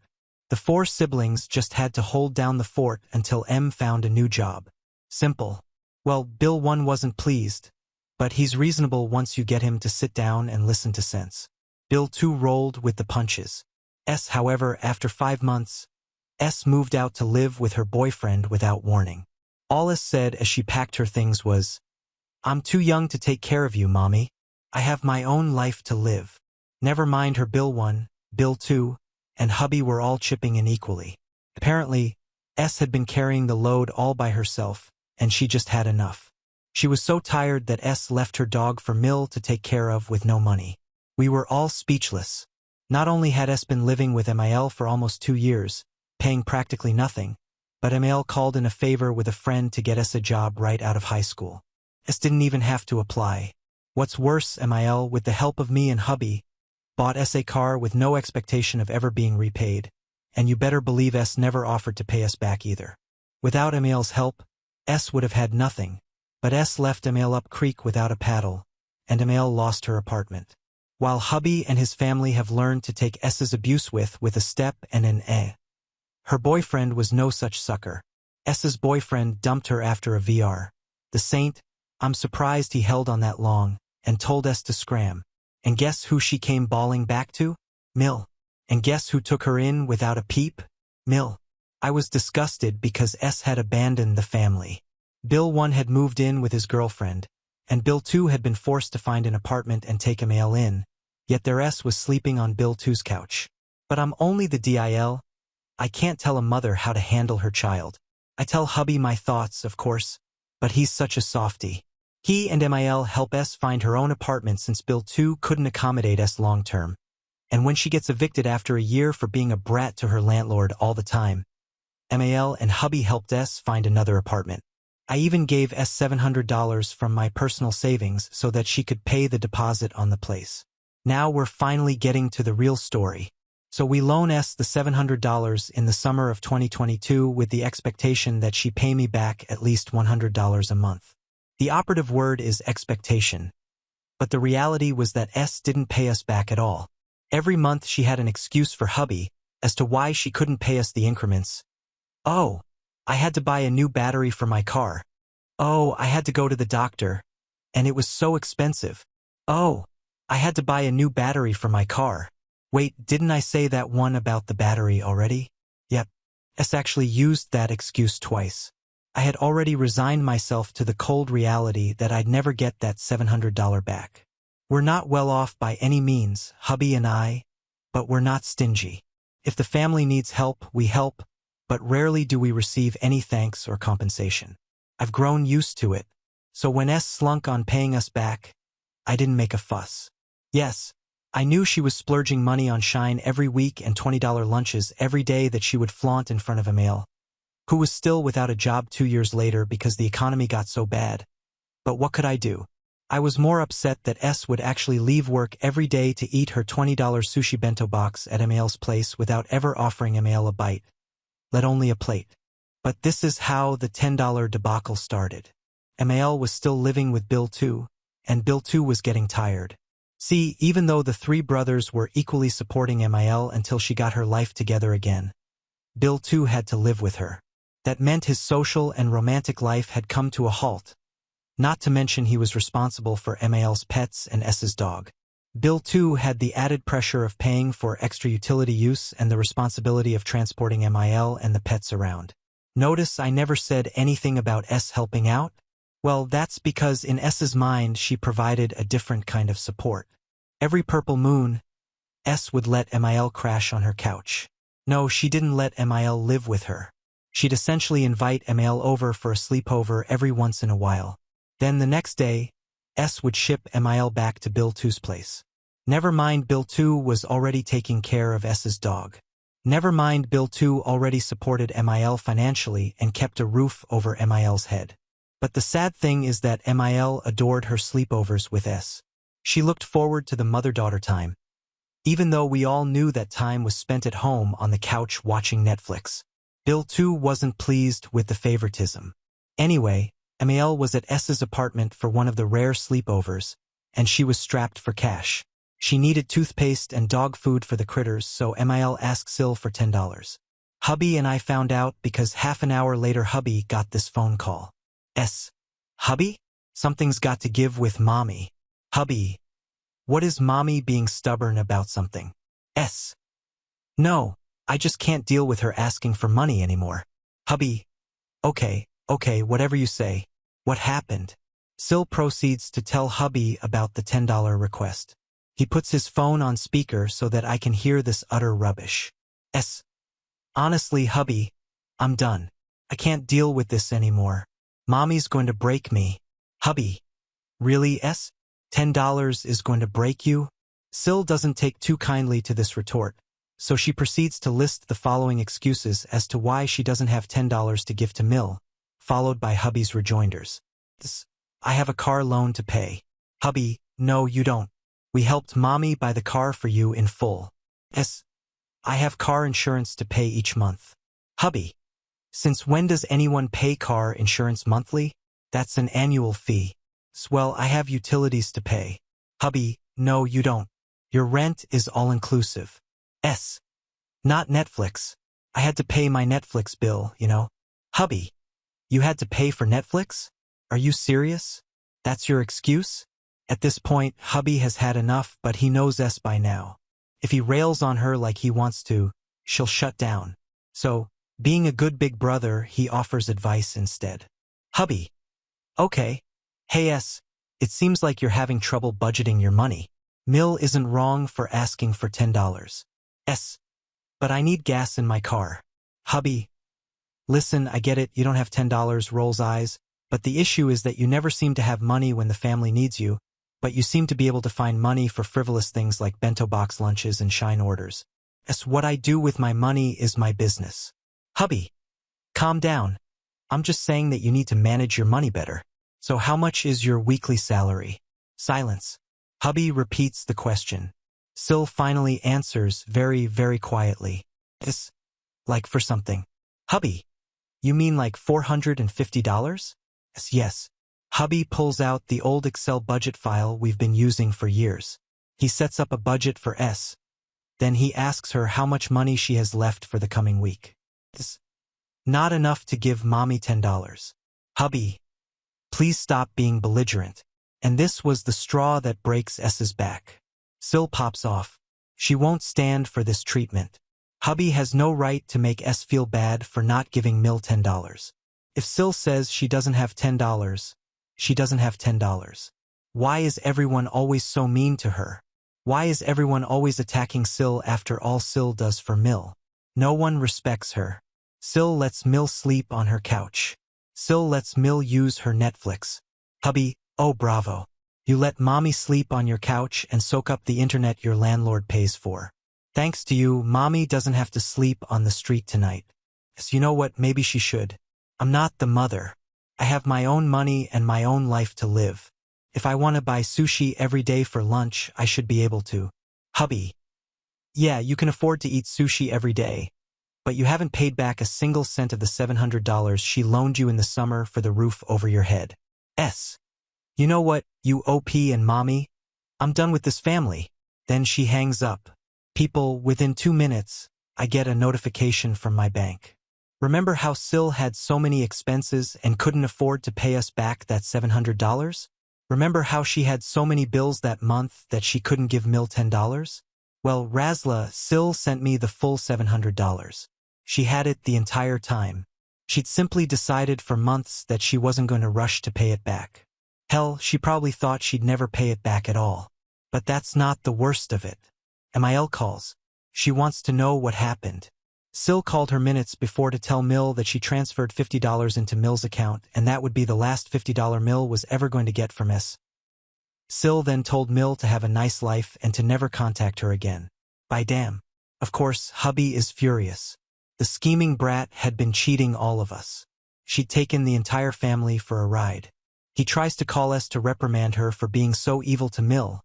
The 4 siblings just had to hold down the fort until M found a new job. Simple. Well, Bill 1 wasn't pleased, but he's reasonable once you get him to sit down and listen to sense. Bill 2 rolled with the punches. S, however, after 5 months, S moved out to live with her boyfriend without warning. All S said as she packed her things was, "I'm too young to take care of you, Mommy. I have my own life to live." Never mind her Bill 1, Bill 2, and hubby were all chipping in equally. Apparently, S had been carrying the load all by herself, and she just had enough. She was so tired that S left her dog for Mill to take care of with no money. We were all speechless. Not only had S been living with Mil for almost 2 years, paying practically nothing, but Mil called in a favor with a friend to get S a job right out of high school. S didn't even have to apply. What's worse, Mil, with the help of me and hubby, bought S a car with no expectation of ever being repaid, and you better believe S never offered to pay us back either. Without Emil's help, S would have had nothing, but S left Emil up creek without a paddle, and Emil lost her apartment. While hubby and his family have learned to take S's abuse with a step and an eh. Her boyfriend was no such sucker. S's boyfriend dumped her after a VR. The saint, I'm surprised he held on that long, and told S to scram. And guess who she came bawling back to? Mill. And guess who took her in without a peep? Mill. I was disgusted because S had abandoned the family. Bill 1 had moved in with his girlfriend, and Bill 2 had been forced to find an apartment and take Emil in, yet their S was sleeping on Bill 2's couch. But I'm only the DIL. I can't tell a mother how to handle her child. I tell hubby my thoughts, of course, but he's such a softie. He and Mil help S find her own apartment since Bill 2 couldn't accommodate S long term. And when she gets evicted after a year for being a brat to her landlord all the time, Mil and hubby helped S find another apartment. I even gave S $700 from my personal savings so that she could pay the deposit on the place. Now we're finally getting to the real story. So we loan S the $700 in the summer of 2022 with the expectation that she pay me back at least $100 a month. The operative word is expectation. But the reality was that S didn't pay us back at all. Every month she had an excuse for hubby as to why she couldn't pay us the increments. Oh, I had to buy a new battery for my car. Oh, I had to go to the doctor, and it was so expensive. Oh, I had to buy a new battery for my car. Wait, didn't I say that one about the battery already? Yep. S actually used that excuse twice. I had already resigned myself to the cold reality that I'd never get that $700 back. We're not well off by any means, hubby and I, but we're not stingy. If the family needs help, we help, but rarely do we receive any thanks or compensation. I've grown used to it, so when S slunk on paying us back, I didn't make a fuss. Yes, I knew she was splurging money on Shine every week and $20 lunches every day that she would flaunt in front of Emil, who was still without a job 2 years later because the economy got so bad. But what could I do? I was more upset that S would actually leave work every day to eat her $20 sushi bento box at Emil's place without ever offering Emil a bite, let alone a plate. But this is how the $10 debacle started. Emil was still living with Bill 2, and Bill 2 was getting tired. See, even though the 3 brothers were equally supporting Emil until she got her life together again, Bill 2 had to live with her. That meant his social and romantic life had come to a halt. Not to mention he was responsible for Emil's pets and S's dog. Bill 2 had the added pressure of paying for extra utility use and the responsibility of transporting Emil and the pets around. Notice I never said anything about S helping out? Well, that's because in S's mind she provided a different kind of support. Every purple moon, S would let Emil crash on her couch. No, she didn't let Emil live with her. She'd essentially invite Emil over for a sleepover every once in a while. Then the next day, S would ship Emil back to Bill 2's place. Never mind, Bill 2 was already taking care of S's dog. Never mind, Bill 2 already supported Emil financially and kept a roof over Emil's head. But the sad thing is that Emil adored her sleepovers with S. She looked forward to the mother-daughter time, even though we all knew that time was spent at home on the couch watching Netflix. Bill 2 wasn't pleased with the favoritism. Anyway, Emil was at S's apartment for one of the rare sleepovers, and she was strapped for cash. She needed toothpaste and dog food for the critters, so Emil asked Sil for $10. Hubby and I found out because half an hour later hubby got this phone call. S. Hubby? Something's got to give with mommy. Hubby. What is mommy being stubborn about something? S. No, I just can't deal with her asking for money anymore. Hubby. Okay, whatever you say. What happened? Sil proceeds to tell hubby about the $10 request. He puts his phone on speaker so that I can hear this utter rubbish. S. Honestly, hubby, I'm done. I can't deal with this anymore. Mommy's going to break me. Hubby. Really, S? $10 is going to break you? Sil doesn't take too kindly to this retort, so she proceeds to list the following excuses as to why she doesn't have $10 to give to Mill, followed by hubby's rejoinders. I have a car loan to pay. Hubby, no you don't. We helped mommy buy the car for you in full. S. I have car insurance to pay each month. Hubby. Since when does anyone pay car insurance monthly? That's an annual fee. Well, I have utilities to pay. Hubby, no you don't. Your rent is all-inclusive. S. Not Netflix. I had to pay my Netflix bill, you know. Hubby. You had to pay for Netflix? Are you serious? That's your excuse? At this point, hubby has had enough, but he knows S by now. If he rails on her like he wants to, she'll shut down. So, being a good big brother, he offers advice instead. Hubby. Okay. Hey S, it seems like you're having trouble budgeting your money. Mill isn't wrong for asking for $10. S. But I need gas in my car. Hubby. Listen, I get it, you don't have $10, rolls eyes, but the issue is that you never seem to have money when the family needs you, but you seem to be able to find money for frivolous things like bento box lunches and shine orders. S. What I do with my money is my business. Hubby. Calm down. I'm just saying that you need to manage your money better. So how much is your weekly salary? Silence. Hubby repeats the question. Sil finally answers very, very quietly. It's like for something. Hubby. You mean like $450? Yes. Hubby pulls out the old Excel budget file we've been using for years. He sets up a budget for S. Then he asks her how much money she has left for the coming week. It's not enough to give mommy $10. Hubby. Please stop being belligerent. And this was the straw that breaks S's back. Sil pops off. She won't stand for this treatment. Hubby has no right to make S feel bad for not giving Mill $10. If Sil says she doesn't have $10, she doesn't have $10. Why is everyone always so mean to her? Why is everyone always attacking Sil after all Sil does for Mill? No one respects her. Sil lets Mill sleep on her couch. Sil lets Mill use her Netflix. Hubby, oh bravo. You let mommy sleep on your couch and soak up the internet your landlord pays for. Thanks to you, mommy doesn't have to sleep on the street tonight. So you know what, maybe she should. I'm not the mother. I have my own money and my own life to live. If I want to buy sushi every day for lunch, I should be able to. Hubby. Yeah, you can afford to eat sushi every day, but you haven't paid back a single cent of the $700 she loaned you in the summer for the roof over your head. S. You know what, you OP and mommy? I'm done with this family. Then she hangs up. People, within 2 minutes, I get a notification from my bank. Remember how Sil had so many expenses and couldn't afford to pay us back that $700? Remember how she had so many bills that month that she couldn't give Mill $10? Well, Razla, Sil sent me the full $700. She had it the entire time. She'd simply decided for months that she wasn't going to rush to pay it back. Hell, she probably thought she'd never pay it back at all. But that's not the worst of it. MIL calls. She wants to know what happened. Sil called her minutes before to tell Mill that she transferred $50 into Mill's account, and that would be the last $50 Mill was ever going to get from S. Sil then told Mill to have a nice life and to never contact her again. By damn. Of course, hubby is furious. The scheming brat had been cheating all of us. She'd taken the entire family for a ride. He tries to call S to reprimand her for being so evil to Mill.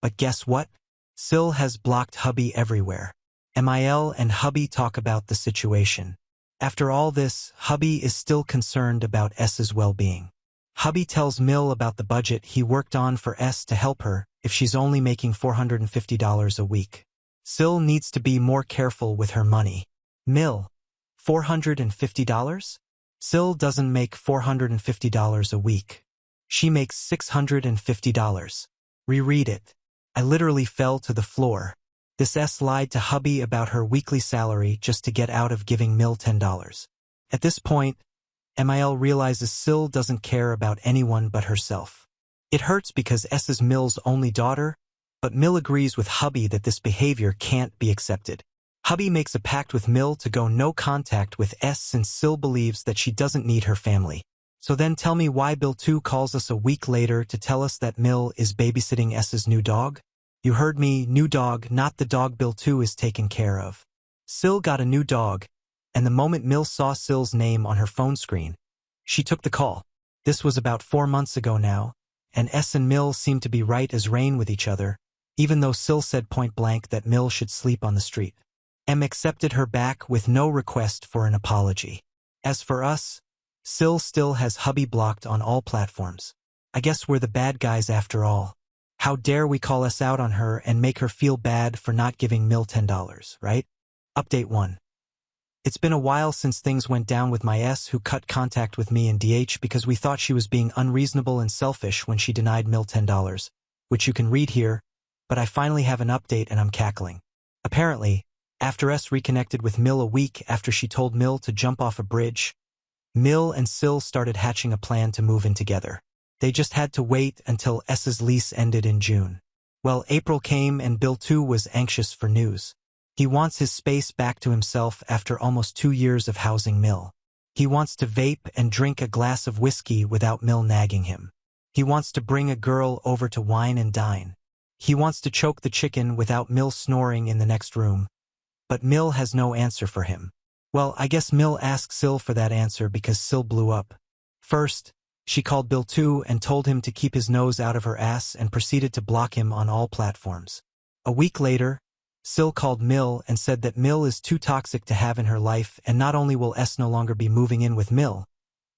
But guess what? Sil has blocked hubby everywhere. MIL and hubby talk about the situation. After all this, hubby is still concerned about S's well-being. Hubby tells Mill about the budget he worked on for S to help her if she's only making $450 a week. Sil needs to be more careful with her money. Mill, $450? Sil doesn't make $450 a week. She makes $650. Reread it. I literally fell to the floor. This S lied to hubby about her weekly salary just to get out of giving Mill $10. At this point, MIL realizes Sil doesn't care about anyone but herself. It hurts because S is Mill's only daughter, but Mill agrees with hubby that this behavior can't be accepted. Hubby makes a pact with Mill to go no contact with S since Sil believes that she doesn't need her family. So then tell me why Bill 2 calls us a week later to tell us that Mill is babysitting S's new dog? You heard me, new dog, not the dog Bill 2 is taken care of. Sil got a new dog, and the moment Mill saw Sil's name on her phone screen, she took the call. This was about 4 months ago now, and S and Mill seemed to be right as rain with each other, even though Sil said point blank that Mill should sleep on the street. M accepted her back with no request for an apology. As for us, Sil still has hubby blocked on all platforms. I guess we're the bad guys after all. How dare we call us out on her and make her feel bad for not giving Mill $10, right? Update 1. It's been a while since things went down with my S, who cut contact with me and DH because we thought she was being unreasonable and selfish when she denied Mill $10, which you can read here, but I finally have an update and I'm cackling. Apparently, after S reconnected with Mill a week after she told Mill to jump off a bridge, Mill and Sil started hatching a plan to move in together. They just had to wait until S's lease ended in June. Well, April came and Bill 2 was anxious for news. He wants his space back to himself after almost 2 years of housing Mill. He wants to vape and drink a glass of whiskey without Mill nagging him. He wants to bring a girl over to wine and dine. He wants to choke the chicken without Mill snoring in the next room. But Mill has no answer for him. Well, I guess Mill asked Sil for that answer because Sil blew up. First, she called Bill 2 and told him to keep his nose out of her ass and proceeded to block him on all platforms. A week later, Sil called Mill and said that Mill is too toxic to have in her life, and not only will S no longer be moving in with Mill,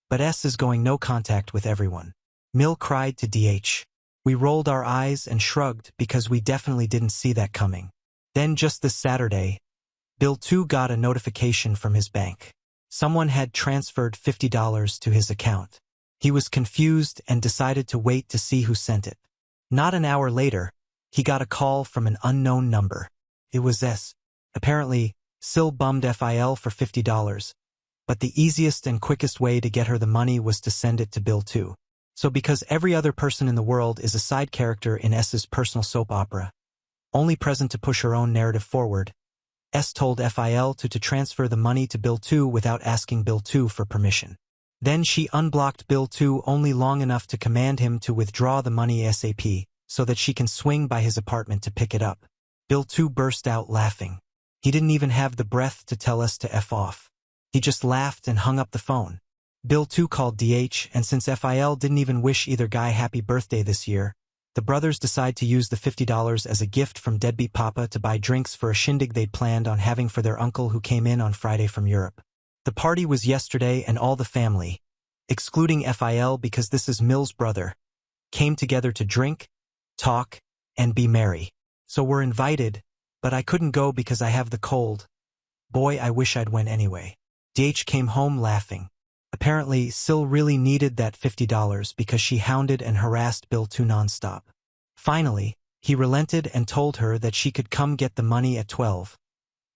but S is going no contact with everyone. Mill cried to DH. We rolled our eyes and shrugged because we definitely didn't see that coming. Then just this Saturday, Bill 2 got a notification from his bank. Someone had transferred $50 to his account. He was confused and decided to wait to see who sent it. Not an hour later, he got a call from an unknown number. It was S. Apparently, Sil bummed FIL for $50, but the easiest and quickest way to get her the money was to send it to Bill 2. So because every other person in the world is a side character in S's personal soap opera, only present to push her own narrative forward, S told FIL to transfer the money to Bill 2 without asking Bill 2 for permission. Then she unblocked Bill 2 only long enough to command him to withdraw the money ASAP, so that she can swing by his apartment to pick it up. Bill 2 burst out laughing. He didn't even have the breath to tell us to F off. He just laughed and hung up the phone. Bill 2 called DH, and since FIL didn't even wish either guy happy birthday this year, the brothers decide to use the $50 as a gift from deadbeat Papa to buy drinks for a shindig they'd planned on having for their uncle who came in on Friday from Europe. The party was yesterday and all the family, excluding FIL because this is Mill's brother, came together to drink, talk, and be merry. So we're invited, but I couldn't go because I have the cold. Boy, I wish I'd went anyway. DH came home laughing. Apparently, Sil really needed that $50 because she hounded and harassed Bill 2 nonstop. Finally, he relented and told her that she could come get the money at 12,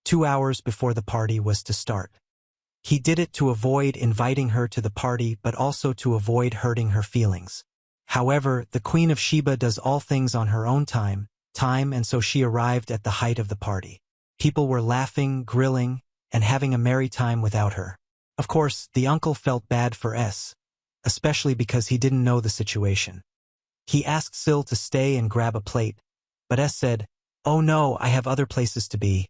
2 hours before the party was to start. He did it to avoid inviting her to the party but also to avoid hurting her feelings. However, the Queen of Sheba does all things on her own time, and so she arrived at the height of the party. People were laughing, grilling, and having a merry time without her. Of course, the uncle felt bad for S, especially because he didn't know the situation. He asked Sil to stay and grab a plate, but S said, "Oh no, I have other places to be,"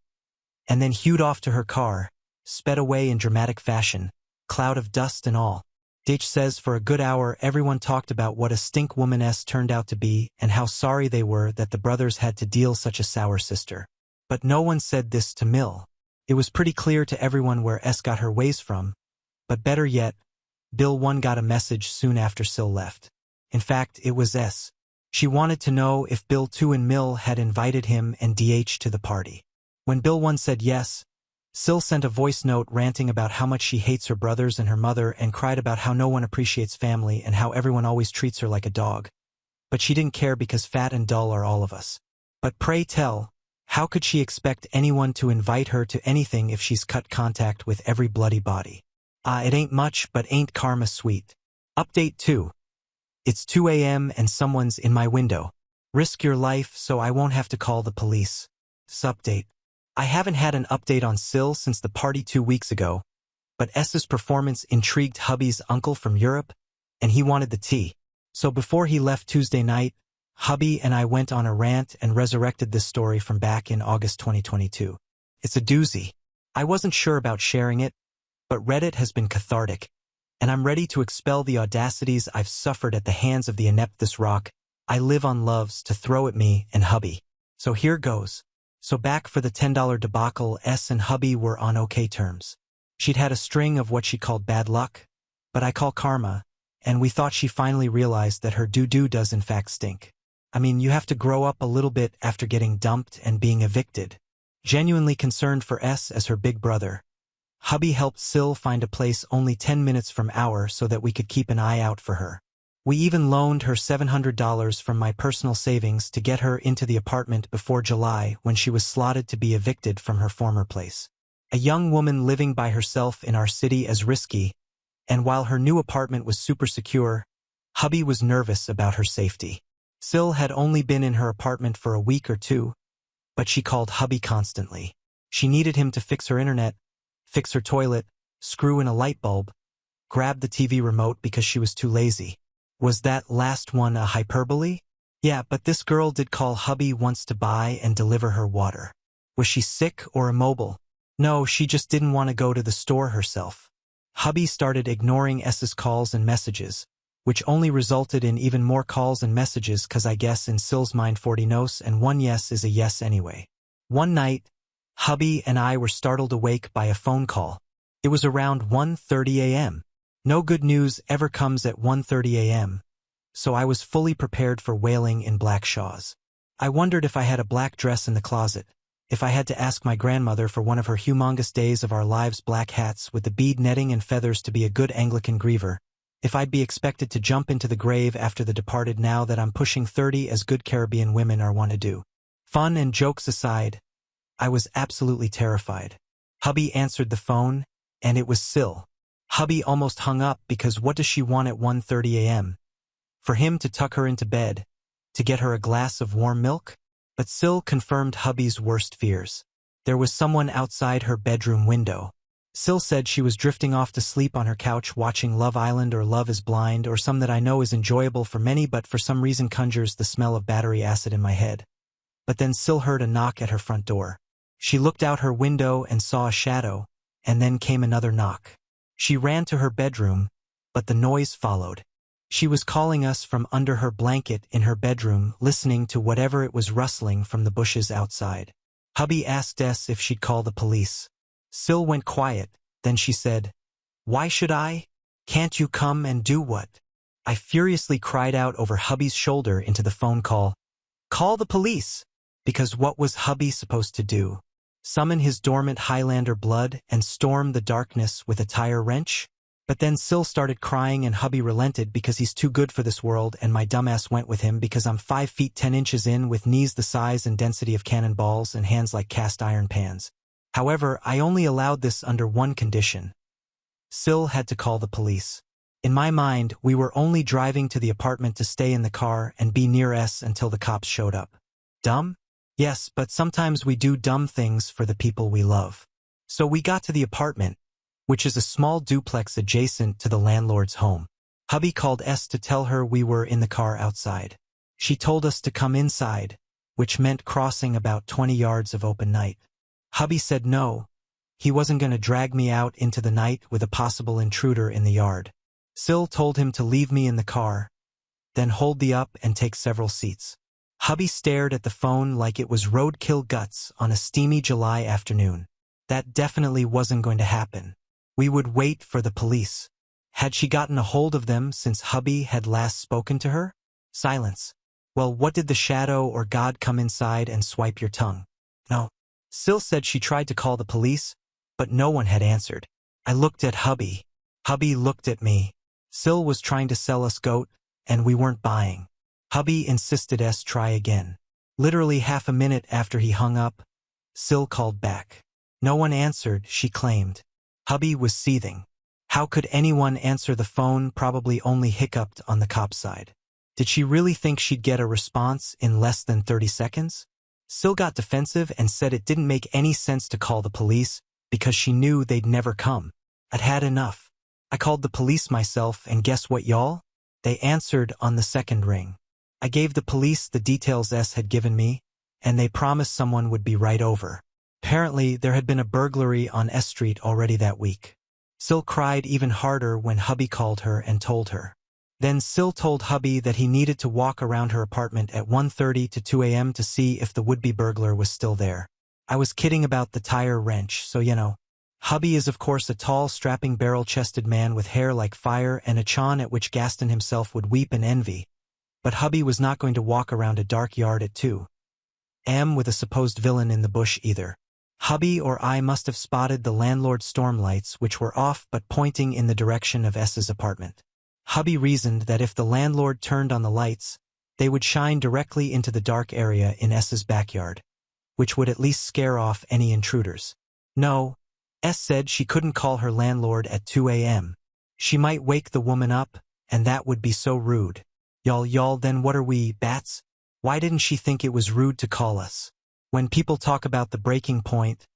and then hewed off to her car, sped away in dramatic fashion, cloud of dust and all. Ditch says for a good hour everyone talked about what a stink woman S turned out to be and how sorry they were that the brothers had to deal such a sour sister. But no one said this to Mill. It was pretty clear to everyone where S got her ways from, but better yet, Bill 1 got a message soon after Sil left. In fact, it was S. She wanted to know if Bill 2 and Mill had invited him and DH to the party. When Bill 1 said yes, Sil sent a voice note ranting about how much she hates her brothers and her mother and cried about how no one appreciates family and how everyone always treats her like a dog. But she didn't care because fat and dull are all of us. But pray tell, how could she expect anyone to invite her to anything if she's cut contact with every bloody body? It ain't much, but ain't karma sweet. Update 2. It's 2 a.m. and someone's in my window. Risk your life so I won't have to call the police. Update. I haven't had an update on Sil since the party 2 weeks ago, but S's performance intrigued hubby's uncle from Europe, and he wanted the tea. So before he left Tuesday night, hubby and I went on a rant and resurrected this story from back in August 2022. It's a doozy. I wasn't sure about sharing it, but Reddit has been cathartic, and I'm ready to expel the audacities I've suffered at the hands of the inept this rock I live on loves to throw at me and hubby. So here goes. So back for the $10 debacle, S and hubby were on okay terms. She'd had a string of what she called bad luck, but I call karma, and we thought she finally realized that her doo-doo does in fact stink. I mean, you have to grow up a little bit after getting dumped and being evicted. Genuinely concerned for S as her big brother, hubby helped Sil find a place only 10 minutes from our so that we could keep an eye out for her. We even loaned her $700 from my personal savings to get her into the apartment before July when she was slotted to be evicted from her former place. A young woman living by herself in our city is risky, and while her new apartment was super secure, hubby was nervous about her safety. Sil had only been in her apartment for a week or two, but she called hubby constantly. She needed him to fix her internet, fix her toilet, screw in a light bulb, grab the TV remote because she was too lazy. Was that last one a hyperbole? Yeah, but this girl did call hubby once to buy and deliver her water. Was she sick or immobile? No, she just didn't want to go to the store herself. Hubby started ignoring S's calls and messages, which only resulted in even more calls and messages cause I guess in Sil's mind 40 no's and one yes is a yes anyway. One night, hubby and I were startled awake by a phone call. It was around 1:30 a.m. No good news ever comes at 1:30 a.m., so I was fully prepared for wailing in black shawls. I wondered if I had a black dress in the closet, if I had to ask my grandmother for one of her humongous days of our lives black hats with the bead netting and feathers to be a good Anglican griever, if I'd be expected to jump into the grave after the departed now that I'm pushing 30 as good Caribbean women are wont to do. Fun and jokes aside, I was absolutely terrified. Hubby answered the phone, and it was Sil. Hubby almost hung up because what does she want at 1:30 a.m.? For him to tuck her into bed, to get her a glass of warm milk? But Sil confirmed hubby's worst fears. There was someone outside her bedroom window. Sil said she was drifting off to sleep on her couch watching Love Island or Love is Blind or some that I know is enjoyable for many but for some reason conjures the smell of battery acid in my head. But then Sil heard a knock at her front door. She looked out her window and saw a shadow, and then came another knock. She ran to her bedroom, but the noise followed. She was calling us from under her blanket in her bedroom, listening to whatever it was rustling from the bushes outside. Hubby asked us if she'd call the police. Sil went quiet, then she said, "Why should I? Can't you come and do what?" I furiously cried out over hubby's shoulder into the phone call, "Call the police!" Because what was hubby supposed to do? Summon his dormant Highlander blood and storm the darkness with a tire wrench? But then Sil started crying and hubby relented because he's too good for this world and my dumbass went with him because I'm 5 feet 10 inches in with knees the size and density of cannonballs and hands like cast iron pans. However, I only allowed this under one condition. Sil had to call the police. In my mind, we were only driving to the apartment to stay in the car and be near S until the cops showed up. Dumb? Yes, but sometimes we do dumb things for the people we love. So we got to the apartment, which is a small duplex adjacent to the landlord's home. Hubby called S to tell her we were in the car outside. She told us to come inside, which meant crossing about 20 yards of open night. Hubby said no, he wasn't going to drag me out into the night with a possible intruder in the yard. Sil told him to leave me in the car, then hold the up and take several seats. Hubby stared at the phone like it was roadkill guts on a steamy July afternoon. That definitely wasn't going to happen. We would wait for the police. Had she gotten a hold of them since hubby had last spoken to her? Silence. Well, what did the shadow or God come inside and swipe your tongue? No. Sil said she tried to call the police, but no one had answered. I looked at hubby. Hubby looked at me. Sil was trying to sell us goat, and we weren't buying. Hubby insisted us try again. Literally half a minute after he hung up, Sil called back. No one answered, she claimed. Hubby was seething. How could anyone answer the phone? Probably only hiccuped on the cop side. Did she really think she'd get a response in less than 30 seconds? Sil got defensive and said it didn't make any sense to call the police because she knew they'd never come. I'd had enough. I called the police myself and guess what, y'all? They answered on the second ring. I gave the police the details S had given me, and they promised someone would be right over. Apparently, there had been a burglary on S Street already that week. Sil cried even harder when hubby called her and told her. Then Sil told hubby that he needed to walk around her apartment at 1:30 to 2 a.m. to see if the would-be burglar was still there. I was kidding about the tire wrench, so you know. Hubby is of course a tall, strapping, barrel-chested man with hair like fire and a chin at which Gaston himself would weep in envy. But hubby was not going to walk around a dark yard at 2 a.m. with a supposed villain in the bush either. Hubby or I must have spotted the landlord's storm lights, which were off but pointing in the direction of S's apartment. Hubby reasoned that if the landlord turned on the lights, they would shine directly into the dark area in S's backyard, which would at least scare off any intruders. No, S said she couldn't call her landlord at 2 a.m. She might wake the woman up, and that would be so rude. Y'all, then what are we, bats? Why didn't she think it was rude to call us? When people talk about the breaking point,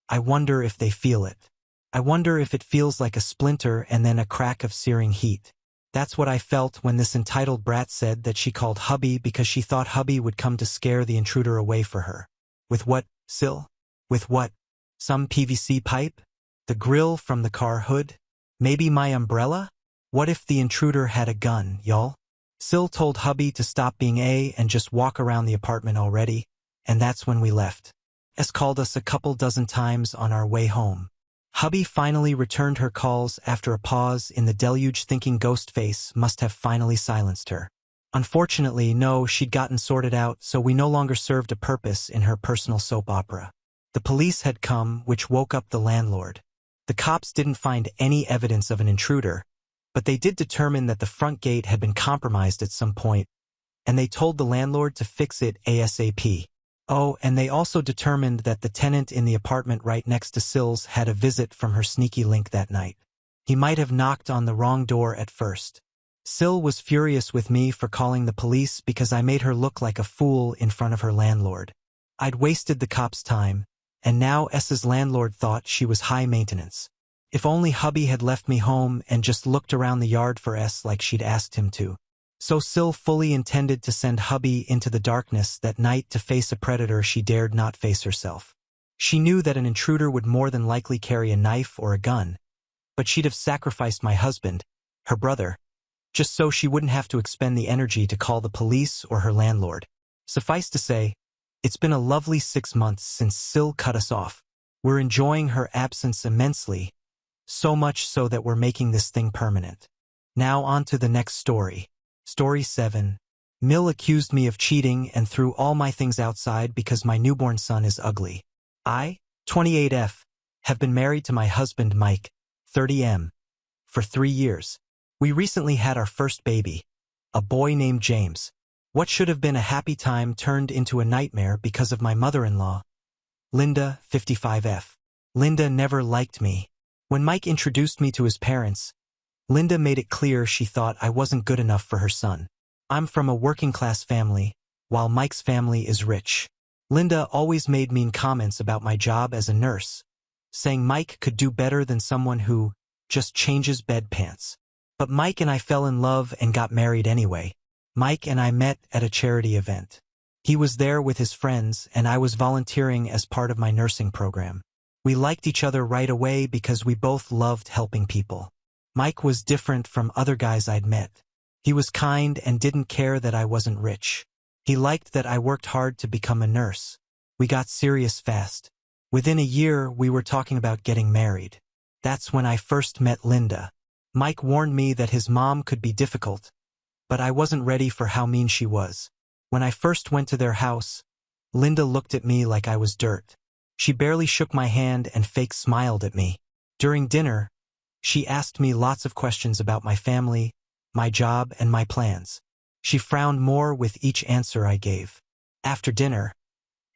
I wonder if they feel it. I wonder if it feels like a splinter and then a crack of searing heat. That's what I felt when this entitled brat said that she called hubby because she thought hubby would come to scare the intruder away for her. With what, Sil? With what? Some PVC pipe? The grill from the car hood? Maybe my umbrella? What if the intruder had a gun, y'all? Sil told hubby to stop being and just walk around the apartment already, and that's when we left. S called us a couple dozen times on our way home. Hubby finally returned her calls after a pause in the deluge, thinking Ghostface must have finally silenced her. Unfortunately, no, she'd gotten sorted out, so we no longer served a purpose in her personal soap opera. The police had come, which woke up the landlord. The cops didn't find any evidence of an intruder, but they did determine that the front gate had been compromised at some point, and they told the landlord to fix it ASAP. Oh, and they also determined that the tenant in the apartment right next to Sil's had a visit from her sneaky link that night. He might have knocked on the wrong door at first. Sil was furious with me for calling the police because I made her look like a fool in front of her landlord. I'd wasted the cops' time, and now S's landlord thought she was high maintenance. If only hubby had left me home and just looked around the yard for S like she'd asked him to. So Sil fully intended to send hubby into the darkness that night to face a predator she dared not face herself. She knew that an intruder would more than likely carry a knife or a gun, but she'd have sacrificed my husband, her brother, just so she wouldn't have to expend the energy to call the police or her landlord. Suffice to say, it's been a lovely 6 months since Sil cut us off. We're enjoying her absence immensely, so much so that we're making this thing permanent. Now on to the next story. Story 7. Mill accused me of cheating and threw all my things outside because my newborn son is ugly. I, 28F, have been married to my husband Mike, 30M, for 3 years. We recently had our first baby, a boy named James. What should have been a happy time turned into a nightmare because of my mother-in-law, Linda, 55F. Linda never liked me. When Mike introduced me to his parents, Linda made it clear she thought I wasn't good enough for her son. I'm from a working-class family, while Mike's family is rich. Linda always made mean comments about my job as a nurse, saying Mike could do better than someone who just changes bedpans. But Mike and I fell in love and got married anyway. Mike and I met at a charity event. He was there with his friends, and I was volunteering as part of my nursing program. We liked each other right away because we both loved helping people. Mike was different from other guys I'd met. He was kind and didn't care that I wasn't rich. He liked that I worked hard to become a nurse. We got serious fast. Within a year, we were talking about getting married. That's when I first met Linda. Mike warned me that his mom could be difficult, but I wasn't ready for how mean she was. When I first went to their house, Linda looked at me like I was dirt. She barely shook my hand and fake smiled at me. During dinner, she asked me lots of questions about my family, my job, and my plans. She frowned more with each answer I gave. After dinner,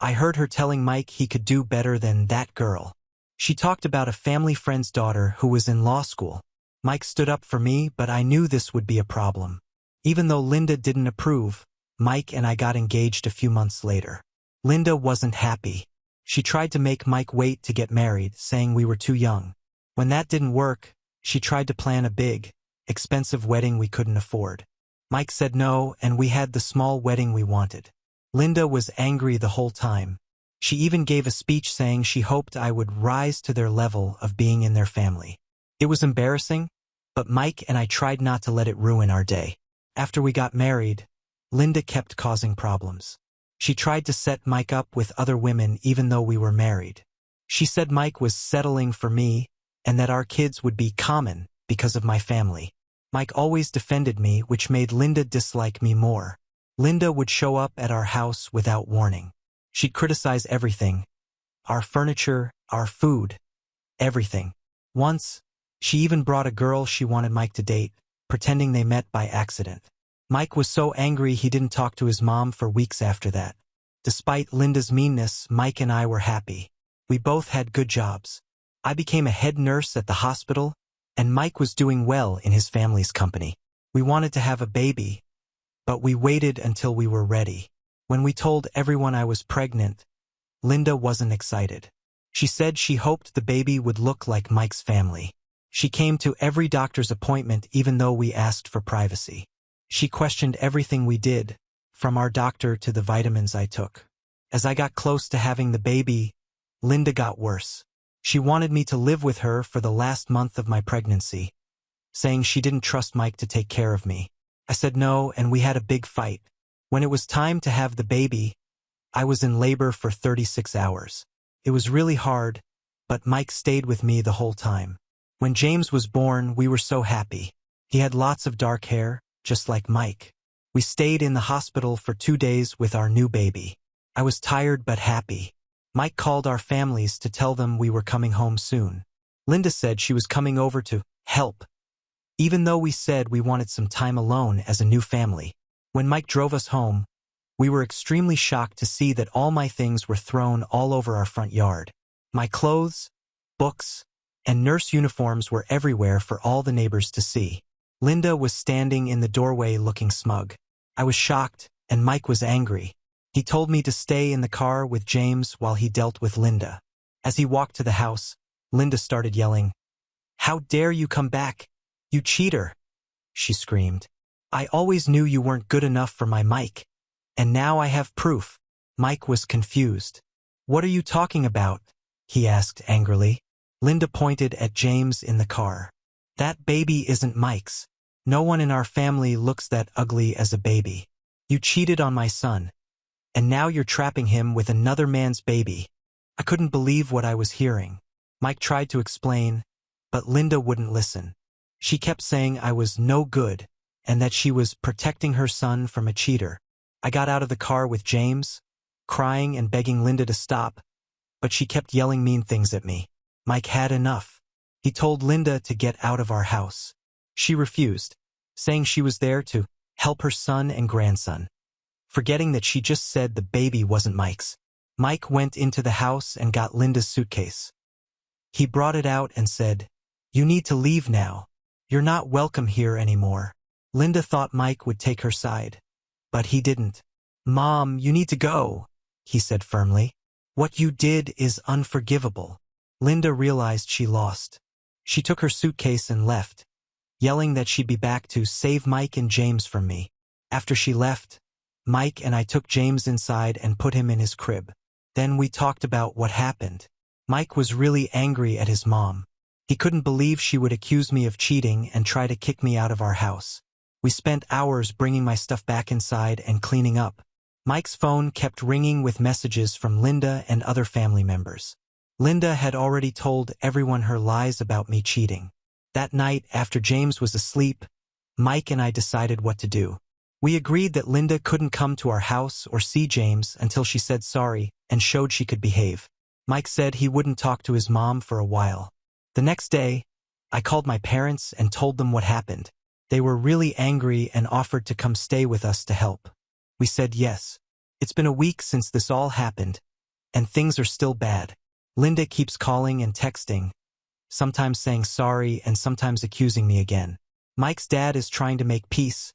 I heard her telling Mike he could do better than that girl. She talked about a family friend's daughter who was in law school. Mike stood up for me, but I knew this would be a problem. Even though Linda didn't approve, Mike and I got engaged a few months later. Linda wasn't happy. She tried to make Mike wait to get married, saying we were too young. When that didn't work, she tried to plan a big, expensive wedding we couldn't afford. Mike said no, and we had the small wedding we wanted. Linda was angry the whole time. She even gave a speech saying she hoped I would rise to their level of being in their family. It was embarrassing, but Mike and I tried not to let it ruin our day. After we got married, Linda kept causing problems. She tried to set Mike up with other women even though we were married. She said Mike was settling for me and that our kids would be common because of my family. Mike always defended me, which made Linda dislike me more. Linda would show up at our house without warning. She'd criticize everything. Our furniture, our food, everything. Once, she even brought a girl she wanted Mike to date, pretending they met by accident. Mike was so angry he didn't talk to his mom for weeks after that. Despite Linda's meanness, Mike and I were happy. We both had good jobs. I became a head nurse at the hospital, and Mike was doing well in his family's company. We wanted to have a baby, but we waited until we were ready. When we told everyone I was pregnant, Linda wasn't excited. She said she hoped the baby would look like Mike's family. She came to every doctor's appointment even though we asked for privacy. She questioned everything we did, from our doctor to the vitamins I took. As I got close to having the baby, Linda got worse. She wanted me to live with her for the last month of my pregnancy, saying she didn't trust Mike to take care of me. I said no, and we had a big fight. When it was time to have the baby, I was in labor for 36 hours. It was really hard, but Mike stayed with me the whole time. When James was born, we were so happy. He had lots of dark hair, just like Mike. We stayed in the hospital for 2 days with our new baby. I was tired but happy. Mike called our families to tell them we were coming home soon. Linda said she was coming over to help, even though we said we wanted some time alone as a new family. When Mike drove us home, we were extremely shocked to see that all my things were thrown all over our front yard. My clothes, books, and nurse uniforms were everywhere for all the neighbors to see. Linda was standing in the doorway looking smug. I was shocked, and Mike was angry. He told me to stay in the car with James while he dealt with Linda. As he walked to the house, Linda started yelling, "How dare you come back, you cheater!" she screamed. "I always knew you weren't good enough for my Mike, and now I have proof." Mike was confused. "What are you talking about?" he asked angrily. Linda pointed at James in the car. "That baby isn't Mike's. No one in our family looks that ugly as a baby. You cheated on my son, and now you're trapping him with another man's baby." I couldn't believe what I was hearing. Mike tried to explain, but Linda wouldn't listen. She kept saying I was no good and that she was protecting her son from a cheater. I got out of the car with James, crying and begging Linda to stop, but she kept yelling mean things at me. Mike had enough. He told Linda to get out of our house. She refused, saying she was there to help her son and grandson, forgetting that she just said the baby wasn't Mike's. Mike went into the house and got Linda's suitcase. He brought it out and said, "You need to leave now. You're not welcome here anymore." Linda thought Mike would take her side, but he didn't. "Mom, you need to go," he said firmly. "What you did is unforgivable." Linda realized she lost. She took her suitcase and left, yelling that she'd be back to save Mike and James from me. After she left, Mike and I took James inside and put him in his crib. Then we talked about what happened. Mike was really angry at his mom. He couldn't believe she would accuse me of cheating and try to kick me out of our house. We spent hours bringing my stuff back inside and cleaning up. Mike's phone kept ringing with messages from Linda and other family members. Linda had already told everyone her lies about me cheating. That night, after James was asleep, Mike and I decided what to do. We agreed that Linda couldn't come to our house or see James until she said sorry and showed she could behave. Mike said he wouldn't talk to his mom for a while. The next day, I called my parents and told them what happened. They were really angry and offered to come stay with us to help. We said yes. It's been a week since this all happened, and things are still bad. Linda keeps calling and texting, sometimes saying sorry and sometimes accusing me again. Mike's dad is trying to make peace,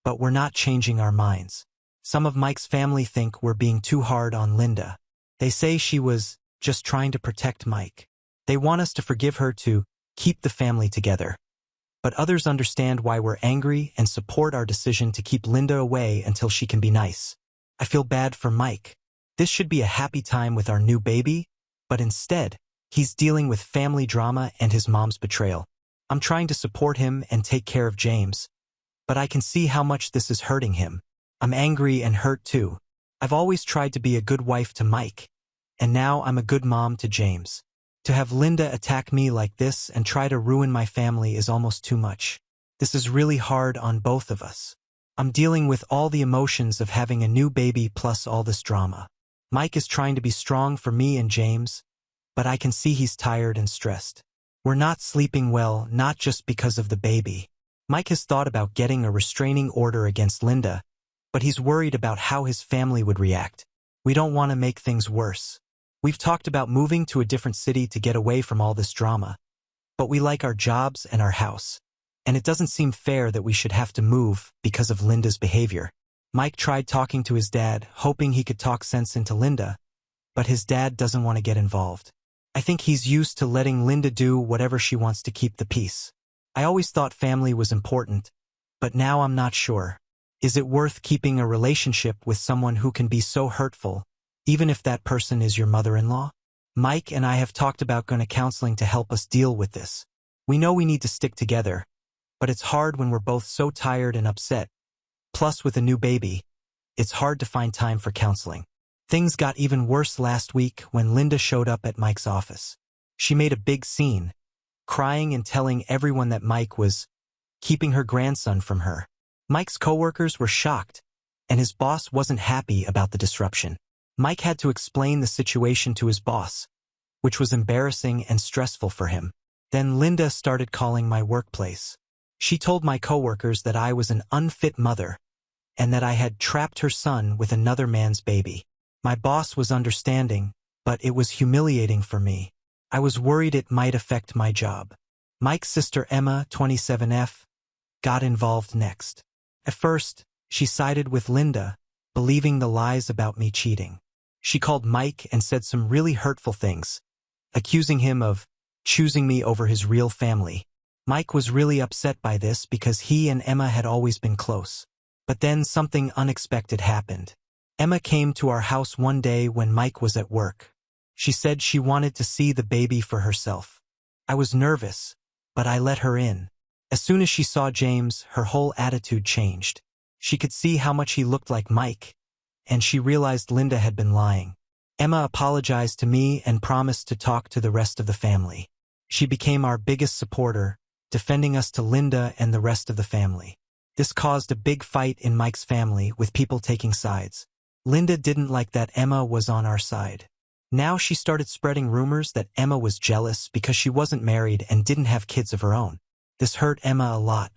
but we're not changing our minds. Some of Mike's family think we're being too hard on Linda. They say she was just trying to protect Mike. They want us to forgive her to keep the family together. but others understand why we're angry and support our decision to keep Linda away until she can be nice. I feel bad for Mike. This should be a happy time with our new baby, but instead, he's dealing with family drama and his mom's betrayal. I'm trying to support him and take care of James, but I can see how much this is hurting him. I'm angry and hurt too. I've always tried to be a good wife to Mike, and now I'm a good mom to James. To have Linda attack me like this and try to ruin my family is almost too much. This is really hard on both of us. I'm dealing with all the emotions of having a new baby plus all this drama. Mike is trying to be strong for me and James, but I can see he's tired and stressed. We're not sleeping well, not just because of the baby. Mike has thought about getting a restraining order against Linda, but he's worried about how his family would react. We don't want to make things worse. We've talked about moving to a different city to get away from all this drama, but we like our jobs and our house, and it doesn't seem fair that we should have to move because of Linda's behavior. Mike tried talking to his dad, hoping he could talk sense into Linda, but his dad doesn't want to get involved. I think he's used to letting Linda do whatever she wants to keep the peace. I always thought family was important, but now I'm not sure. Is it worth keeping a relationship with someone who can be so hurtful, even if that person is your mother-in-law? Mike and I have talked about going to counseling to help us deal with this. We know we need to stick together, but it's hard when we're both so tired and upset. Plus, with a new baby, it's hard to find time for counseling. Things got even worse last week when Linda showed up at Mike's office. She made a big scene, crying and telling everyone that Mike was keeping her grandson from her. Mike's coworkers were shocked, and his boss wasn't happy about the disruption. Mike had to explain the situation to his boss, which was embarrassing and stressful for him. Then Linda started calling my workplace. She told my coworkers that I was an unfit mother and that I had trapped her son with another man's baby. My boss was understanding, but it was humiliating for me. I was worried it might affect my job. Mike's sister Emma, 27F, got involved next. At first, she sided with Linda, believing the lies about me cheating. She called Mike and said some really hurtful things, accusing him of choosing me over his real family. Mike was really upset by this because he and Emma had always been close. But then something unexpected happened. Emma came to our house one day when Mike was at work. She said she wanted to see the baby for herself. I was nervous, but I let her in. As soon as she saw James, her whole attitude changed. She could see how much he looked like Mike, and she realized Linda had been lying. Emma apologized to me and promised to talk to the rest of the family. She became our biggest supporter, defending us to Linda and the rest of the family. This caused a big fight in Mike's family, with people taking sides. Linda didn't like that Emma was on our side. Now she started spreading rumors that Emma was jealous because she wasn't married and didn't have kids of her own. This hurt Emma a lot.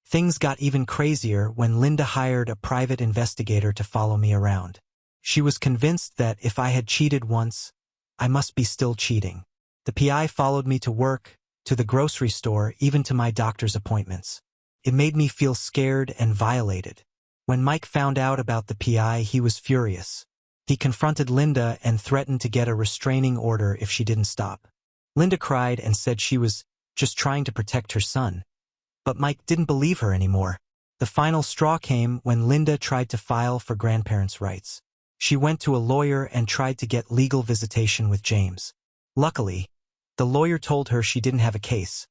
Things got even crazier when Linda hired a private investigator to follow me around. She was convinced that if I had cheated once, I must be still cheating. The PI followed me to work, to the grocery store, even to my doctor's appointments. It made me feel scared and violated. When Mike found out about the PI, he was furious. He confronted Linda and threatened to get a restraining order if she didn't stop. Linda cried and said she was just trying to protect her son. But Mike didn't believe her anymore. The final straw came when Linda tried to file for grandparents' rights. She went to a lawyer and tried to get legal visitation with James. Luckily, the lawyer told her she didn't have a case,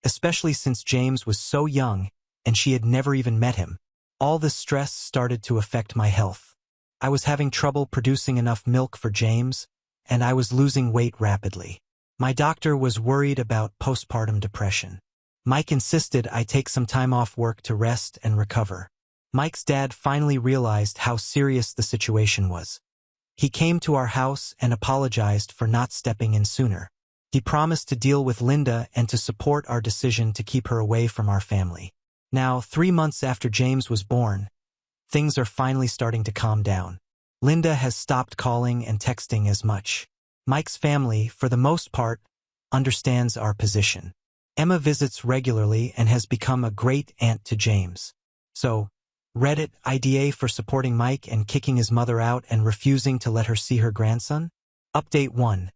especially since James was so young and she had never even met him. All this stress started to affect my health. I was having trouble producing enough milk for James, and I was losing weight rapidly. My doctor was worried about postpartum depression. Mike insisted I take some time off work to rest and recover. Mike's dad finally realized how serious the situation was. He came to our house and apologized for not stepping in sooner. He promised to deal with Linda and to support our decision to keep her away from our family. Now, 3 months after James was born, things are finally starting to calm down. Linda has stopped calling and texting as much. Mike's family, for the most part, understands our position. Emma visits regularly and has become a great aunt to James. So, Reddit IDA for supporting Mike and kicking his mother out and refusing to let her see her grandson? Update 1.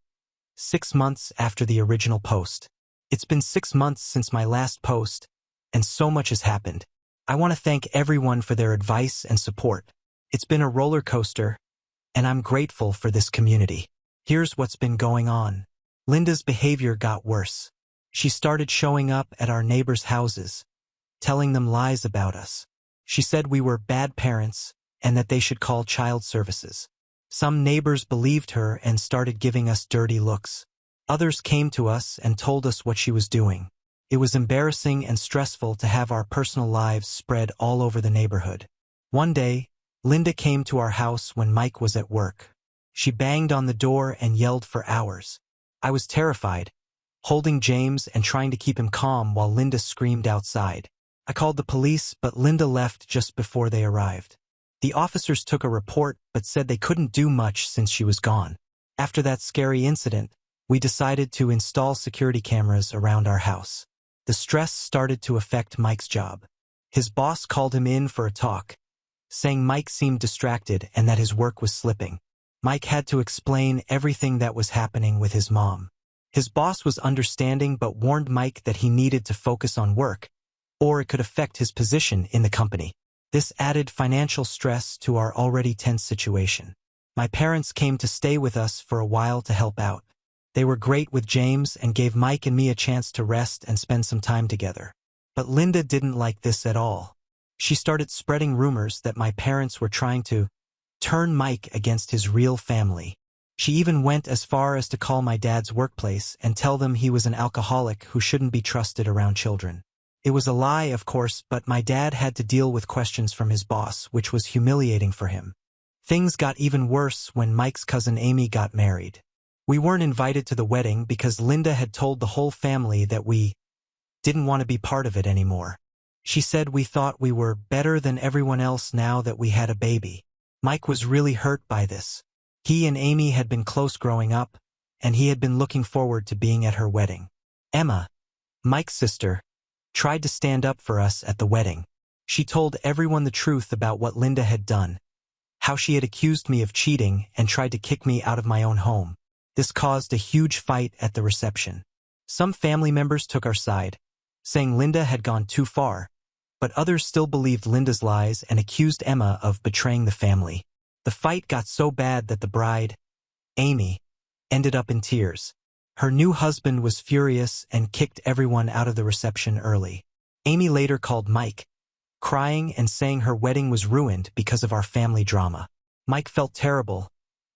6 months after the original post. It's been 6 months since my last post, and so much has happened. I want to thank everyone for their advice and support. It's been a roller coaster, and I'm grateful for this community. Here's what's been going on. Linda's behavior got worse. She started showing up at our neighbors' houses, telling them lies about us. She said we were bad parents and that they should call child services. Some neighbors believed her and started giving us dirty looks. Others came to us and told us what she was doing. It was embarrassing and stressful to have our personal lives spread all over the neighborhood. One day, Linda came to our house when Mike was at work. She banged on the door and yelled for hours. I was terrified, holding James and trying to keep him calm while Linda screamed outside. I called the police, but Linda left just before they arrived. The officers took a report but said they couldn't do much since she was gone. After that scary incident, we decided to install security cameras around our house. The stress started to affect Mike's job. His boss called him in for a talk, saying Mike seemed distracted and that his work was slipping. Mike had to explain everything that was happening with his mom. His boss was understanding but warned Mike that he needed to focus on work, or it could affect his position in the company. This added financial stress to our already tense situation. My parents came to stay with us for a while to help out. They were great with James and gave Mike and me a chance to rest and spend some time together. But Linda didn't like this at all. She started spreading rumors that my parents were trying to turn Mike against his real family. She even went as far as to call my dad's workplace and tell them he was an alcoholic who shouldn't be trusted around children. It was a lie, of course, but my dad had to deal with questions from his boss, which was humiliating for him. Things got even worse when Mike's cousin Amy got married. We weren't invited to the wedding because Linda had told the whole family that we didn't want to be part of it anymore. She said we thought we were better than everyone else now that we had a baby. Mike was really hurt by this. He and Amy had been close growing up, and he had been looking forward to being at her wedding. Emma, Mike's sister, tried to stand up for us at the wedding. She told everyone the truth about what Linda had done, how she had accused me of cheating and tried to kick me out of my own home. This caused a huge fight at the reception. Some family members took our side, saying Linda had gone too far, but others still believed Linda's lies and accused Emma of betraying the family. The fight got so bad that the bride, Amy, ended up in tears. Her new husband was furious and kicked everyone out of the reception early. Amy later called Mike, crying and saying her wedding was ruined because of our family drama. Mike felt terrible,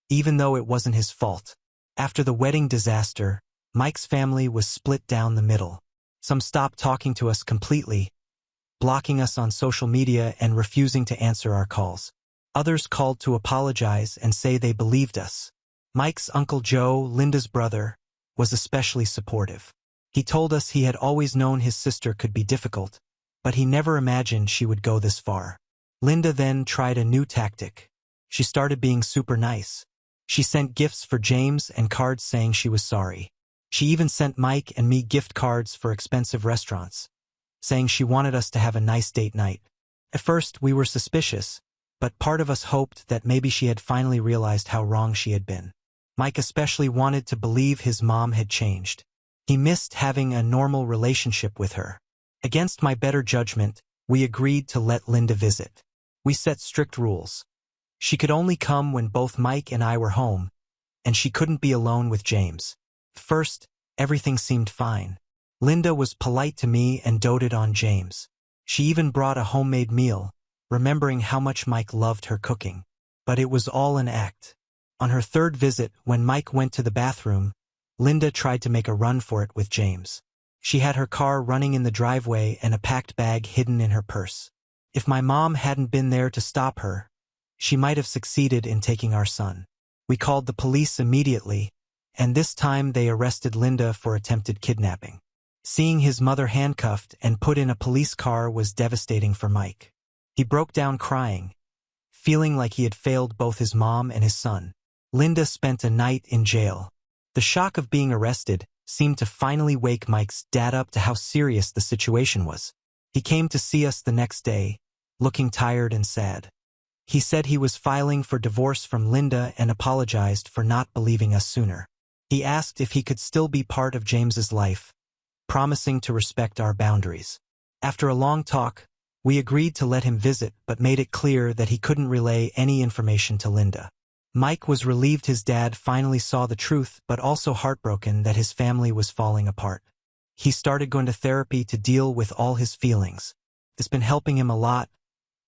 even though it wasn't his fault. After the wedding disaster, Mike's family was split down the middle. Some stopped talking to us completely, blocking us on social media and refusing to answer our calls. Others called to apologize and say they believed us. Mike's Uncle Joe, Linda's brother, was especially supportive. He told us he had always known his sister could be difficult, but he never imagined she would go this far. Linda then tried a new tactic. She started being super nice. She sent gifts for James and cards saying she was sorry. She even sent Mike and me gift cards for expensive restaurants, saying she wanted us to have a nice date night. At first, we were suspicious, but part of us hoped that maybe she had finally realized how wrong she had been. Mike especially wanted to believe his mom had changed. He missed having a normal relationship with her. Against my better judgment, we agreed to let Linda visit. We set strict rules. She could only come when both Mike and I were home, and she couldn't be alone with James. At first, everything seemed fine. Linda was polite to me and doted on James. She even brought a homemade meal, remembering how much Mike loved her cooking. But it was all an act. On her third visit, when Mike went to the bathroom, Linda tried to make a run for it with James. She had her car running in the driveway and a packed bag hidden in her purse. If my mom hadn't been there to stop her, she might have succeeded in taking our son. We called the police immediately, and this time they arrested Linda for attempted kidnapping. Seeing his mother handcuffed and put in a police car was devastating for Mike. He broke down crying, feeling like he had failed both his mom and his son. Linda spent a night in jail. The shock of being arrested seemed to finally wake Mike's dad up to how serious the situation was. He came to see us the next day, looking tired and sad. He said he was filing for divorce from Linda and apologized for not believing us sooner. He asked if he could still be part of James's life, promising to respect our boundaries. After a long talk, we agreed to let him visit but made it clear that he couldn't relay any information to Linda. Mike was relieved his dad finally saw the truth but also heartbroken that his family was falling apart. He started going to therapy to deal with all his feelings. It's been helping him a lot,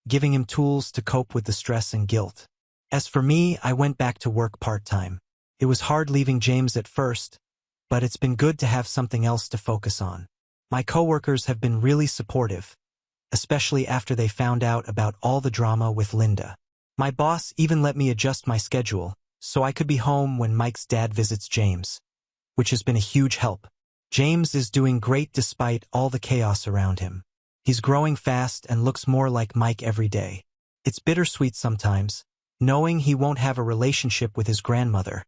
giving him tools to cope with the stress and guilt. As for me, I went back to work part-time. It was hard leaving James at first, but it's been good to have something else to focus on. My coworkers have been really supportive, especially after they found out about all the drama with Linda. My boss even let me adjust my schedule so I could be home when Mike's dad visits James, which has been a huge help. James is doing great despite all the chaos around him. He's growing fast and looks more like Mike every day. It's bittersweet sometimes, knowing he won't have a relationship with his grandmother,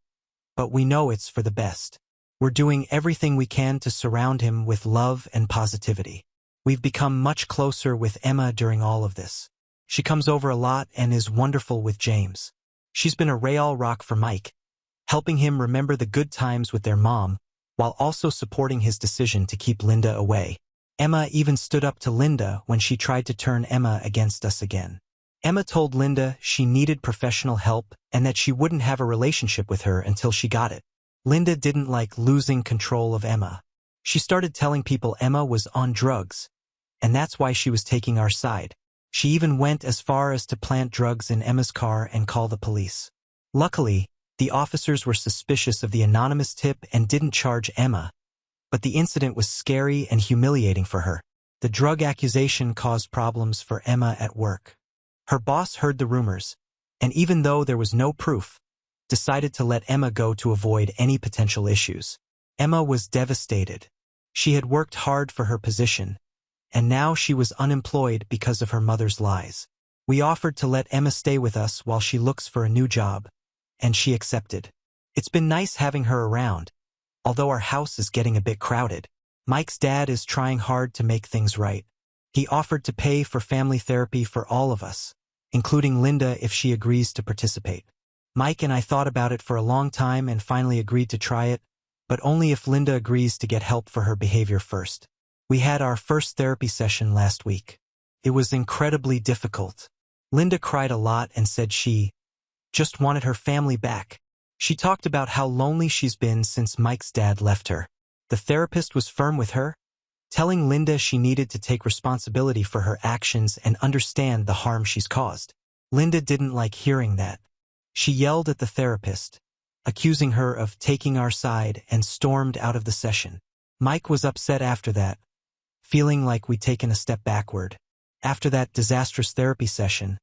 but we know it's for the best. We're doing everything we can to surround him with love and positivity. We've become much closer with Emma during all of this. She comes over a lot and is wonderful with James. She's been a real rock for Mike, helping him remember the good times with their mom, while also supporting his decision to keep Linda away. Emma even stood up to Linda when she tried to turn Emma against us again. Emma told Linda she needed professional help and that she wouldn't have a relationship with her until she got it. Linda didn't like losing control of Emma. She started telling people Emma was on drugs, and that's why she was taking our side. She even went as far as to plant drugs in Emma's car and call the police. Luckily, the officers were suspicious of the anonymous tip and didn't charge Emma, but the incident was scary and humiliating for her. The drug accusation caused problems for Emma at work. Her boss heard the rumors, and even though there was no proof, decided to let Emma go to avoid any potential issues. Emma was devastated. She had worked hard for her position, and now she was unemployed because of her mother's lies. We offered to let Emma stay with us while she looks for a new job, and she accepted. It's been nice having her around, although our house is getting a bit crowded. Mike's dad is trying hard to make things right. He offered to pay for family therapy for all of us, including Linda if she agrees to participate. Mike and I thought about it for a long time and finally agreed to try it, but only if Linda agrees to get help for her behavior first. We had our first therapy session last week. It was incredibly difficult. Linda cried a lot and said she just wanted her family back. She talked about how lonely she's been since Mike's dad left her. The therapist was firm with her, telling Linda she needed to take responsibility for her actions and understand the harm she's caused. Linda didn't like hearing that. She yelled at the therapist, accusing her of taking our side, and stormed out of the session. Mike was upset after that, feeling like we'd taken a step backward. After that disastrous therapy session,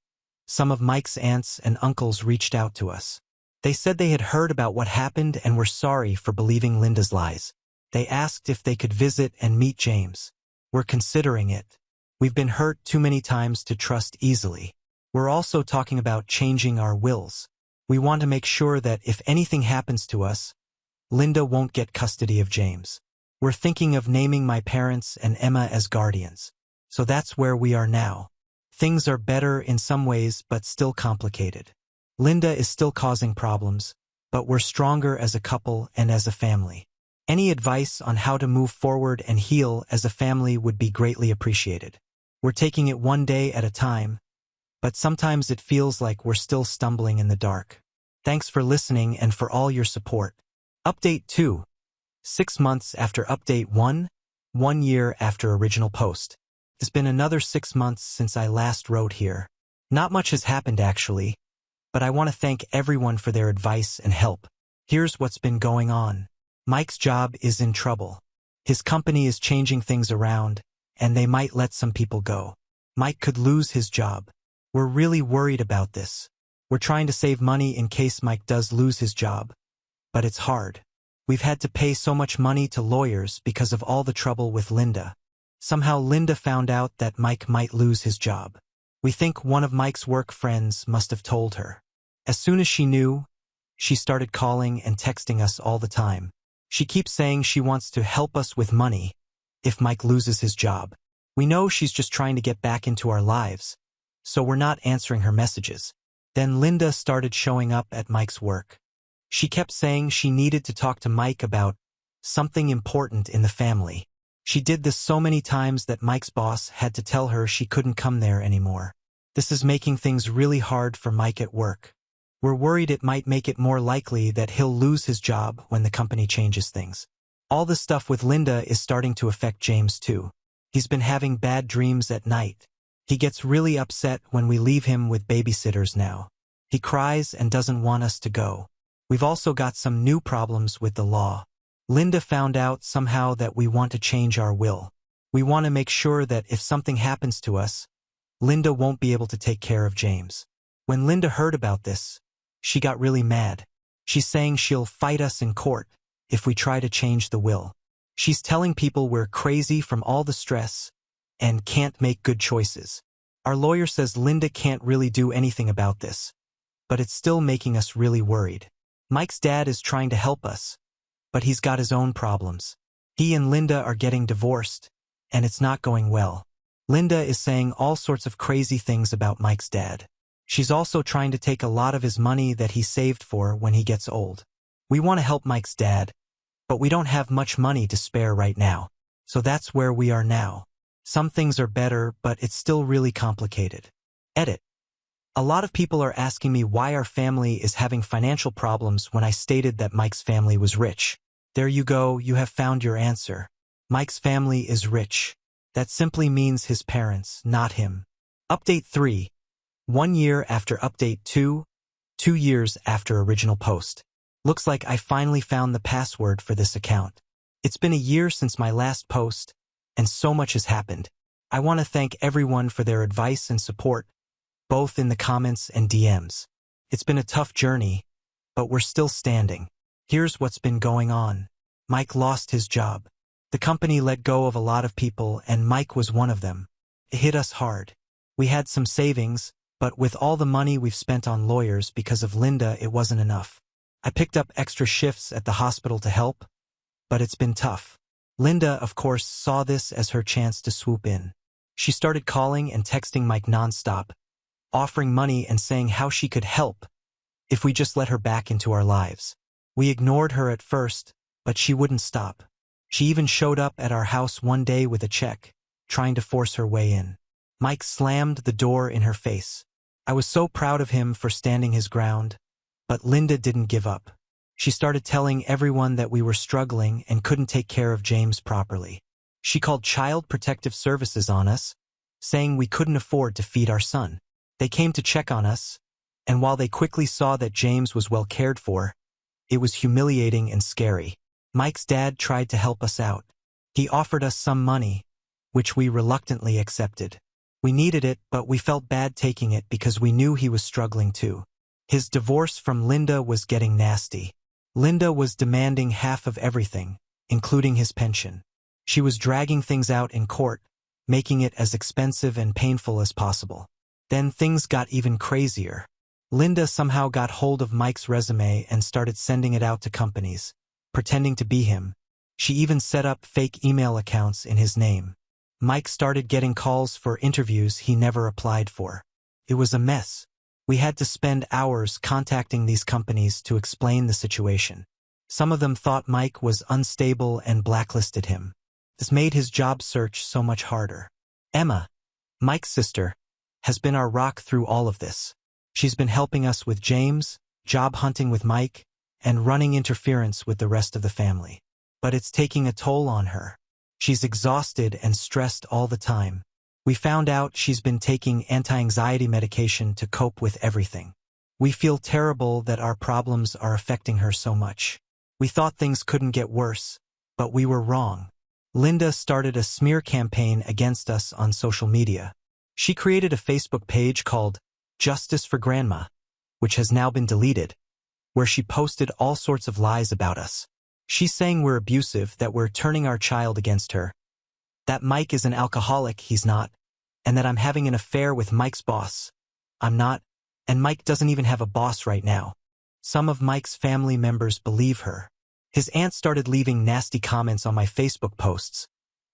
some of Mike's aunts and uncles reached out to us. They said they had heard about what happened and were sorry for believing Linda's lies. They asked if they could visit and meet James. We're considering it. We've been hurt too many times to trust easily. We're also talking about changing our wills. We want to make sure that if anything happens to us, Linda won't get custody of James. We're thinking of naming my parents and Emma as guardians. So that's where we are now. Things are better in some ways but still complicated. Linda is still causing problems, but we're stronger as a couple and as a family. Any advice on how to move forward and heal as a family would be greatly appreciated. We're taking it one day at a time, but sometimes it feels like we're still stumbling in the dark. Thanks for listening and for all your support. Update 2. 6 months after Update 1, 1 year after original post. It's been another 6 months since I last wrote here. Not much has happened actually, but I want to thank everyone for their advice and help. Here's what's been going on. Mike's job is in trouble. His company is changing things around, and they might let some people go. Mike could lose his job. We're really worried about this. We're trying to save money in case Mike does lose his job, but it's hard. We've had to pay so much money to lawyers because of all the trouble with Linda. Somehow Linda found out that Mike might lose his job. We think one of Mike's work friends must have told her. As soon as she knew, she started calling and texting us all the time. She keeps saying she wants to help us with money if Mike loses his job. We know she's just trying to get back into our lives, so we're not answering her messages. Then Linda started showing up at Mike's work. She kept saying she needed to talk to Mike about something important in the family. She did this so many times that Mike's boss had to tell her she couldn't come there anymore. This is making things really hard for Mike at work. We're worried it might make it more likely that he'll lose his job when the company changes things. All the stuff with Linda is starting to affect James too. He's been having bad dreams at night. He gets really upset when we leave him with babysitters now. He cries and doesn't want us to go. We've also got some new problems with the law. Linda found out somehow that we want to change our will. We want to make sure that if something happens to us, Linda won't be able to take care of James. When Linda heard about this, she got really mad. She's saying she'll fight us in court if we try to change the will. She's telling people we're crazy from all the stress and can't make good choices. Our lawyer says Linda can't really do anything about this, but it's still making us really worried. Mike's dad is trying to help us, but he's got his own problems. He and Linda are getting divorced, and it's not going well. Linda is saying all sorts of crazy things about Mike's dad. She's also trying to take a lot of his money that he saved for when he gets old. We want to help Mike's dad, but we don't have much money to spare right now. So that's where we are now. Some things are better, but it's still really complicated. Edit. A lot of people are asking me why our family is having financial problems when I stated that Mike's family was rich. There you go, you have found your answer. Mike's family is rich. That simply means his parents, not him. Update 3. 1 year after update 2. 2 years after original post. Looks like I finally found the password for this account. It's been a year since my last post, and so much has happened. I want to thank everyone for their advice and support, both in the comments and DMs. It's been a tough journey, but we're still standing. Here's what's been going on. Mike lost his job. The company let go of a lot of people, and Mike was one of them. It hit us hard. We had some savings, but with all the money we've spent on lawyers because of Linda, it wasn't enough. I picked up extra shifts at the hospital to help, but it's been tough. Linda, of course, saw this as her chance to swoop in. She started calling and texting Mike nonstop, offering money and saying how she could help if we just let her back into our lives. We ignored her at first, but she wouldn't stop. She even showed up at our house one day with a check, trying to force her way in. Mike slammed the door in her face. I was so proud of him for standing his ground, but Linda didn't give up. She started telling everyone that we were struggling and couldn't take care of James properly. She called Child Protective Services on us, saying we couldn't afford to feed our son. They came to check on us, and while they quickly saw that James was well cared for, it was humiliating and scary. Mike's dad tried to help us out. He offered us some money, which we reluctantly accepted. We needed it, but we felt bad taking it because we knew he was struggling too. His divorce from Linda was getting nasty. Linda was demanding half of everything, including his pension. She was dragging things out in court, making it as expensive and painful as possible. Then things got even crazier. Linda somehow got hold of Mike's resume and started sending it out to companies, pretending to be him. She even set up fake email accounts in his name. Mike started getting calls for interviews he never applied for. It was a mess. We had to spend hours contacting these companies to explain the situation. Some of them thought Mike was unstable and blacklisted him. This made his job search so much harder. Emma, Mike's sister, has been our rock through all of this. She's been helping us with James, job hunting with Mike, and running interference with the rest of the family. But it's taking a toll on her. She's exhausted and stressed all the time. We found out she's been taking anti-anxiety medication to cope with everything. We feel terrible that our problems are affecting her so much. We thought things couldn't get worse, but we were wrong. Linda started a smear campaign against us on social media. She created a Facebook page called Justice for Grandma, which has now been deleted, where she posted all sorts of lies about us. She's saying we're abusive, that we're turning our child against her, that Mike is an alcoholic, he's not, and that I'm having an affair with Mike's boss. I'm not, and Mike doesn't even have a boss right now. Some of Mike's family members believe her. His aunt started leaving nasty comments on my Facebook posts,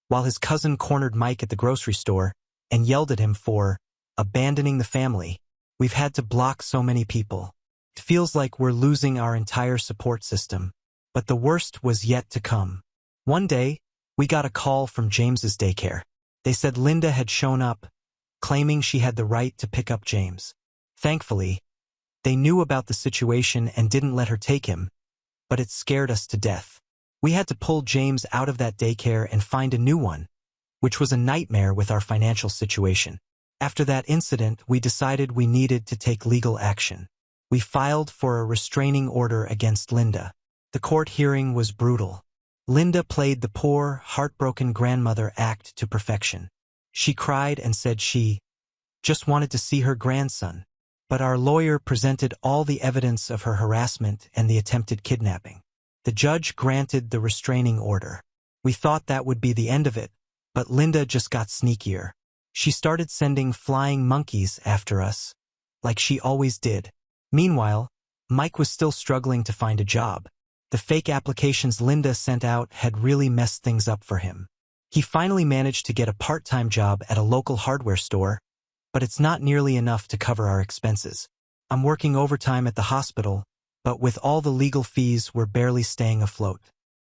while his cousin cornered Mike at the grocery store and yelled at him for abandoning the family. We've had to block so many people. It feels like we're losing our entire support system. But the worst was yet to come. One day, We got a call from James's daycare. They said Linda had shown up, claiming she had the right to pick up James. Thankfully, they knew about the situation and didn't let her take him, but it scared us to death. We had to pull James out of that daycare and find a new one, which was a nightmare with our financial situation. After that incident, we decided we needed to take legal action. We filed for a restraining order against Linda. The court hearing was brutal. Linda played the poor, heartbroken grandmother act to perfection. She cried and said she just wanted to see her grandson. But our lawyer presented all the evidence of her harassment and the attempted kidnapping. The judge granted the restraining order. We thought that would be the end of it, but Linda just got sneakier. She started sending flying monkeys after us, like she always did. Meanwhile, Mike was still struggling to find a job. The fake applications Linda sent out had really messed things up for him. He finally managed to get a part-time job at a local hardware store, but it's not nearly enough to cover our expenses. I'm working overtime at the hospital, but with all the legal fees, we're barely staying afloat.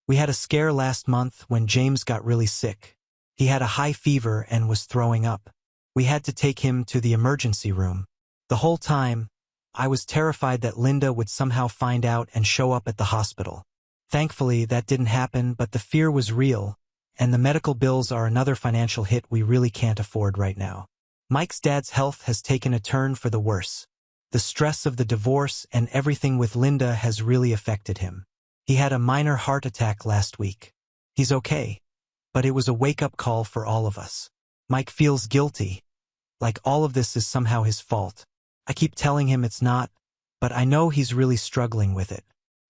We had a scare last month when James got really sick. He had a high fever and was throwing up. We had to take him to the emergency room. The whole time, I was terrified that Linda would somehow find out and show up at the hospital. Thankfully, that didn't happen, but the fear was real, and the medical bills are another financial hit we really can't afford right now. Mike's dad's health has taken a turn for the worse. The stress of the divorce and everything with Linda has really affected him. He had a minor heart attack last week. He's okay, but it was a wake-up call for all of us. Mike feels guilty, like all of this is somehow his fault. I keep telling him it's not, but I know he's really struggling with it.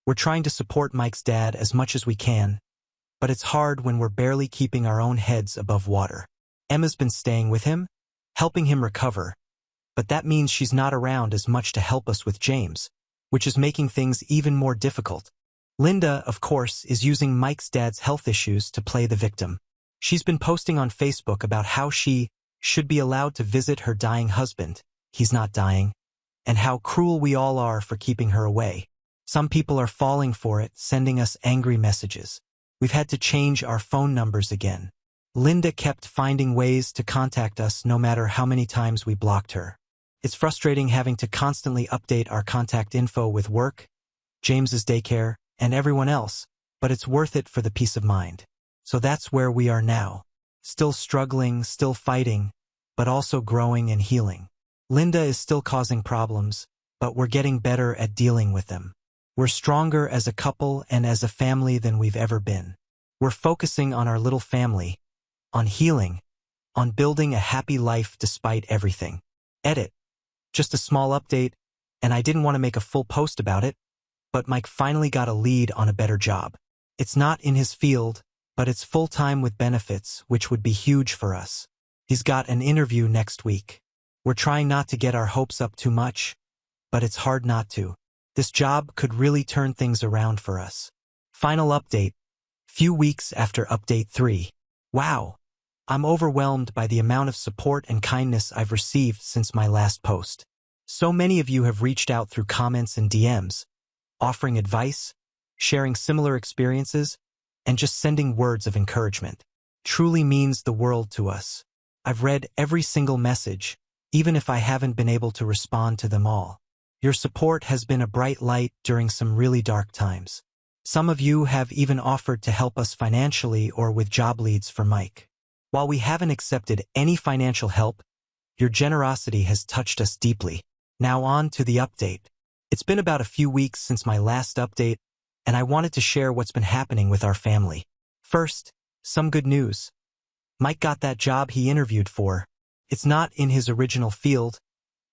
We're trying to support Mike's dad as much as we can, but it's hard when we're barely keeping our own heads above water. Emma's been staying with him, helping him recover, but that means she's not around as much to help us with James, which is making things even more difficult. Linda, of course, is using Mike's dad's health issues to play the victim. She's been posting on Facebook about how she should be allowed to visit her dying husband. He's not dying, and how cruel we all are for keeping her away. Some people are falling for it, sending us angry messages. We've had to change our phone numbers again. Linda kept finding ways to contact us no matter how many times we blocked her. It's frustrating having to constantly update our contact info with work, James's daycare, and everyone else, but it's worth it for the peace of mind. So that's where we are now. Still struggling, still fighting, but also growing and healing. Linda is still causing problems, but we're getting better at dealing with them. We're stronger as a couple and as a family than we've ever been. We're focusing on our little family, on healing, on building a happy life despite everything. Edit. Just a small update, and I didn't want to make a full post about it, but Mike finally got a lead on a better job. It's not in his field, but it's full-time with benefits, which would be huge for us. He's got an interview next week. We're trying not to get our hopes up too much, but it's hard not to. This job could really turn things around for us. Final update. Few weeks after update 3. Wow. I'm overwhelmed by the amount of support and kindness I've received since my last post. So many of you have reached out through comments and DMs, offering advice, sharing similar experiences, and just sending words of encouragement. Truly means the world to us. I've read every single message, even if I haven't been able to respond to them all. Your support has been a bright light during some really dark times. Some of you have even offered to help us financially or with job leads for Mike. While we haven't accepted any financial help, your generosity has touched us deeply. Now on to the update. It's been about a few weeks since my last update, and I wanted to share what's been happening with our family. First, some good news. Mike got that job he interviewed for. It's not in his original field,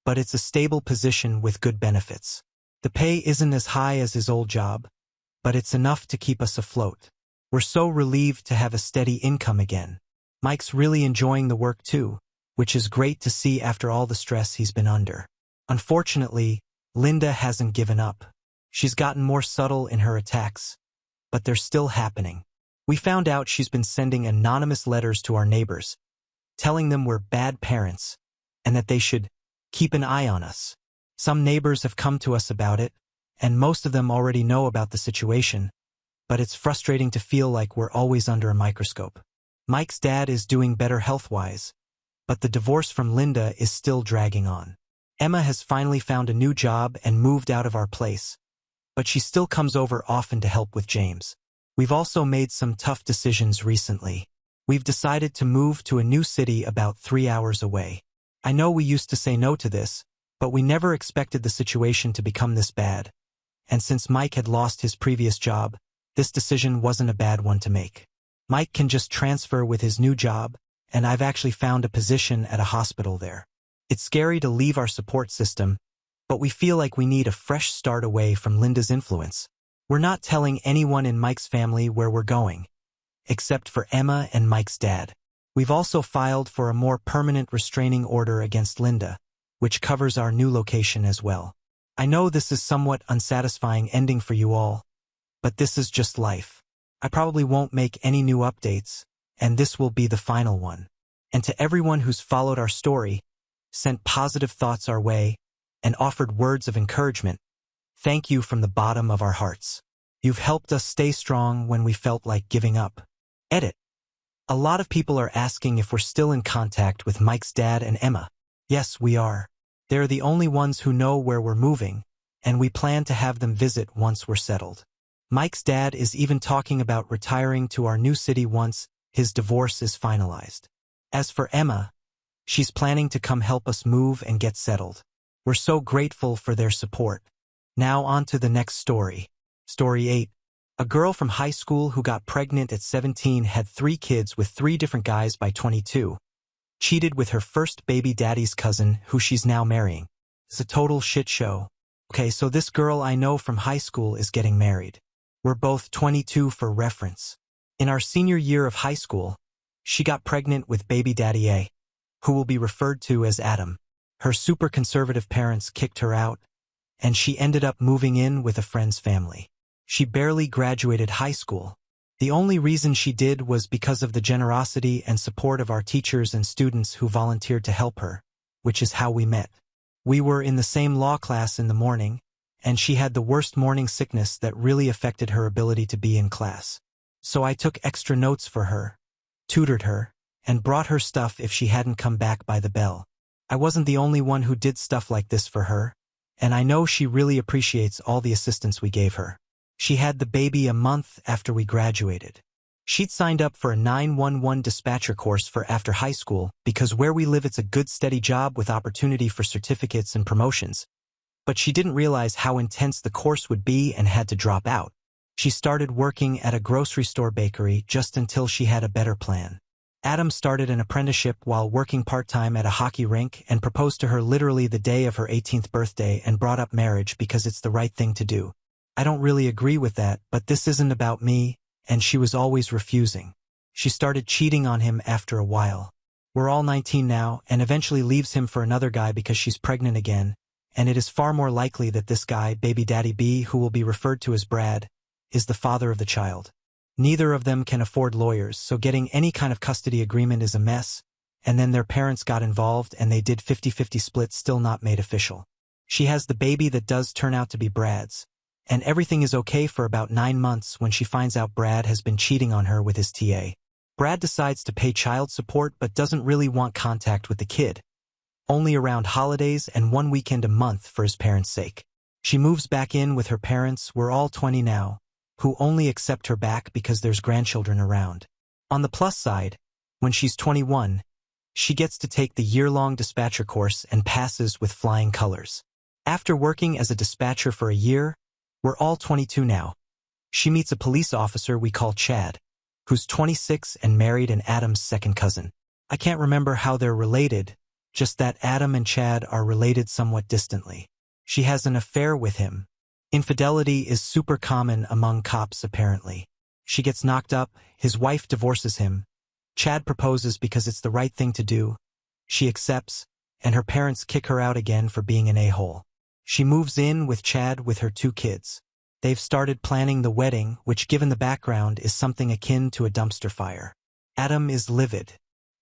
but it's a stable position with good benefits. The pay isn't as high as his old job, but it's enough to keep us afloat. We're so relieved to have a steady income again. Mike's really enjoying the work too, which is great to see after all the stress he's been under. Unfortunately, Linda hasn't given up. She's gotten more subtle in her attacks, but they're still happening. We found out she's been sending anonymous letters to our neighbors, telling them we're bad parents and that they should keep an eye on us. Some neighbors have come to us about it, and most of them already know about the situation, but it's frustrating to feel like we're always under a microscope. Mike's dad is doing better health-wise, but the divorce from Linda is still dragging on. Emma has finally found a new job and moved out of our place, but she still comes over often to help with James. We've also made some tough decisions recently. We've decided to move to a new city about 3 hours away. I know we used to say no to this, but we never expected the situation to become this bad. And since Mike had lost his previous job, this decision wasn't a bad one to make. Mike can just transfer with his new job, and I've actually found a position at a hospital there. It's scary to leave our support system, but we feel like we need a fresh start away from Linda's influence. We're not telling anyone in Mike's family where we're going, except for Emma and Mike's dad. We've also filed for a more permanent restraining order against Linda, which covers our new location as well. I know this is somewhat unsatisfying ending for you all, but this is just life. I probably won't make any new updates, and this will be the final one. And to everyone who's followed our story, sent positive thoughts our way, and offered words of encouragement, thank you from the bottom of our hearts. You've helped us stay strong when we felt like giving up. Edit. A lot of people are asking if we're still in contact with Mike's dad and Emma. Yes, we are. They're the only ones who know where we're moving, and we plan to have them visit once we're settled. Mike's dad is even talking about retiring to our new city once his divorce is finalized. As for Emma, she's planning to come help us move and get settled. We're so grateful for their support. Now on to the next story. Story 8. A girl from high school who got pregnant at 17 had 3 kids with 3 different guys by 22. Cheated with her first baby daddy's cousin, who she's now marrying. It's a total shit show. Okay, so this girl I know from high school is getting married. We're both 22 for reference. In our senior year of high school, she got pregnant with baby daddy A, who will be referred to as Adam. Her super conservative parents kicked her out, and she ended up moving in with a friend's family. She barely graduated high school. The only reason she did was because of the generosity and support of our teachers and students who volunteered to help her, which is how we met. We were in the same law class in the morning, and she had the worst morning sickness that really affected her ability to be in class. So I took extra notes for her, tutored her, and brought her stuff if she hadn't come back by the bell. I wasn't the only one who did stuff like this for her, and I know she really appreciates all the assistance we gave her. She had the baby a month after we graduated. She'd signed up for a 911 dispatcher course for after high school because where we live it's a good steady job with opportunity for certificates and promotions. But she didn't realize how intense the course would be and had to drop out. She started working at a grocery store bakery just until she had a better plan. Adam started an apprenticeship while working part-time at a hockey rink and proposed to her literally the day of her 18th birthday and brought up marriage because it's the right thing to do. I don't really agree with that, but this isn't about me, and she was always refusing. She started cheating on him after a while. We're all 19 now, and eventually leaves him for another guy because she's pregnant again, and it is far more likely that this guy, baby daddy B, who will be referred to as Brad, is the father of the child. Neither of them can afford lawyers, so getting any kind of custody agreement is a mess, and then their parents got involved and they did 50-50 split, still not made official. She has the baby that does turn out to be Brad's. And everything is okay for about 9 months when she finds out Brad has been cheating on her with his TA. Brad decides to pay child support but doesn't really want contact with the kid. Only around holidays and 1 weekend a month for his parents' sake. She moves back in with her parents, we're all 20 now, who only accept her back because there's grandchildren around. On the plus side, when she's 21, she gets to take the year-long dispatcher course and passes with flying colors. After working as a dispatcher for a year, we're all 22 now. She meets a police officer we call Chad, who's 26 and married and Adam's second cousin. I can't remember how they're related, just that Adam and Chad are related somewhat distantly. She has an affair with him. Infidelity is super common among cops apparently. She gets knocked up, his wife divorces him. Chad proposes because it's the right thing to do. She accepts, and her parents kick her out again for being an a-hole. She moves in with Chad with her 2 kids. They've started planning the wedding, which given the background is something akin to a dumpster fire. Adam is livid.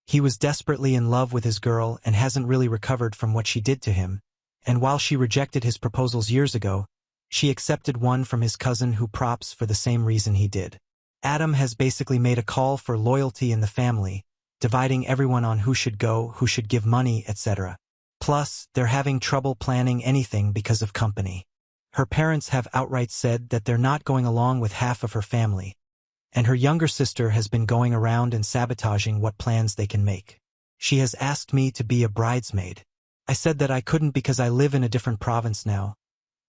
He was desperately in love with his girl and hasn't really recovered from what she did to him, and while she rejected his proposals years ago, She accepted one from his cousin who props for the same reason he did. Adam has basically made a call for loyalty in the family, dividing everyone on who should go, who should give money, etc. Plus, they're having trouble planning anything because of company. Her parents have outright said that they're not going along with half of her family, and her younger sister has been going around and sabotaging what plans they can make. She has asked me to be a bridesmaid. I said that I couldn't because I live in a different province now,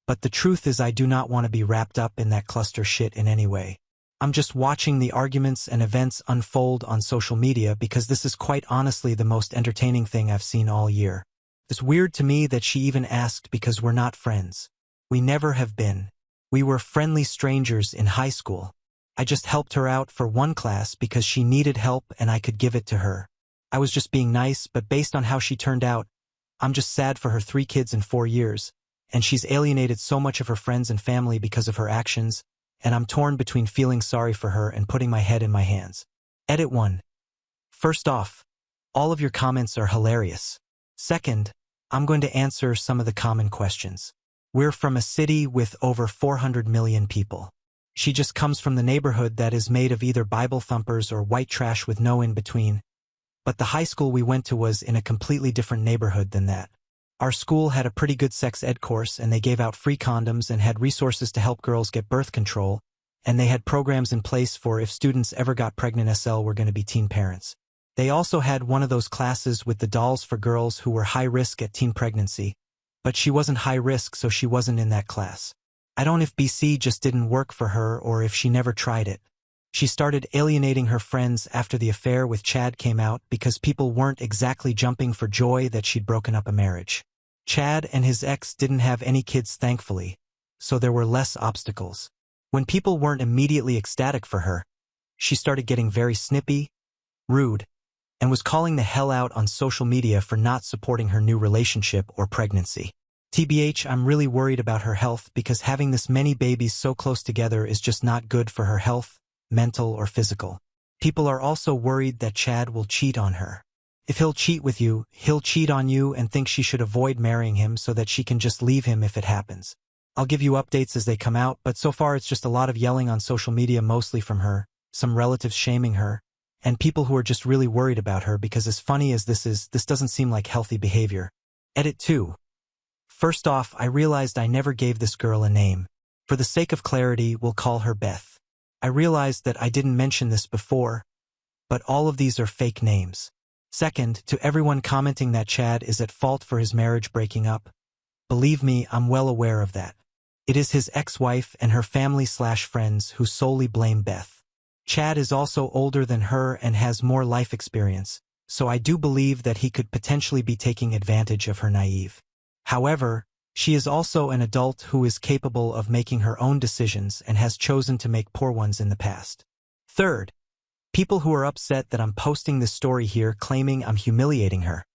but the truth is I do not want to be wrapped up in that cluster shit in any way. I'm just watching the arguments and events unfold on social media because this is quite honestly the most entertaining thing I've seen all year. It's weird to me that she even asked because we're not friends. We never have been. We were friendly strangers in high school. I just helped her out for one class because she needed help and I could give it to her. I was just being nice, but based on how she turned out, I'm just sad for her 3 kids in 4 years, and she's alienated so much of her friends and family because of her actions, and I'm torn between feeling sorry for her and putting my head in my hands. Edit 1. First off, all of your comments are hilarious. Second, I'm going to answer some of the common questions. We're from a city with over 400 million people. She just comes from the neighborhood that is made of either Bible thumpers or white trash with no in-between. But the high school we went to was in a completely different neighborhood than that. Our school had a pretty good sex ed course, and they gave out free condoms and had resources to help girls get birth control, and they had programs in place for if students ever got pregnant were going to be teen parents. They also had one of those classes with the dolls for girls who were high risk at teen pregnancy, but she wasn't high risk, so she wasn't in that class. I don't know if BC just didn't work for her or if she never tried it. She started alienating her friends after the affair with Chad came out because people weren't exactly jumping for joy that she'd broken up a marriage. Chad and his ex didn't have any kids, thankfully, so there were less obstacles. When people weren't immediately ecstatic for her, she started getting very snippy, rude, and was calling the hell out on social media for not supporting her new relationship or pregnancy. TBH, I'm really worried about her health because having this many babies so close together is just not good for her health, mental or physical. People are also worried that Chad will cheat on her. If he'll cheat with you, he'll cheat on you and think she should avoid marrying him so that she can just leave him if it happens. I'll give you updates as they come out, but so far it's just a lot of yelling on social media, mostly from her, some relatives shaming her, and people who are just really worried about her because as funny as this is, this doesn't seem like healthy behavior. Edit 2. First off, I realized I never gave this girl a name. For the sake of clarity, we'll call her Beth. I realized that I didn't mention this before, but all of these are fake names. Second, to everyone commenting that Chad is at fault for his marriage breaking up, believe me, I'm well aware of that. It is his ex-wife and her family/friends who solely blame Beth. Chad is also older than her and has more life experience, so I do believe that he could potentially be taking advantage of her naive. However, she is also an adult who is capable of making her own decisions and has chosen to make poor ones in the past. Third, people who are upset that I'm posting this story here claiming I'm humiliating her.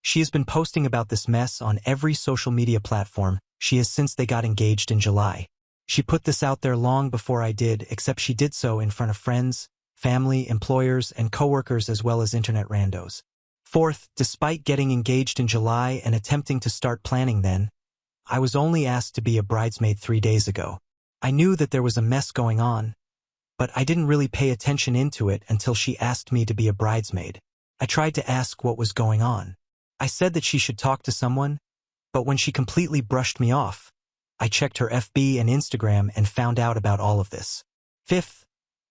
She has been posting about this mess on every social media platform she has since they got engaged in July. She put this out there long before I did, except she did so in front of friends, family, employers, and coworkers as well as internet randos. Fourth, despite getting engaged in July and attempting to start planning then, I was only asked to be a bridesmaid 3 days ago. I knew that there was a mess going on, but I didn't really pay attention into it until she asked me to be a bridesmaid. I tried to ask what was going on. I said that she should talk to someone, but when she completely brushed me off, I checked her FB and Instagram and found out about all of this. Fifth,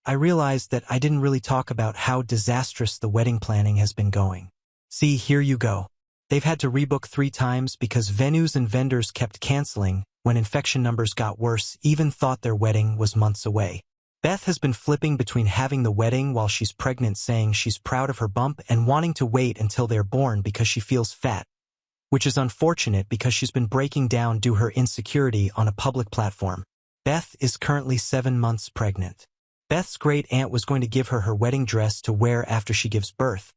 I realized that I didn't really talk about how disastrous the wedding planning has been going. See, here you go. They've had to rebook 3 times because venues and vendors kept canceling when infection numbers got worse, even thought their wedding was months away. Beth has been flipping between having the wedding while she's pregnant, saying she's proud of her bump, and wanting to wait until they're born because she feels fat, which is unfortunate because she's been breaking down due to her insecurity on a public platform. Beth is currently 7 months pregnant. Beth's great aunt was going to give her her wedding dress to wear after she gives birth,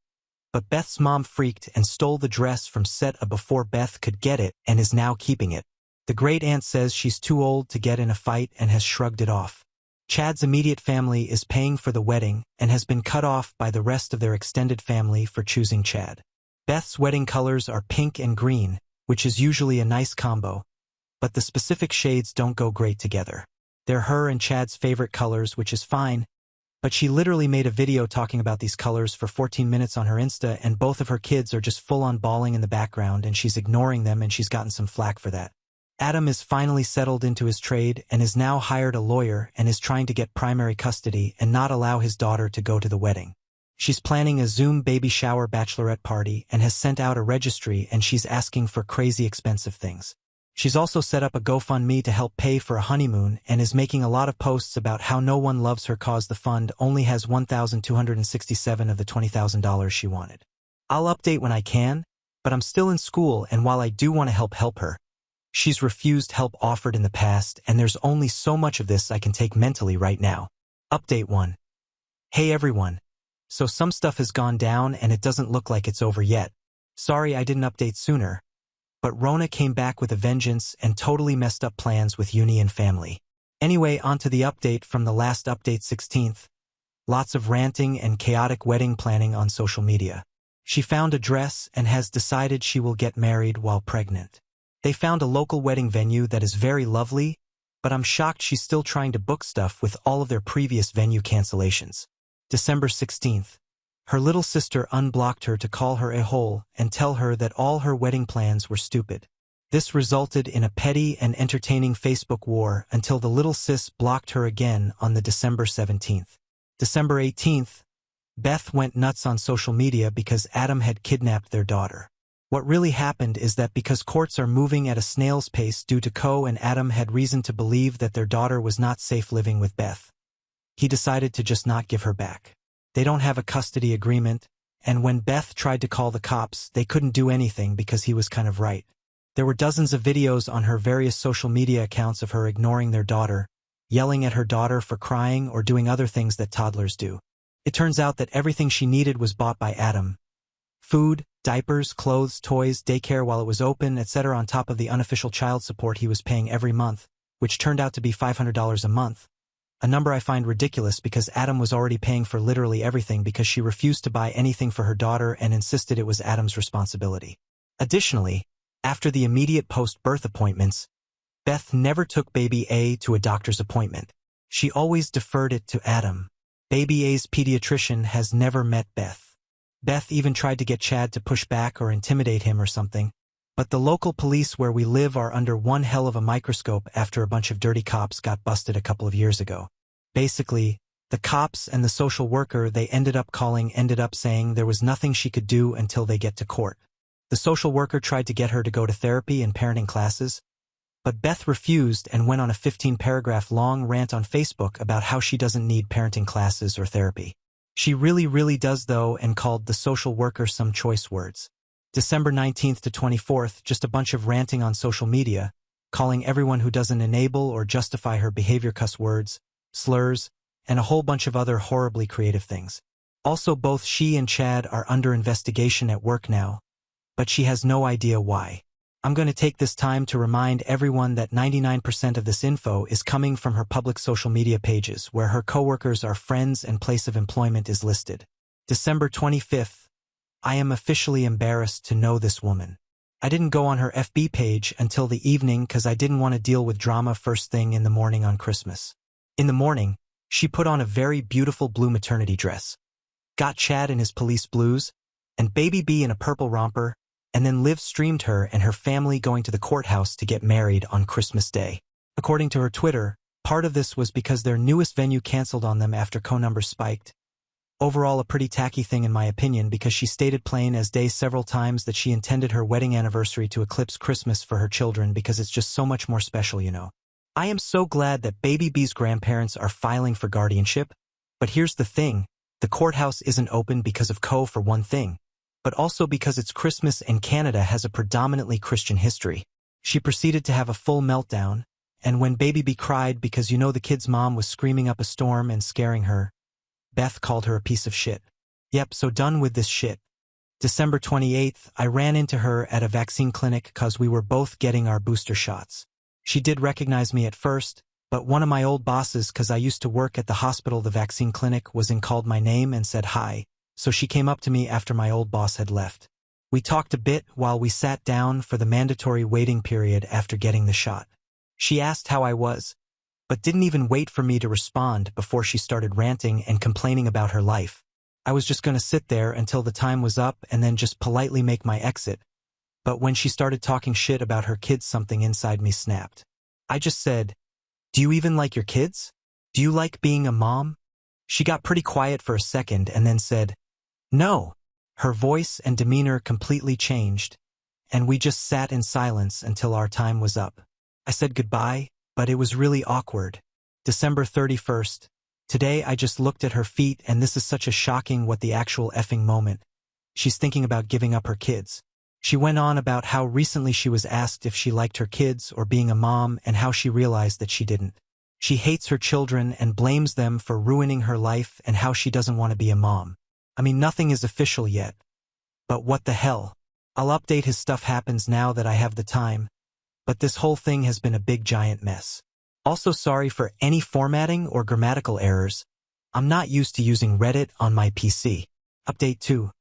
but Beth's mom freaked and stole the dress from set up before Beth could get it and is now keeping it. The great aunt says she's too old to get in a fight and has shrugged it off. Chad's immediate family is paying for the wedding and has been cut off by the rest of their extended family for choosing Chad. Beth's wedding colors are pink and green, which is usually a nice combo, but the specific shades don't go great together. They're her and Chad's favorite colors, which is fine, but she literally made a video talking about these colors for 14 minutes on her Insta, and both of her kids are just full-on bawling in the background, and she's ignoring them, and she's gotten some flack for that. Adam is finally settled into his trade and is now hired a lawyer and is trying to get primary custody and not allow his daughter to go to the wedding. She's planning a Zoom baby shower bachelorette party and has sent out a registry, and she's asking for crazy expensive things. She's also set up a GoFundMe to help pay for a honeymoon and is making a lot of posts about how no one loves her cause the fund only has $1,267 of the $20,000 she wanted. I'll update when I can, but I'm still in school, and while I do want to help her, she's refused help offered in the past, and there's only so much of this I can take mentally right now. Update 1. Hey everyone. So some stuff has gone down and it doesn't look like it's over yet. Sorry I didn't update sooner. But Rona came back with a vengeance and totally messed up plans with Uni and family. Anyway, on to the update from the last update 16th. Lots of ranting and chaotic wedding planning on social media. She found a dress and has decided she will get married while pregnant. They found a local wedding venue that is very lovely, but I'm shocked she's still trying to book stuff with all of their previous venue cancellations. December 16th. Her little sister unblocked her to call her a hole and tell her that all her wedding plans were stupid. This resulted in a petty and entertaining Facebook war until the little sis blocked her again on the December 17th. December 18th. Beth went nuts on social media because Adam had kidnapped their daughter. What really happened is that because courts are moving at a snail's pace due to Co and Adam had reason to believe that their daughter was not safe living with Beth, he decided to just not give her back. They don't have a custody agreement, and when Beth tried to call the cops, they couldn't do anything because he was kind of right. There were dozens of videos on her various social media accounts of her ignoring their daughter, yelling at her daughter for crying or doing other things that toddlers do. It turns out that everything she needed was bought by Adam. Food, diapers, clothes, toys, daycare while it was open, etc. on top of the unofficial child support he was paying every month, which turned out to be $500 a month. A number I find ridiculous because Adam was already paying for literally everything because she refused to buy anything for her daughter and insisted it was Adam's responsibility. Additionally, after the immediate post-birth appointments, Beth never took baby A to a doctor's appointment. She always deferred it to Adam. Baby A's pediatrician has never met Beth. Beth even tried to get Chad to push back or intimidate him or something, but the local police where we live are under one hell of a microscope after a bunch of dirty cops got busted a couple of years ago. Basically, the cops and the social worker they ended up saying there was nothing she could do until they get to court. The social worker tried to get her to go to therapy and parenting classes, but Beth refused and went on a 15-paragraph long rant on Facebook about how she doesn't need parenting classes or therapy. She really does though, and called the social worker some choice words. December 19th to 24th, just a bunch of ranting on social media, calling everyone who doesn't enable or justify her behavior cuss words, slurs, and a whole bunch of other horribly creative things. Also, both she and Chad are under investigation at work now, but she has no idea why. I'm going to take this time to remind everyone that 99% of this info is coming from her public social media pages where her coworkers are friends and place of employment is listed. December 25th. I am officially embarrassed to know this woman. I didn't go on her FB page until the evening because I didn't want to deal with drama first thing in the morning on Christmas. In the morning, she put on a very beautiful blue maternity dress, got Chad in his police blues, and baby B in a purple romper, and then live streamed her and her family going to the courthouse to get married on Christmas Day. According to her Twitter, part of this was because their newest venue canceled on them after co-numbers spiked. Overall, a pretty tacky thing in my opinion because she stated plain as day several times that she intended her wedding anniversary to eclipse Christmas for her children because it's just so much more special, you know. I am so glad that baby B's grandparents are filing for guardianship, but here's the thing, the courthouse isn't open because of Co for one thing, but also because it's Christmas and Canada has a predominantly Christian history. She proceeded to have a full meltdown, and when baby B cried because you know the kid's mom was screaming up a storm and scaring her, Beth called her a piece of shit. Yep, so done with this shit. December 28th, I ran into her at a vaccine clinic cause we were both getting our booster shots. She did recognize me at first, but one of my old bosses cause I used to work at the hospital the vaccine clinic was in called my name and said hi, so she came up to me after my old boss had left. We talked a bit while we sat down for the mandatory waiting period after getting the shot. She asked how I was, but didn't even wait for me to respond before she started ranting and complaining about her life. I was just going to sit there until the time was up and then just politely make my exit. But when she started talking shit about her kids, something inside me snapped. I just said, "Do you even like your kids? Do you like being a mom?" She got pretty quiet for a second and then said, "No." Her voice and demeanor completely changed, and we just sat in silence until our time was up. I said goodbye, but it was really awkward. December 31st. Today I just looked at her feet, and this is such a shocking what the actual effing moment. She's thinking about giving up her kids. She went on about how recently she was asked if she liked her kids or being a mom and how she realized that she didn't. She hates her children and blames them for ruining her life and how she doesn't want to be a mom. I mean, nothing is official yet. But what the hell? I'll update his stuff happens now that I have the time. But this whole thing has been a big giant mess. Also sorry for any formatting or grammatical errors. I'm not used to using Reddit on my PC. Update 2.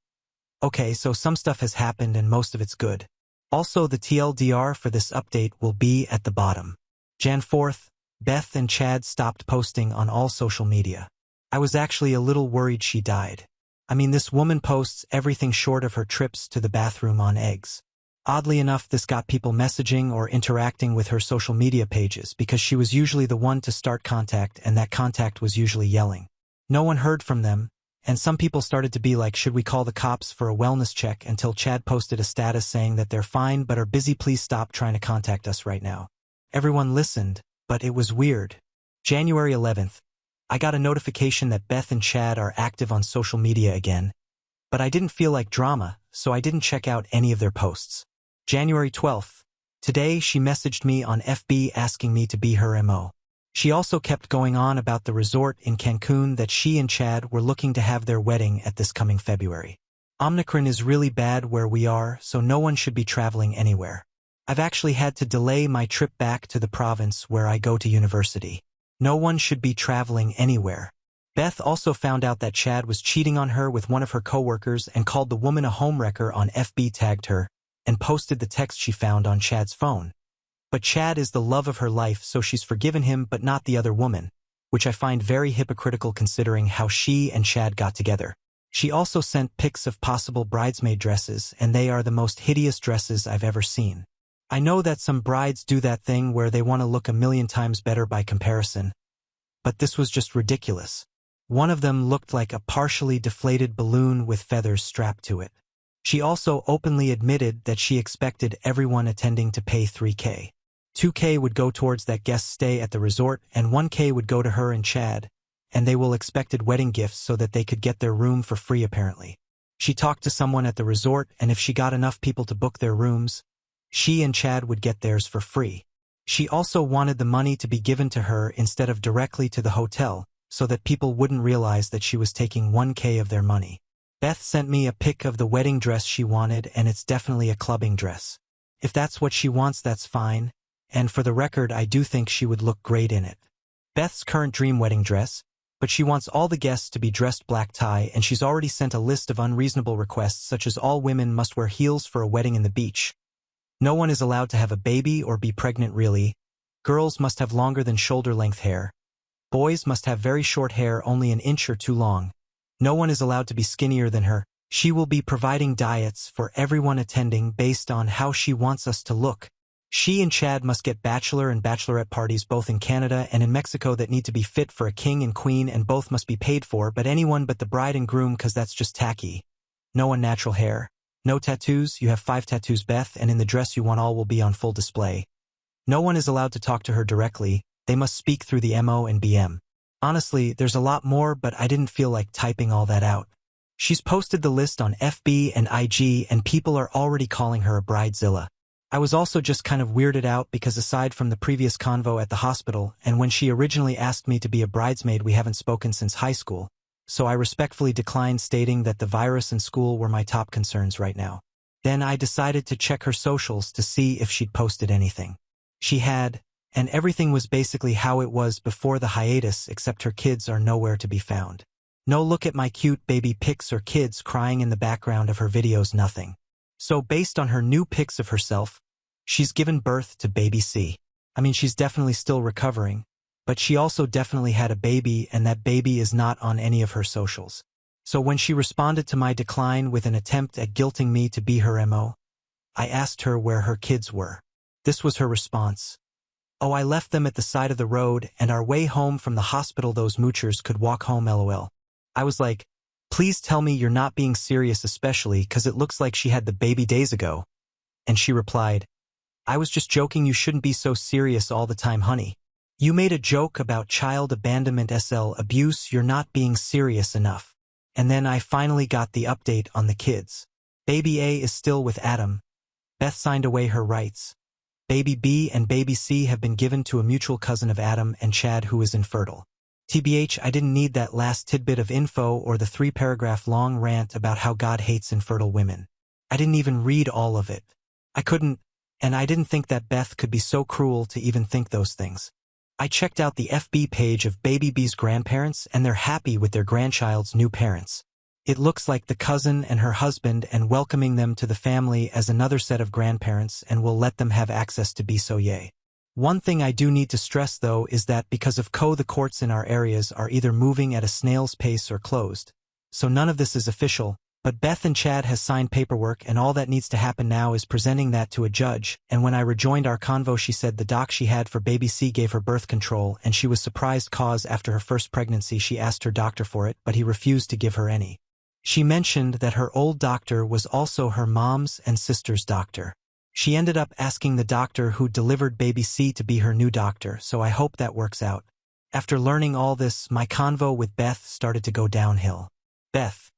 Okay, so some stuff has happened and most of it's good. Also, the TLDR for this update will be at the bottom. Jan 4th, Beth and Chad stopped posting on all social media. I was actually a little worried she died. I mean, this woman posts everything short of her trips to the bathroom on eggs. Oddly enough, this got people messaging or interacting with her social media pages because she was usually the one to start contact, and that contact was usually yelling. No one heard from them, and some people started to be like, should we call the cops for a wellness check, until Chad posted a status saying that they're fine but are busy, please stop trying to contact us right now. Everyone listened, but it was weird. January 11th. I got a notification that Beth and Chad are active on social media again, but I didn't feel like drama, so I didn't check out any of their posts. January 12th. Today she messaged me on FB asking me to be her MO. She also kept going on about the resort in Cancun that she and Chad were looking to have their wedding at this coming February. Omicron is really bad where we are, so no one should be traveling anywhere. I've actually had to delay my trip back to the province where I go to university. No one should be traveling anywhere. Beth also found out that Chad was cheating on her with one of her coworkers and called the woman a homewrecker on FB, tagged her, and posted the text she found on Chad's phone. But Chad is the love of her life, so she's forgiven him but not the other woman, which I find very hypocritical considering how she and Chad got together. She also sent pics of possible bridesmaid dresses, and they are the most hideous dresses I've ever seen. I know that some brides do that thing where they want to look a million times better by comparison, but this was just ridiculous. One of them looked like a partially deflated balloon with feathers strapped to it. She also openly admitted that she expected everyone attending to pay $3,000. $2,000 would go towards that guest stay at the resort, and $1,000 would go to her and Chad, and they will expected wedding gifts so that they could get their room for free apparently. She talked to someone at the resort, and if she got enough people to book their rooms, she and Chad would get theirs for free. She also wanted the money to be given to her instead of directly to the hotel, so that people wouldn't realize that she was taking $1,000 of their money. Beth sent me a pic of the wedding dress she wanted, and it's definitely a clubbing dress. If that's what she wants, that's fine, and for the record, I do think she would look great in it. Beth's current dream wedding dress, but she wants all the guests to be dressed black tie, and she's already sent a list of unreasonable requests such as all women must wear heels for a wedding in the beach. No one is allowed to have a baby or be pregnant really. Girls must have longer than shoulder-length hair. Boys must have very short hair, only an inch or two long. No one is allowed to be skinnier than her. She will be providing diets for everyone attending based on how she wants us to look. She and Chad must get bachelor and bachelorette parties both in Canada and in Mexico that need to be fit for a king and queen, and both must be paid for, but anyone but the bride and groom, cause that's just tacky. No unnatural hair. No tattoos. You have 5 tattoos, Beth, and in the dress you want all will be on full display. No one is allowed to talk to her directly. They must speak through the MO and BM. Honestly, there's a lot more, but I didn't feel like typing all that out. She's posted the list on FB and IG, and people are already calling her a bridezilla. I was also just kind of weirded out because aside from the previous convo at the hospital, and when she originally asked me to be a bridesmaid, we haven't spoken since high school, so I respectfully declined, stating that the virus and school were my top concerns right now. Then I decided to check her socials to see if she'd posted anything. She had, and everything was basically how it was before the hiatus, except her kids are nowhere to be found. No look at my cute baby pics or kids crying in the background of her videos, nothing. So based on her new pics of herself, she's given birth to baby C. I mean, she's definitely still recovering, but she also definitely had a baby, and that baby is not on any of her socials. So when she responded to my decline with an attempt at guilting me to be her MO, I asked her where her kids were. This was her response. "Oh, I left them at the side of the road, and our way home from the hospital those moochers could walk home, LOL. I was like, please tell me you're not being serious, especially 'cause it looks like she had the baby days ago. And she replied, "I was just joking, you shouldn't be so serious all the time, honey. You made a joke about child abandonment SL abuse, you're not being serious enough." And then I finally got the update on the kids. Baby A is still with Adam. Beth signed away her rights. Baby B and baby C have been given to a mutual cousin of Adam and Chad who is infertile. TBH, I didn't need that last tidbit of info or the 3-paragraph long rant about how God hates infertile women. I didn't even read all of it. I couldn't, and I didn't think that Beth could be so cruel to even think those things. I checked out the FB page of baby B's grandparents, and they're happy with their grandchild's new parents. It looks like the cousin and her husband and welcoming them to the family as another set of grandparents and will let them have access to be so yay. One thing I do need to stress though is that because of the courts in our areas are either moving at a snail's pace or closed. So none of this is official, but Beth and Chad has signed paperwork, and all that needs to happen now is presenting that to a judge. And when I rejoined our convo, she said the doc she had for baby C gave her birth control, and she was surprised cause after her first pregnancy she asked her doctor for it, but he refused to give her any. She mentioned that her old doctor was also her mom's and sister's doctor. She ended up asking the doctor who delivered baby C to be her new doctor, so I hope that works out. After learning all this, my convo with Beth started to go downhill. Beth: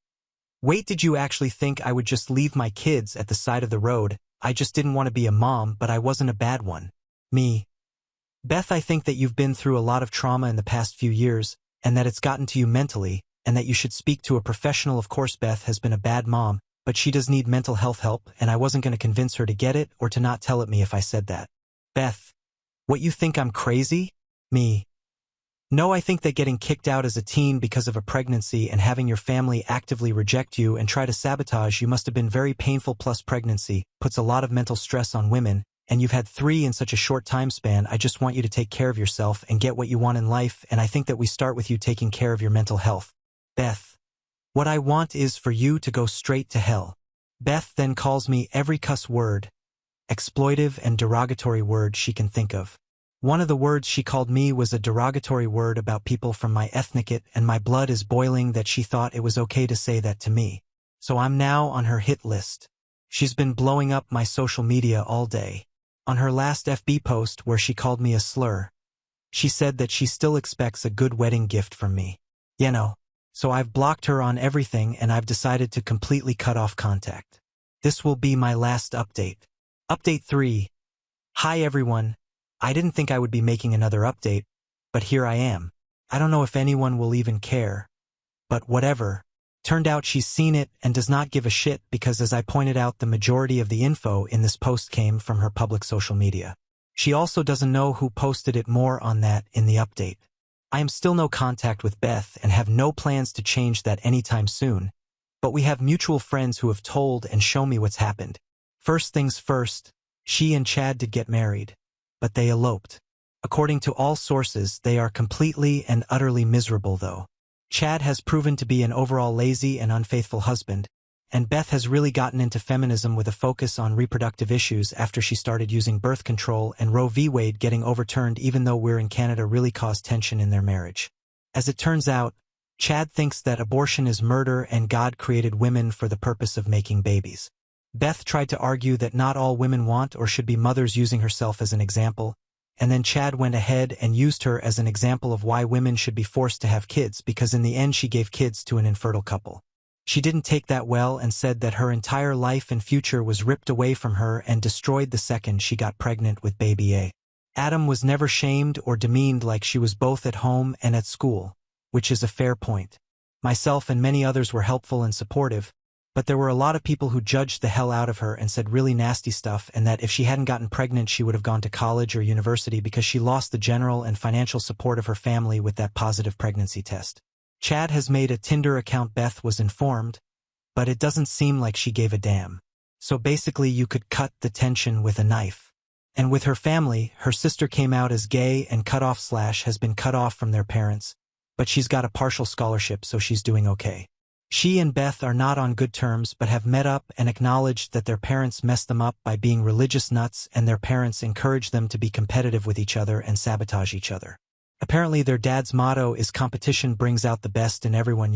"Wait, did you actually think I would just leave my kids at the side of the road? I just didn't want to be a mom, but I wasn't a bad one." Me: "Beth, I think that you've been through a lot of trauma in the past few years, and that it's gotten to you mentally, and that you should speak to a professional. Of course, Beth has been a bad mom, but she does need mental health help, and I wasn't going to convince her to get it or to not tell it me if I said that." Beth: "What, you think I'm crazy?" Me: "No, I think that getting kicked out as a teen because of a pregnancy and having your family actively reject you and try to sabotage you must have been very painful, plus pregnancy puts a lot of mental stress on women, and you've had 3 in such a short time span. I just want you to take care of yourself and get what you want in life, and I think that we start with you taking care of your mental health." Beth: "What I want is for you to go straight to hell." Beth then calls me every cuss word, exploitive and derogatory word she can think of. One of the words she called me was a derogatory word about people from my ethnicate, and my blood is boiling that she thought it was okay to say that to me. So I'm now on her hit list. She's been blowing up my social media all day. On her last FB post where she called me a slur, she said that she still expects a good wedding gift from me. You know. So I've blocked her on everything, and I've decided to completely cut off contact. This will be my last update. Update 3. Hi everyone. I didn't think I would be making another update, but here I am. I don't know if anyone will even care. But whatever. Turned out she's seen it and does not give a shit because, as I pointed out, the majority of the info in this post came from her public social media. She also doesn't know who posted it. More on that in the update. I am still no contact with Beth and have no plans to change that anytime soon, but we have mutual friends who have told and shown me what's happened. First things first, she and Chad did get married, but they eloped. According to all sources, they are completely and utterly miserable though. Chad has proven to be an overall lazy and unfaithful husband, and Beth has really gotten into feminism with a focus on reproductive issues after she started using birth control, and Roe v. Wade getting overturned even though we're in Canada really caused tension in their marriage. As it turns out, Chad thinks that abortion is murder and God created women for the purpose of making babies. Beth tried to argue that not all women want or should be mothers, using herself as an example, and then Chad went ahead and used her as an example of why women should be forced to have kids, because in the end she gave kids to an infertile couple. She didn't take that well and said that her entire life and future was ripped away from her and destroyed the second she got pregnant with baby A. Adam was never shamed or demeaned, like she was both at home and at school, which is a fair point. Myself and many others were helpful and supportive, but there were a lot of people who judged the hell out of her and said really nasty stuff, and that if she hadn't gotten pregnant she would have gone to college or university because she lost the general and financial support of her family with that positive pregnancy test. Chad has made a Tinder account, Beth was informed, but it doesn't seem like she gave a damn. So basically you could cut the tension with a knife. And with her family, her sister came out as gay and has been cut off from their parents, but she's got a partial scholarship, so she's doing okay. She and Beth are not on good terms but have met up and acknowledged that their parents messed them up by being religious nuts, and their parents encourage them to be competitive with each other and sabotage each other. Apparently their dad's motto is competition brings out the best in everyone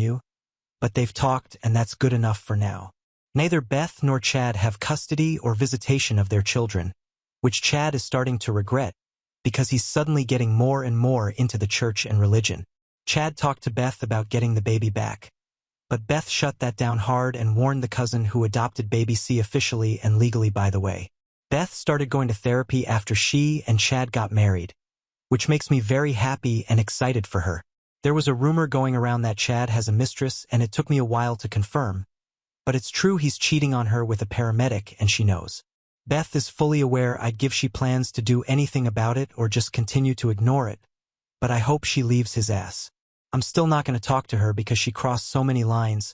but they've talked and that's good enough for now. Neither Beth nor Chad have custody or visitation of their children, which Chad is starting to regret because he's suddenly getting more and more into the church and religion. Chad talked to Beth about getting the baby back, but Beth shut that down hard and warned the cousin who adopted baby C officially and legally, by the way. Beth started going to therapy after she and Chad got married, which makes me very happy and excited for her. There was a rumor going around that Chad has a mistress, and it took me a while to confirm, but it's true he's cheating on her with a paramedic and she knows. Beth is fully aware I'd give she plans to do anything about it or just continue to ignore it, but I hope she leaves his ass. I'm still not going to talk to her because she crossed so many lines,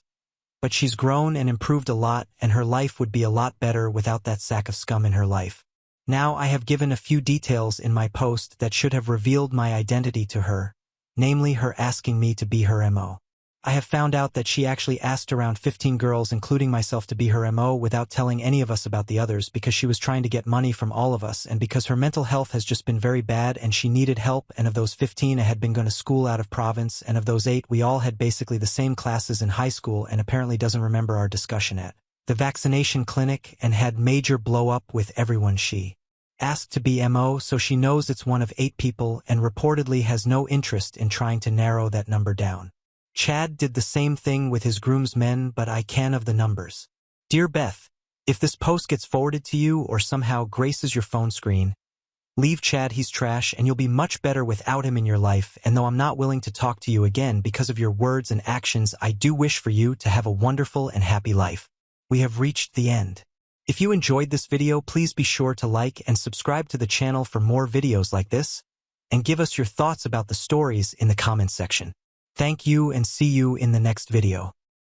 but she's grown and improved a lot, and her life would be a lot better without that sack of scum in her life. Now I have given a few details in my post that should have revealed my identity to her, namely her asking me to be her MO. I have found out that she actually asked around 15 girls, including myself, to be her MO without telling any of us about the others, because she was trying to get money from all of us and because her mental health has just been very bad and she needed help. And of those 15, I had been going to school out of province, and of those 8 we all had basically the same classes in high school, and apparently doesn't remember our discussion at the vaccination clinic and had major blow up with everyone she asked to be MO, so she knows it's one of 8 people and reportedly has no interest in trying to narrow that number down. Chad did the same thing with his groomsmen, but I can of the numbers. Dear Beth, if this post gets forwarded to you or somehow graces your phone screen, leave Chad, he's trash, and you'll be much better without him in your life. And though I'm not willing to talk to you again because of your words and actions, I do wish for you to have a wonderful and happy life. We have reached the end. If you enjoyed this video, please be sure to like and subscribe to the channel for more videos like this, and give us your thoughts about the stories in the comments section. Thank you and see you in the next video.